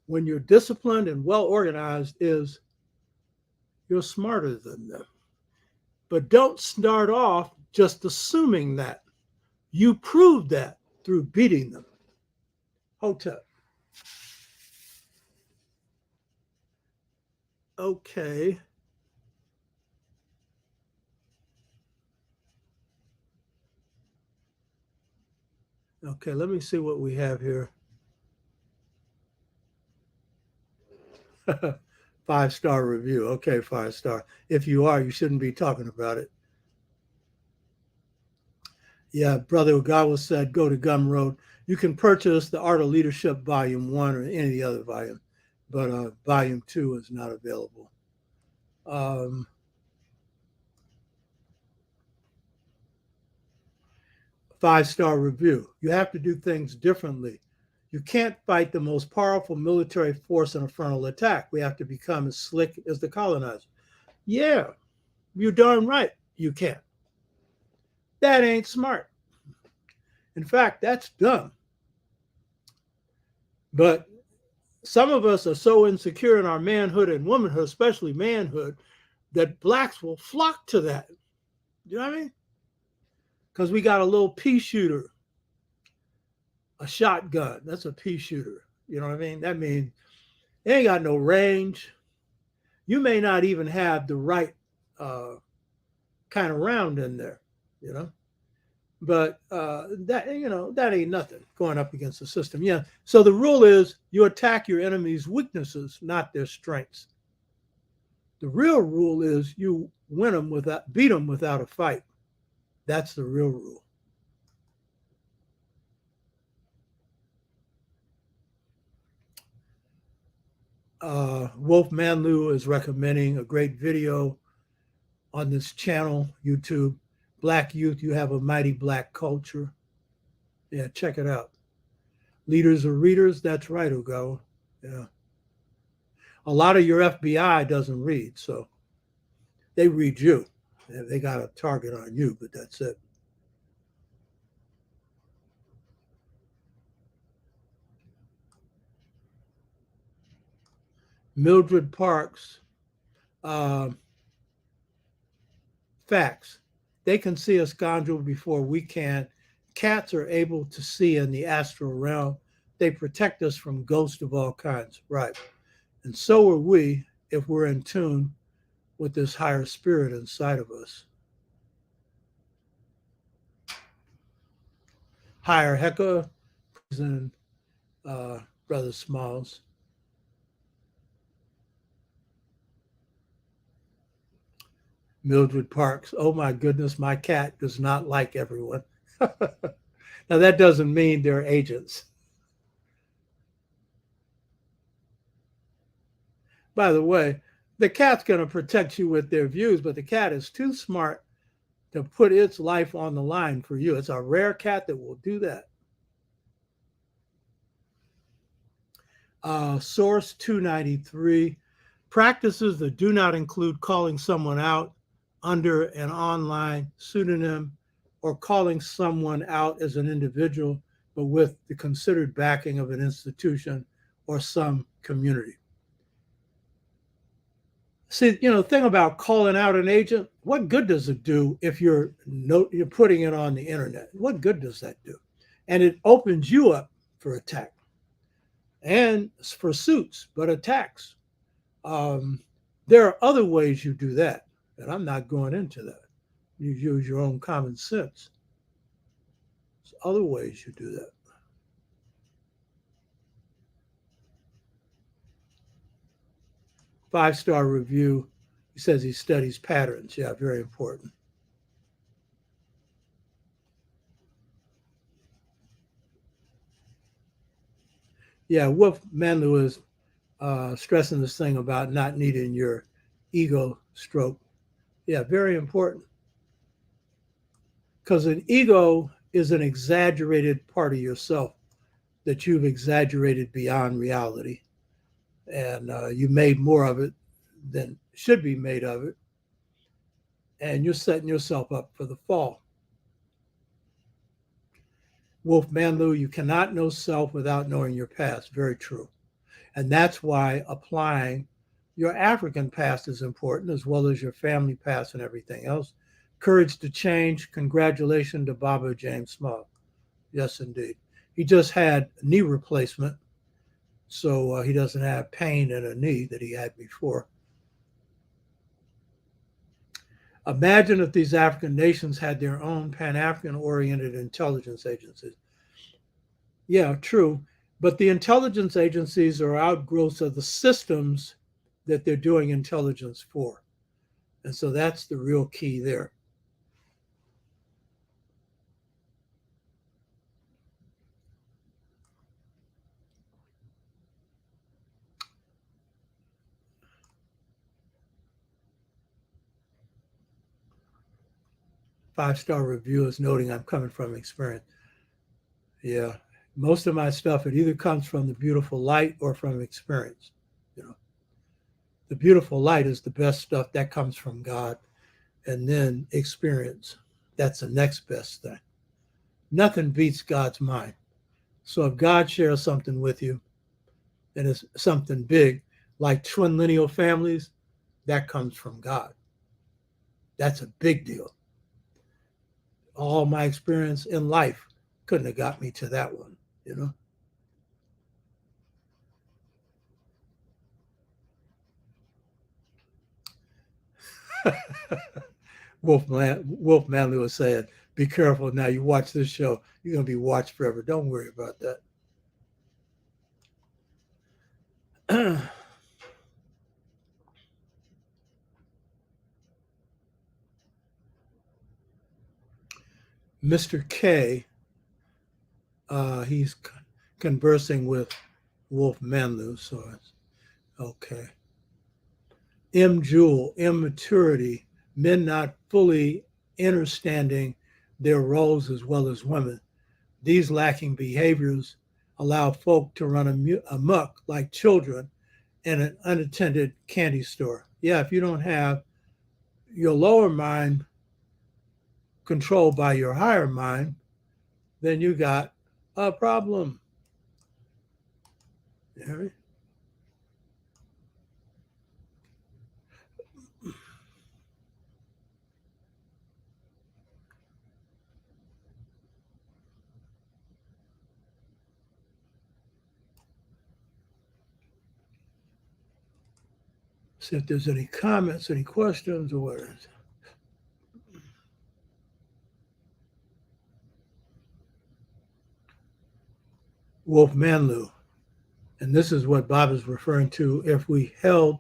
when you're disciplined and well organized is you're smarter than them. But don't start off just assuming that. You prove that through beating them. Hotep. Okay. Okay, let me see what we have here. 5-star review. Okay, 5-star. If you are, you shouldn't be talking about it. Yeah, Brother Ogawa said, go to Gumroad. You can purchase The Art of Leadership Volume 1 or any of the other volume, but Volume 2 is not available. 5-star review. You have to do things differently. You can't fight the most powerful military force in a frontal attack. We have to become as slick as the colonizer. Yeah, you're darn right you can't. That ain't smart. In fact, that's dumb. But some of us are so insecure in our manhood and womanhood, especially manhood, that blacks will flock to that. You know what I mean? Because we got a little pea shooter, a shotgun. That's a pea shooter. You know what I mean? That means it ain't got no range. You may not even have the right kind of round in there, you know. But that ain't nothing going up against the system. Yeah. So the rule is you attack your enemy's weaknesses, not their strengths. The real rule is you beat them without a fight. That's the real rule. Wolf Manlu is recommending a great video on this channel, YouTube. Black Youth, You Have a Mighty Black Culture. Yeah, check it out. Leaders are readers. That's right, Ugo. Yeah. A lot of your FBI doesn't read, so they read you. They got a target on you, but that's it. Mildred Parks, facts. They can see a scoundrel before we can. Cats are able to see in the astral realm. They protect us from ghosts of all kinds. Right. And so are we if we're in tune with this higher spirit inside of us. Higher Hecka, and Brother Smalls. Mildred Parks. Oh my goodness, my cat does not like everyone. Now that doesn't mean they're agents. By the way, the cat's going to protect you with their views, but the cat is too smart to put its life on the line for you. It's a rare cat that will do that. Source 293. Practices that do not include calling someone out under an online pseudonym or calling someone out as an individual, but with the considered backing of an institution or some community. See, the thing about calling out an agent, what good does it do if you're putting it on the internet? What good does that do? And it opens you up for attack and for suits, but attacks. There are other ways you do that, and I'm not going into that. You use your own common sense. There's other ways you do that. Five-star review. He says he studies patterns. Yeah, very important. Yeah, Wolf Manlu is stressing this thing about not needing your ego stroke. Yeah, very important. Because an ego is an exaggerated part of yourself that you've exaggerated beyond reality. And you made more of it than should be made of it. And you're setting yourself up for the fall. Wolf Manlu, you cannot know self without knowing your past. Very true. And that's why applying your African past is important, as well as your family past and everything else. Courage to change. Congratulations to Baba James Small. Yes, indeed. He just had knee replacement, so he doesn't have pain in a knee that he had before. Imagine if these African nations had their own Pan-African oriented intelligence agencies. Yeah, true. But the intelligence agencies are outgrowths of the systems that they're doing intelligence for. And so that's the real key there. Five-star review is noting I'm coming from experience. Yeah. Most of my stuff, it either comes from the beautiful light or from experience. You know, the beautiful light is the best stuff that comes from God, and then experience. That's the next best thing. Nothing beats God's mind. So if God shares something with you and it's something big, like twin lineal families, that comes from God. That's a big deal. All my experience in life couldn't have got me to that one, you know. Wolf Manley was saying, be careful now. You watch this show, you're going to be watched forever. Don't worry about that. Mr. K, he's conversing with Wolf Manley. So it's okay. M. Jewel, immaturity, men not fully understanding their roles as well as women. These lacking behaviors allow folk to run amok like children in an unattended candy store. Yeah, if you don't have your lower mind controlled by your higher mind, then you got a problem. See if there's any comments, any questions, or what is. Wolf Manley. And this is what Bob is referring to. If we held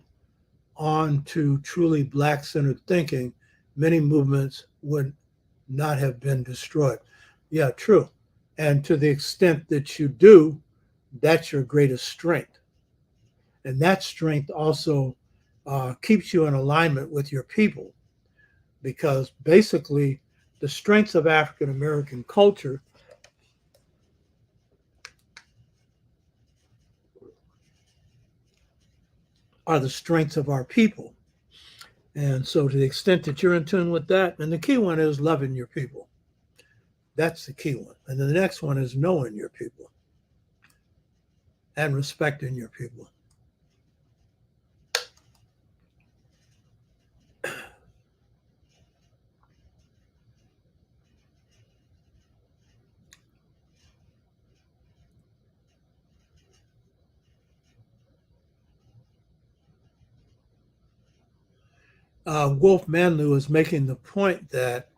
on to truly Black centered thinking, many movements would not have been destroyed. Yeah, true. And to the extent that you do, that's your greatest strength. And that strength also keeps you in alignment with your people, because basically the strengths of African American culture are the strengths of our people. And so, to the extent that you're in tune with that, and the key one is loving your people. That's the key one. And then the next one is knowing your people and respecting your people. Wolf Manley is making the point that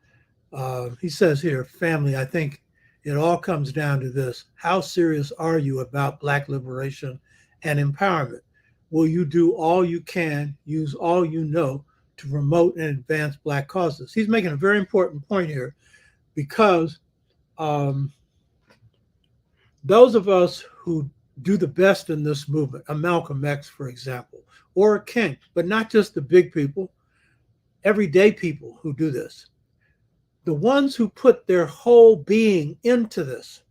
he says here, family, I think it all comes down to this. How serious are you about Black liberation and empowerment? Will you do all you can, use all you know to promote and advance Black causes? He's making a very important point here, because those of us who do the best in this movement, a Malcolm X, for example, or a King, but not just the big people, everyday people who do this, the ones who put their whole being into this,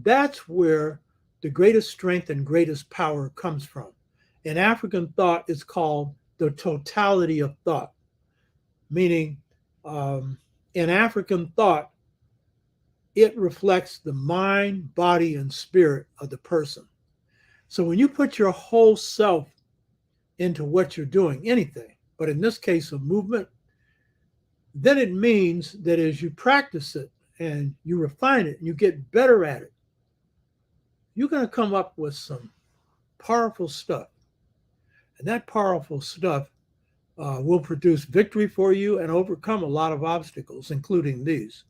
that's where the greatest strength and greatest power comes from. In African thought, it's called the totality of thought, meaning in African thought, it reflects the mind, body, and spirit of the person. So when you put your whole self into what you're doing, anything, but in this case, a movement, then it means that as you practice it and you refine it and you get better at it, you're going to come up with some powerful stuff. And that powerful stuff will produce victory for you and overcome a lot of obstacles, including these.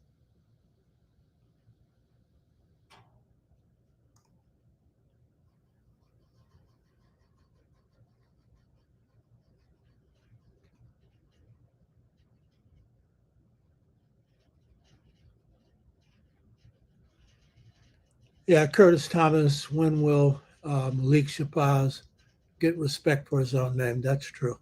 Yeah, Curtis Thomas, when will Malik Shabazz get respect for his own name? That's true.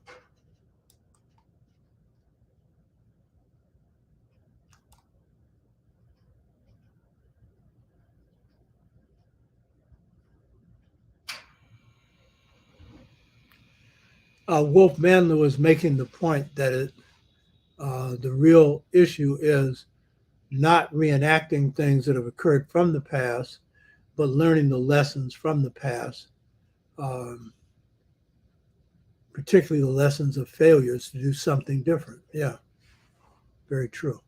Wolf Manley was making the point that the real issue is not reenacting things that have occurred from the past, but learning the lessons from the past, um, particularly the lessons of failures to do something different. Yeah, very true.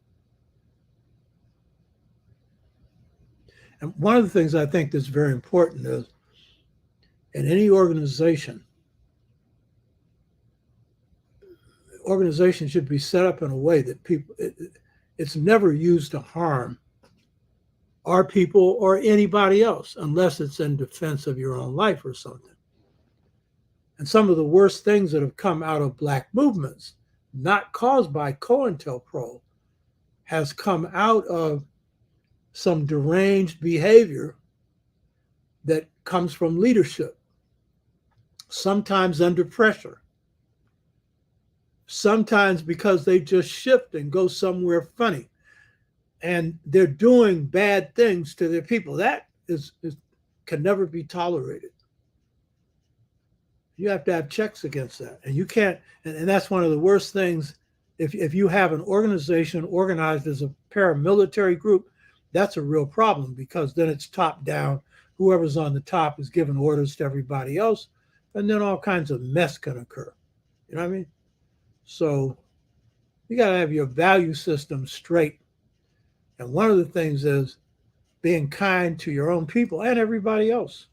And one of the things I think that's very important is in any organization should be set up in a way that it's never used to harm our people or anybody else unless it's in defense of your own life or something. And some of the worst things that have come out of black movements, not caused by COINTELPRO, has come out of some deranged behavior that comes from leadership, sometimes under pressure, sometimes because they just shift and go somewhere funny. And they're doing bad things to their people. That can never be tolerated. You have to have checks against that. And you can't, and that's one of the worst things. If you have an organization organized as a paramilitary group, that's a real problem because then it's top down. Whoever's on the top is giving orders to everybody else, and then all kinds of mess can occur. You know what I mean? So you got to have your value system straight. And one of the things is being kind to your own people and everybody else.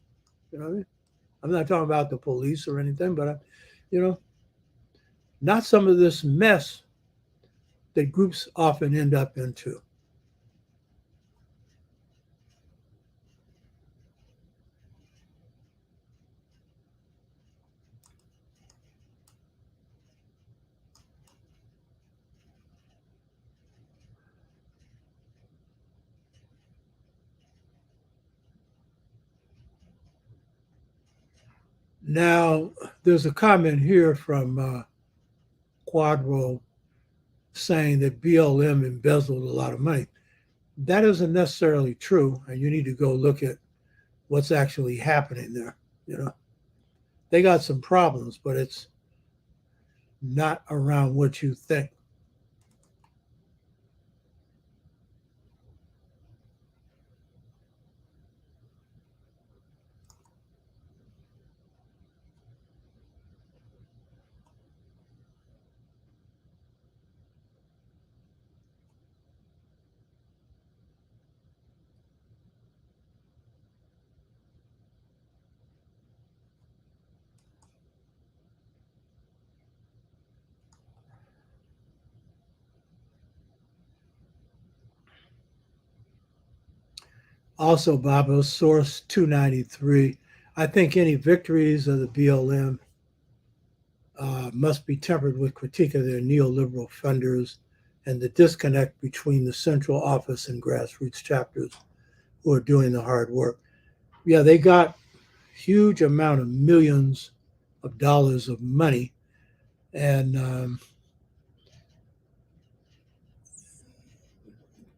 You know what I mean? I'm not talking about the police or anything, but you know, not some of this mess that groups often end up into. Now, there's a comment here from Quadro saying that BLM embezzled a lot of money. That isn't necessarily true, and you need to go look at what's actually happening there. You know, they got some problems, but it's not around what you think. Also, Baba, source 293. I think any victories of the BLM must be tempered with critique of their neoliberal funders and the disconnect between the central office and grassroots chapters who are doing the hard work. Yeah, they got huge amount of millions of dollars of money, and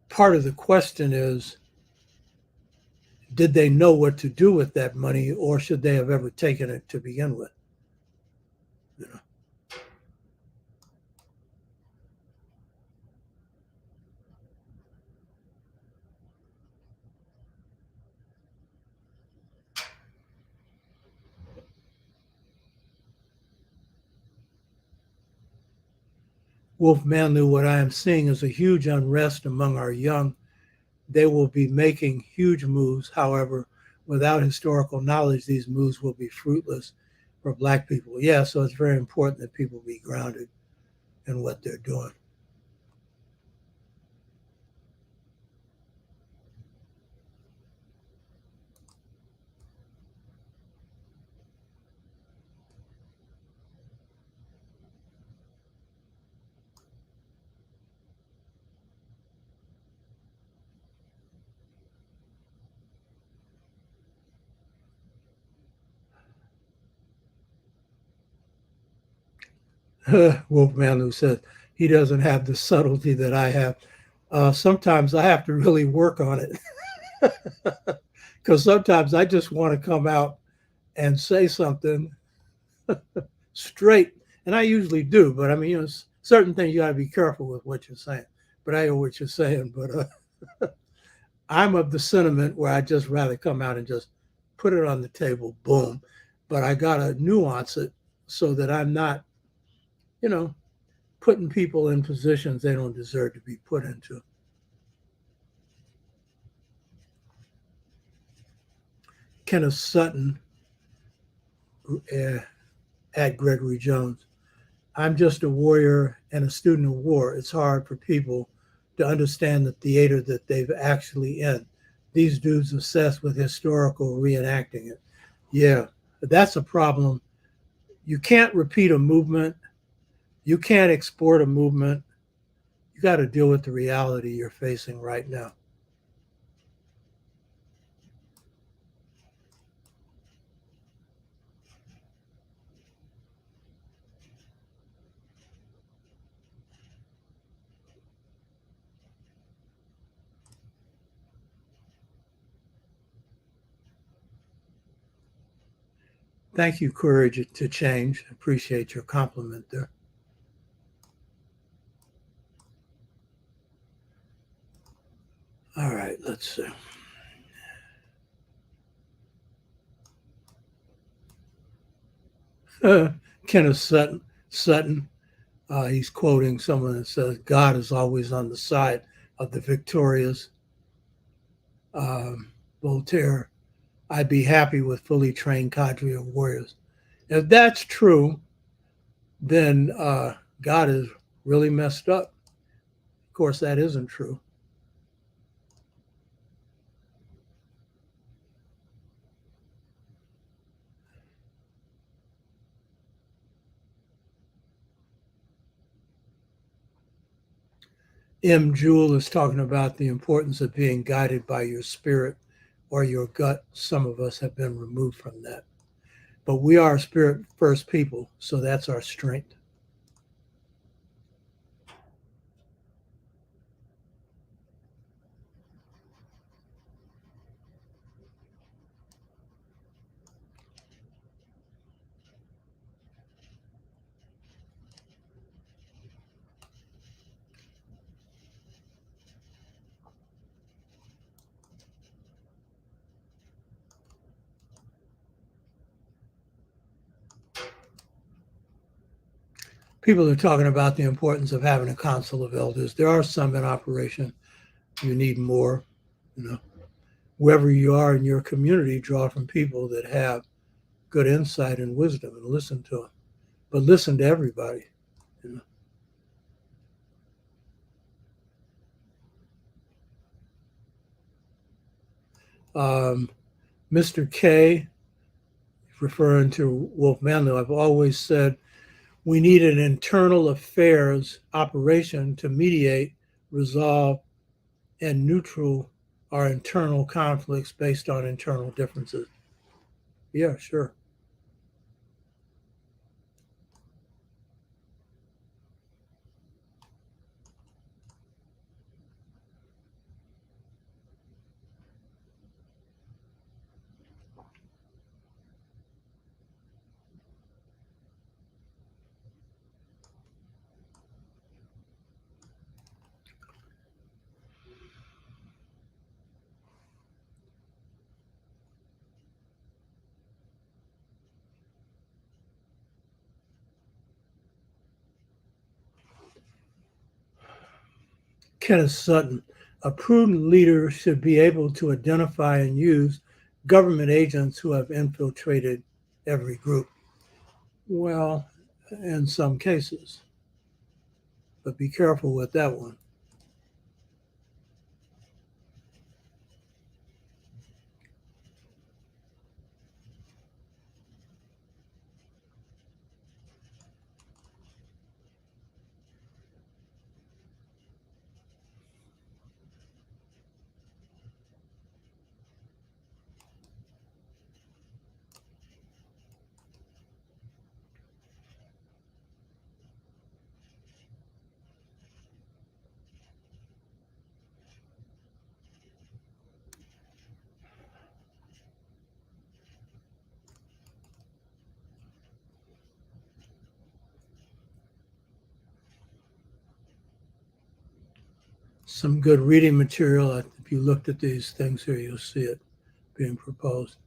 part of the question is, did they know what to do with that money, or should they have ever taken it to begin with? You know? Wolf Manley, what I am seeing is a huge unrest among our young. They will be making huge moves. However, without historical knowledge, these moves will be fruitless for Black people. Yeah, so it's very important that people be grounded in what they're doing. Wolfman who says he doesn't have the subtlety that I have. Sometimes I have to really work on it because sometimes I just want to come out and say something straight, and I usually do. But I mean, certain things you got to be careful with what you're saying. But I know what you're saying. But I'm of the sentiment where I just rather come out and just put it on the table, boom. But I got to nuance it so that I'm not, you know, putting people in positions they don't deserve to be put into. Kenneth Sutton uh, at Gregory Jones. I'm just a warrior and a student of war. It's hard for people to understand the theater that they've actually in. These dudes obsessed with historical reenacting it. Yeah, that's a problem. You can't repeat a movement. You can't export a movement. You got to deal with the reality you're facing right now. Thank you, Courage to Change. Appreciate your compliment there. All right, let's see. Kenneth Sutton, he's quoting someone that says, God is always on the side of the victorious. Voltaire, I'd be happy with fully trained cadre of warriors. If that's true, then God is really messed up. Of course, that isn't true. M. Jewell is talking about the importance of being guided by your spirit or your gut. Some of us have been removed from that. But we are spirit first people, so that's our strength. People are talking about the importance of having a council of elders. There are some in operation. You need more. You know, wherever you are in your community, draw from people that have good insight and wisdom and listen to them. But listen to everybody. You know. Mr. K, referring to Wolf Manley, I've always said we need an internal affairs operation to mediate, resolve, and neutral our internal conflicts based on internal differences. Yeah, sure. Kenneth Sutton, a prudent leader should be able to identify and use government agents who have infiltrated every group. Well, in some cases, but be careful with that one. some good reading material. If you looked at these things here, you'll see it being proposed.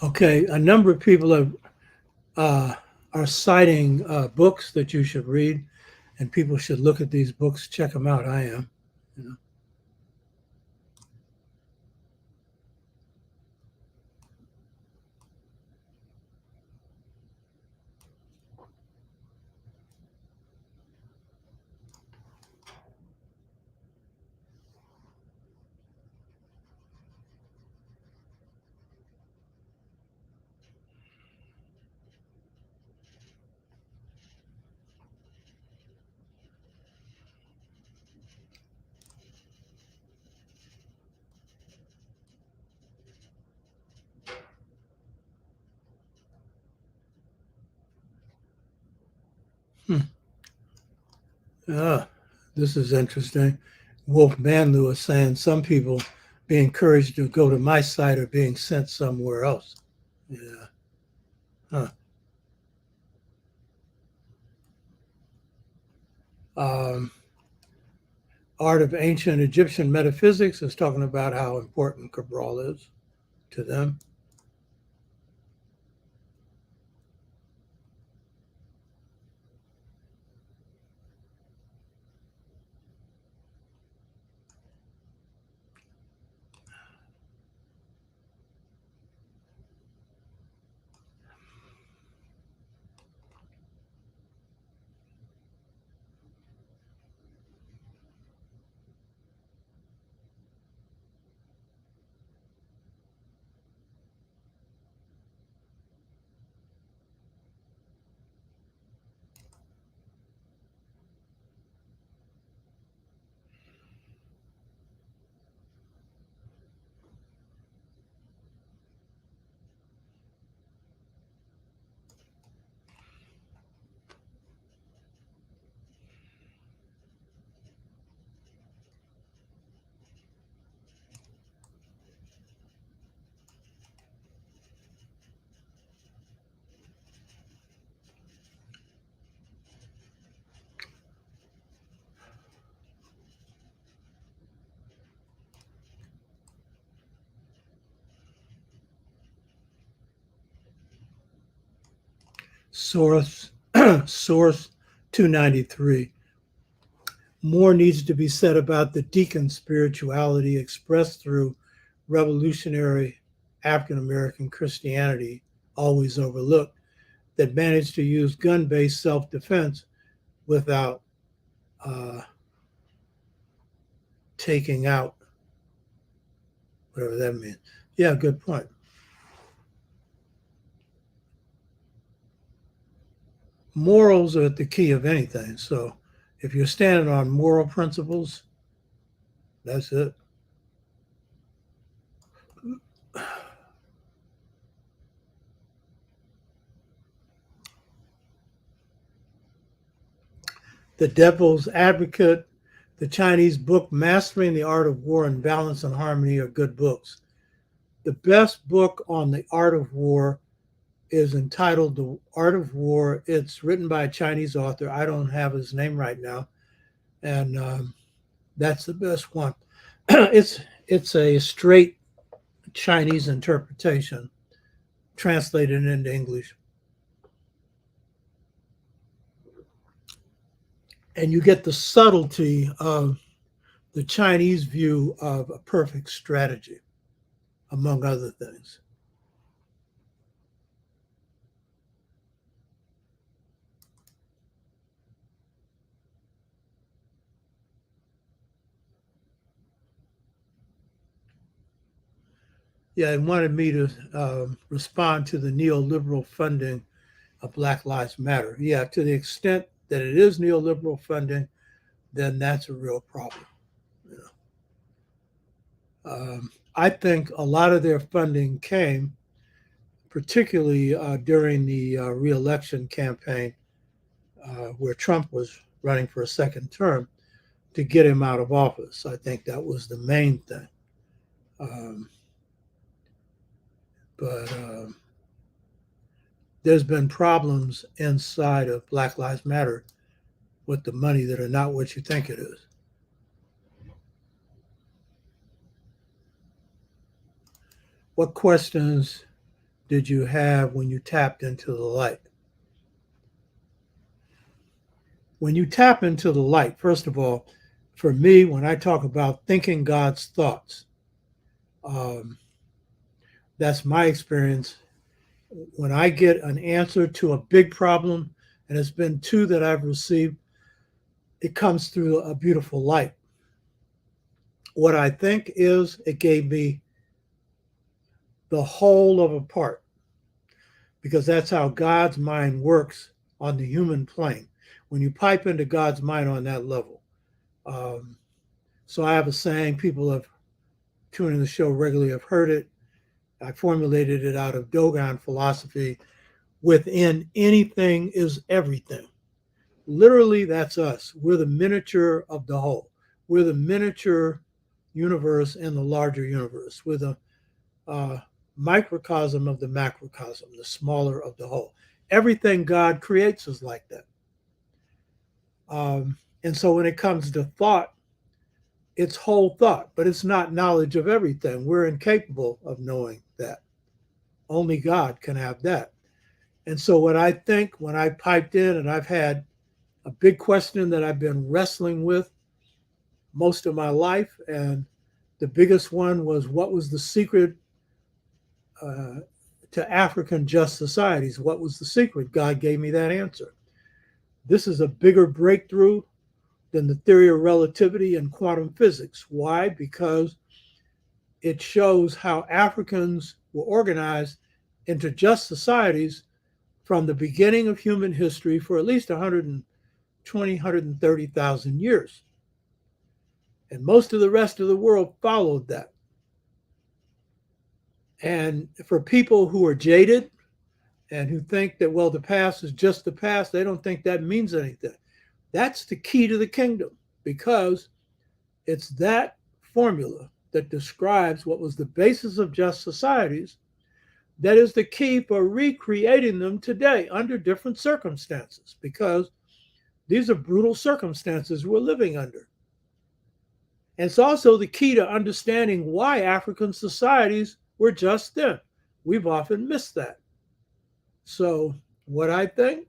Okay, a number of people are citing books that you should read, and people should look at these books, check them out. I am. You know. Ah, this is interesting. Wolf Manlu is saying some people be encouraged to go to my site or being sent somewhere else. Yeah. Huh. Um, Art of Ancient Egyptian Metaphysics is talking about how important Cabral is to them. Source, source 293. More needs to be said about the deacon spirituality expressed through revolutionary African American Christianity, always overlooked, that managed to use gun based self defense without uh, taking out, whatever that means. Yeah, good point. Morals are the key of anything. So if you're standing on moral principles, that's it. The Devil's Advocate, the Chinese book Mastering the Art of War and Balance and Harmony are good books. The best book on the art of war is entitled The Art of War. It's written by a Chinese author. I don't have his name right now. And that's the best one. it's a straight Chinese interpretation translated into English. And you get the subtlety of the Chinese view of a perfect strategy, among other things. Yeah, and wanted me to respond to the neoliberal funding of Black Lives Matter. Yeah, to the extent that it is neoliberal funding, then that's a real problem. You know? I think a lot of their funding came, particularly during the reelection campaign, where Trump was running for a second term, to get him out of office. I think that was the main thing. Um, but there's been problems inside of Black Lives Matter with the money that are not what you think it is. What questions did you have when you tapped into the light? When you tap into the light, first of all, for me, when I talk about thinking God's thoughts, um, that's my experience. When I get an answer to a big problem, and it's been two that I've received, it comes through a beautiful light. What I think is it gave me the whole of a part, because that's how God's mind works on the human plane. When you pipe into God's mind on that level. So I have a saying, people have tuned in the show regularly have heard it. I formulated it out of Dogon philosophy. Within anything is everything. Literally, that's us. We're the miniature of the whole. We're the miniature universe in the larger universe. We're the microcosm of the macrocosm, the smaller of the whole. Everything God creates is like that. And so when it comes to thought, it's whole thought, but it's not knowledge of everything. We're incapable of knowing that. Only God can have that. And so what I think when I piped in, and I've had a big question that I've been wrestling with most of my life, and the biggest one was, what was the secret to African just societies? What was the secret? God gave me that answer. This is a bigger breakthrough than the theory of relativity and quantum physics. Why? Because it shows how Africans were organized into just societies from the beginning of human history for at least 120, 130,000 years. And most of the rest of the world followed that. And for people who are jaded and who think that, well, the past is just the past, they don't think that means anything. That's the key to the kingdom, because it's that formula that describes what was the basis of just societies that is the key for recreating them today under different circumstances, because these are brutal circumstances we're living under. And it's also the key to understanding why African societies were just then. We've often missed that. So, what I think,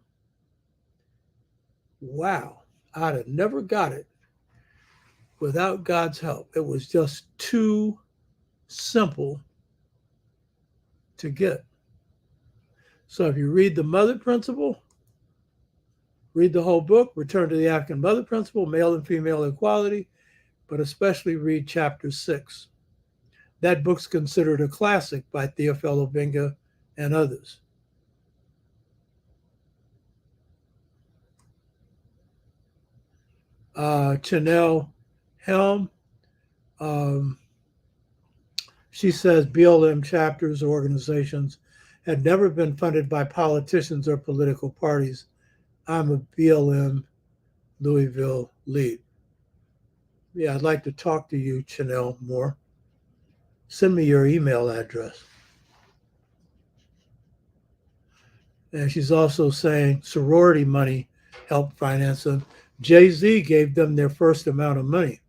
wow, I'd have never got it without God's help. It was just too simple to get. So, if you read the mother principle, read the whole book, Return to the African Mother Principle, Male and Female Equality, but especially read chapter 6. That book's considered a classic by Theophilo Benga and others. Chanel Helm, she says BLM chapters or organizations had never been funded by politicians or political parties. I'm a BLM Louisville lead. Yeah, I'd like to talk to you, Chanel, more. Send me your email address. And she's also saying sorority money helped finance them. Jay-Z gave them their first amount of money.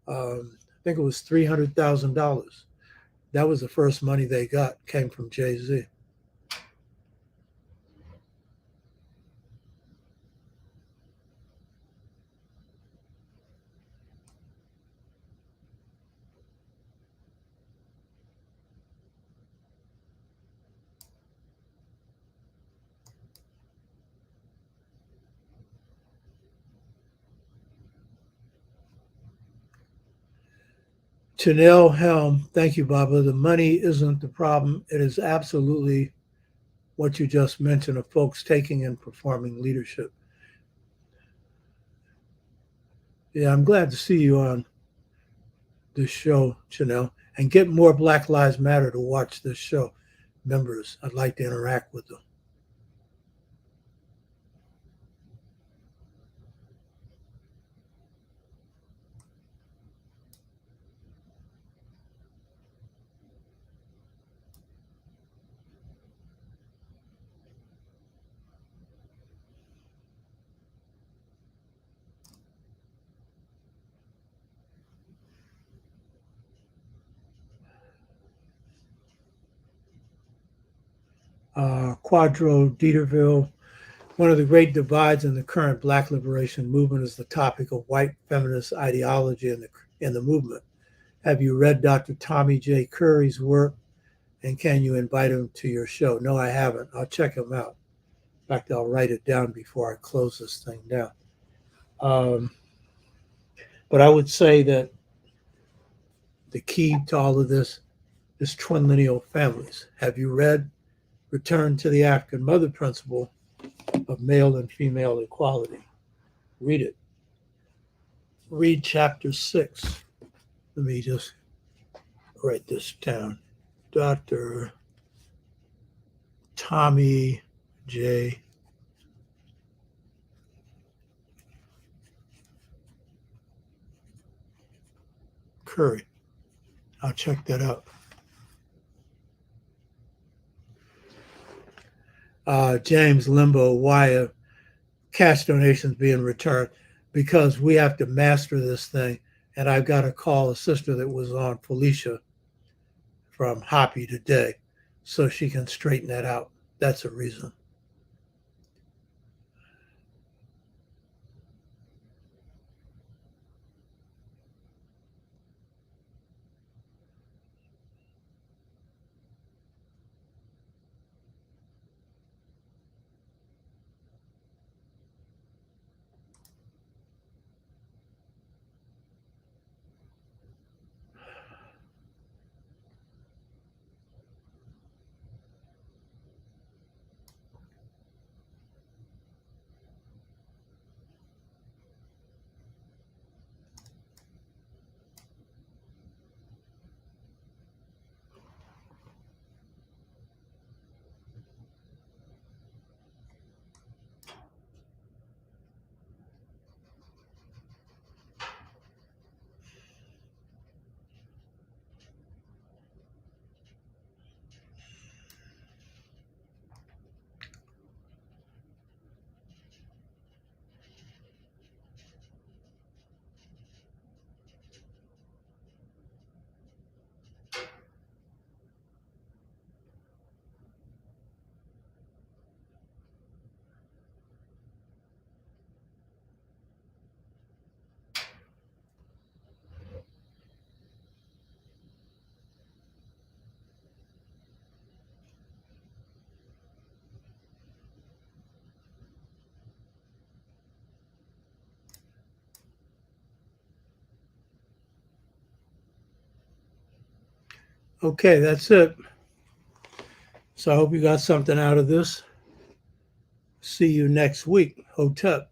I think it was $300,000. That was the first money they got, came from Jay-Z. Chanel Helm, thank you, Baba. The money isn't the problem. It is absolutely what you just mentioned of folks taking and performing leadership. Yeah, I'm glad to see you on this show, Chanel, and get more Black Lives Matter to watch this show. Members, I'd like to interact with them. Quadro Dieterville, one of the great divides in the current Black liberation movement is the topic of white feminist ideology in the movement. Have you read Dr. Tommy J. Curry's work, and can you invite him to your show? No, I haven't. I'll check him out. In fact, I'll write it down before I close this thing down. But I would say that the key to all of this is twin lineal families. Have you read Return to the African Mother Principle of Male and Female Equality? Read it. Read chapter 6. Let me just write this down. Dr. Tommy J. Curry. I'll check that out. James Limbo, why are cash donations being returned? Because we have to master this thing. And I've got to call a sister that was on, Felicia, from Hoppy today, so she can straighten that out. That's a reason. Okay, that's it. So I hope you got something out of this. See you next week. Hotep.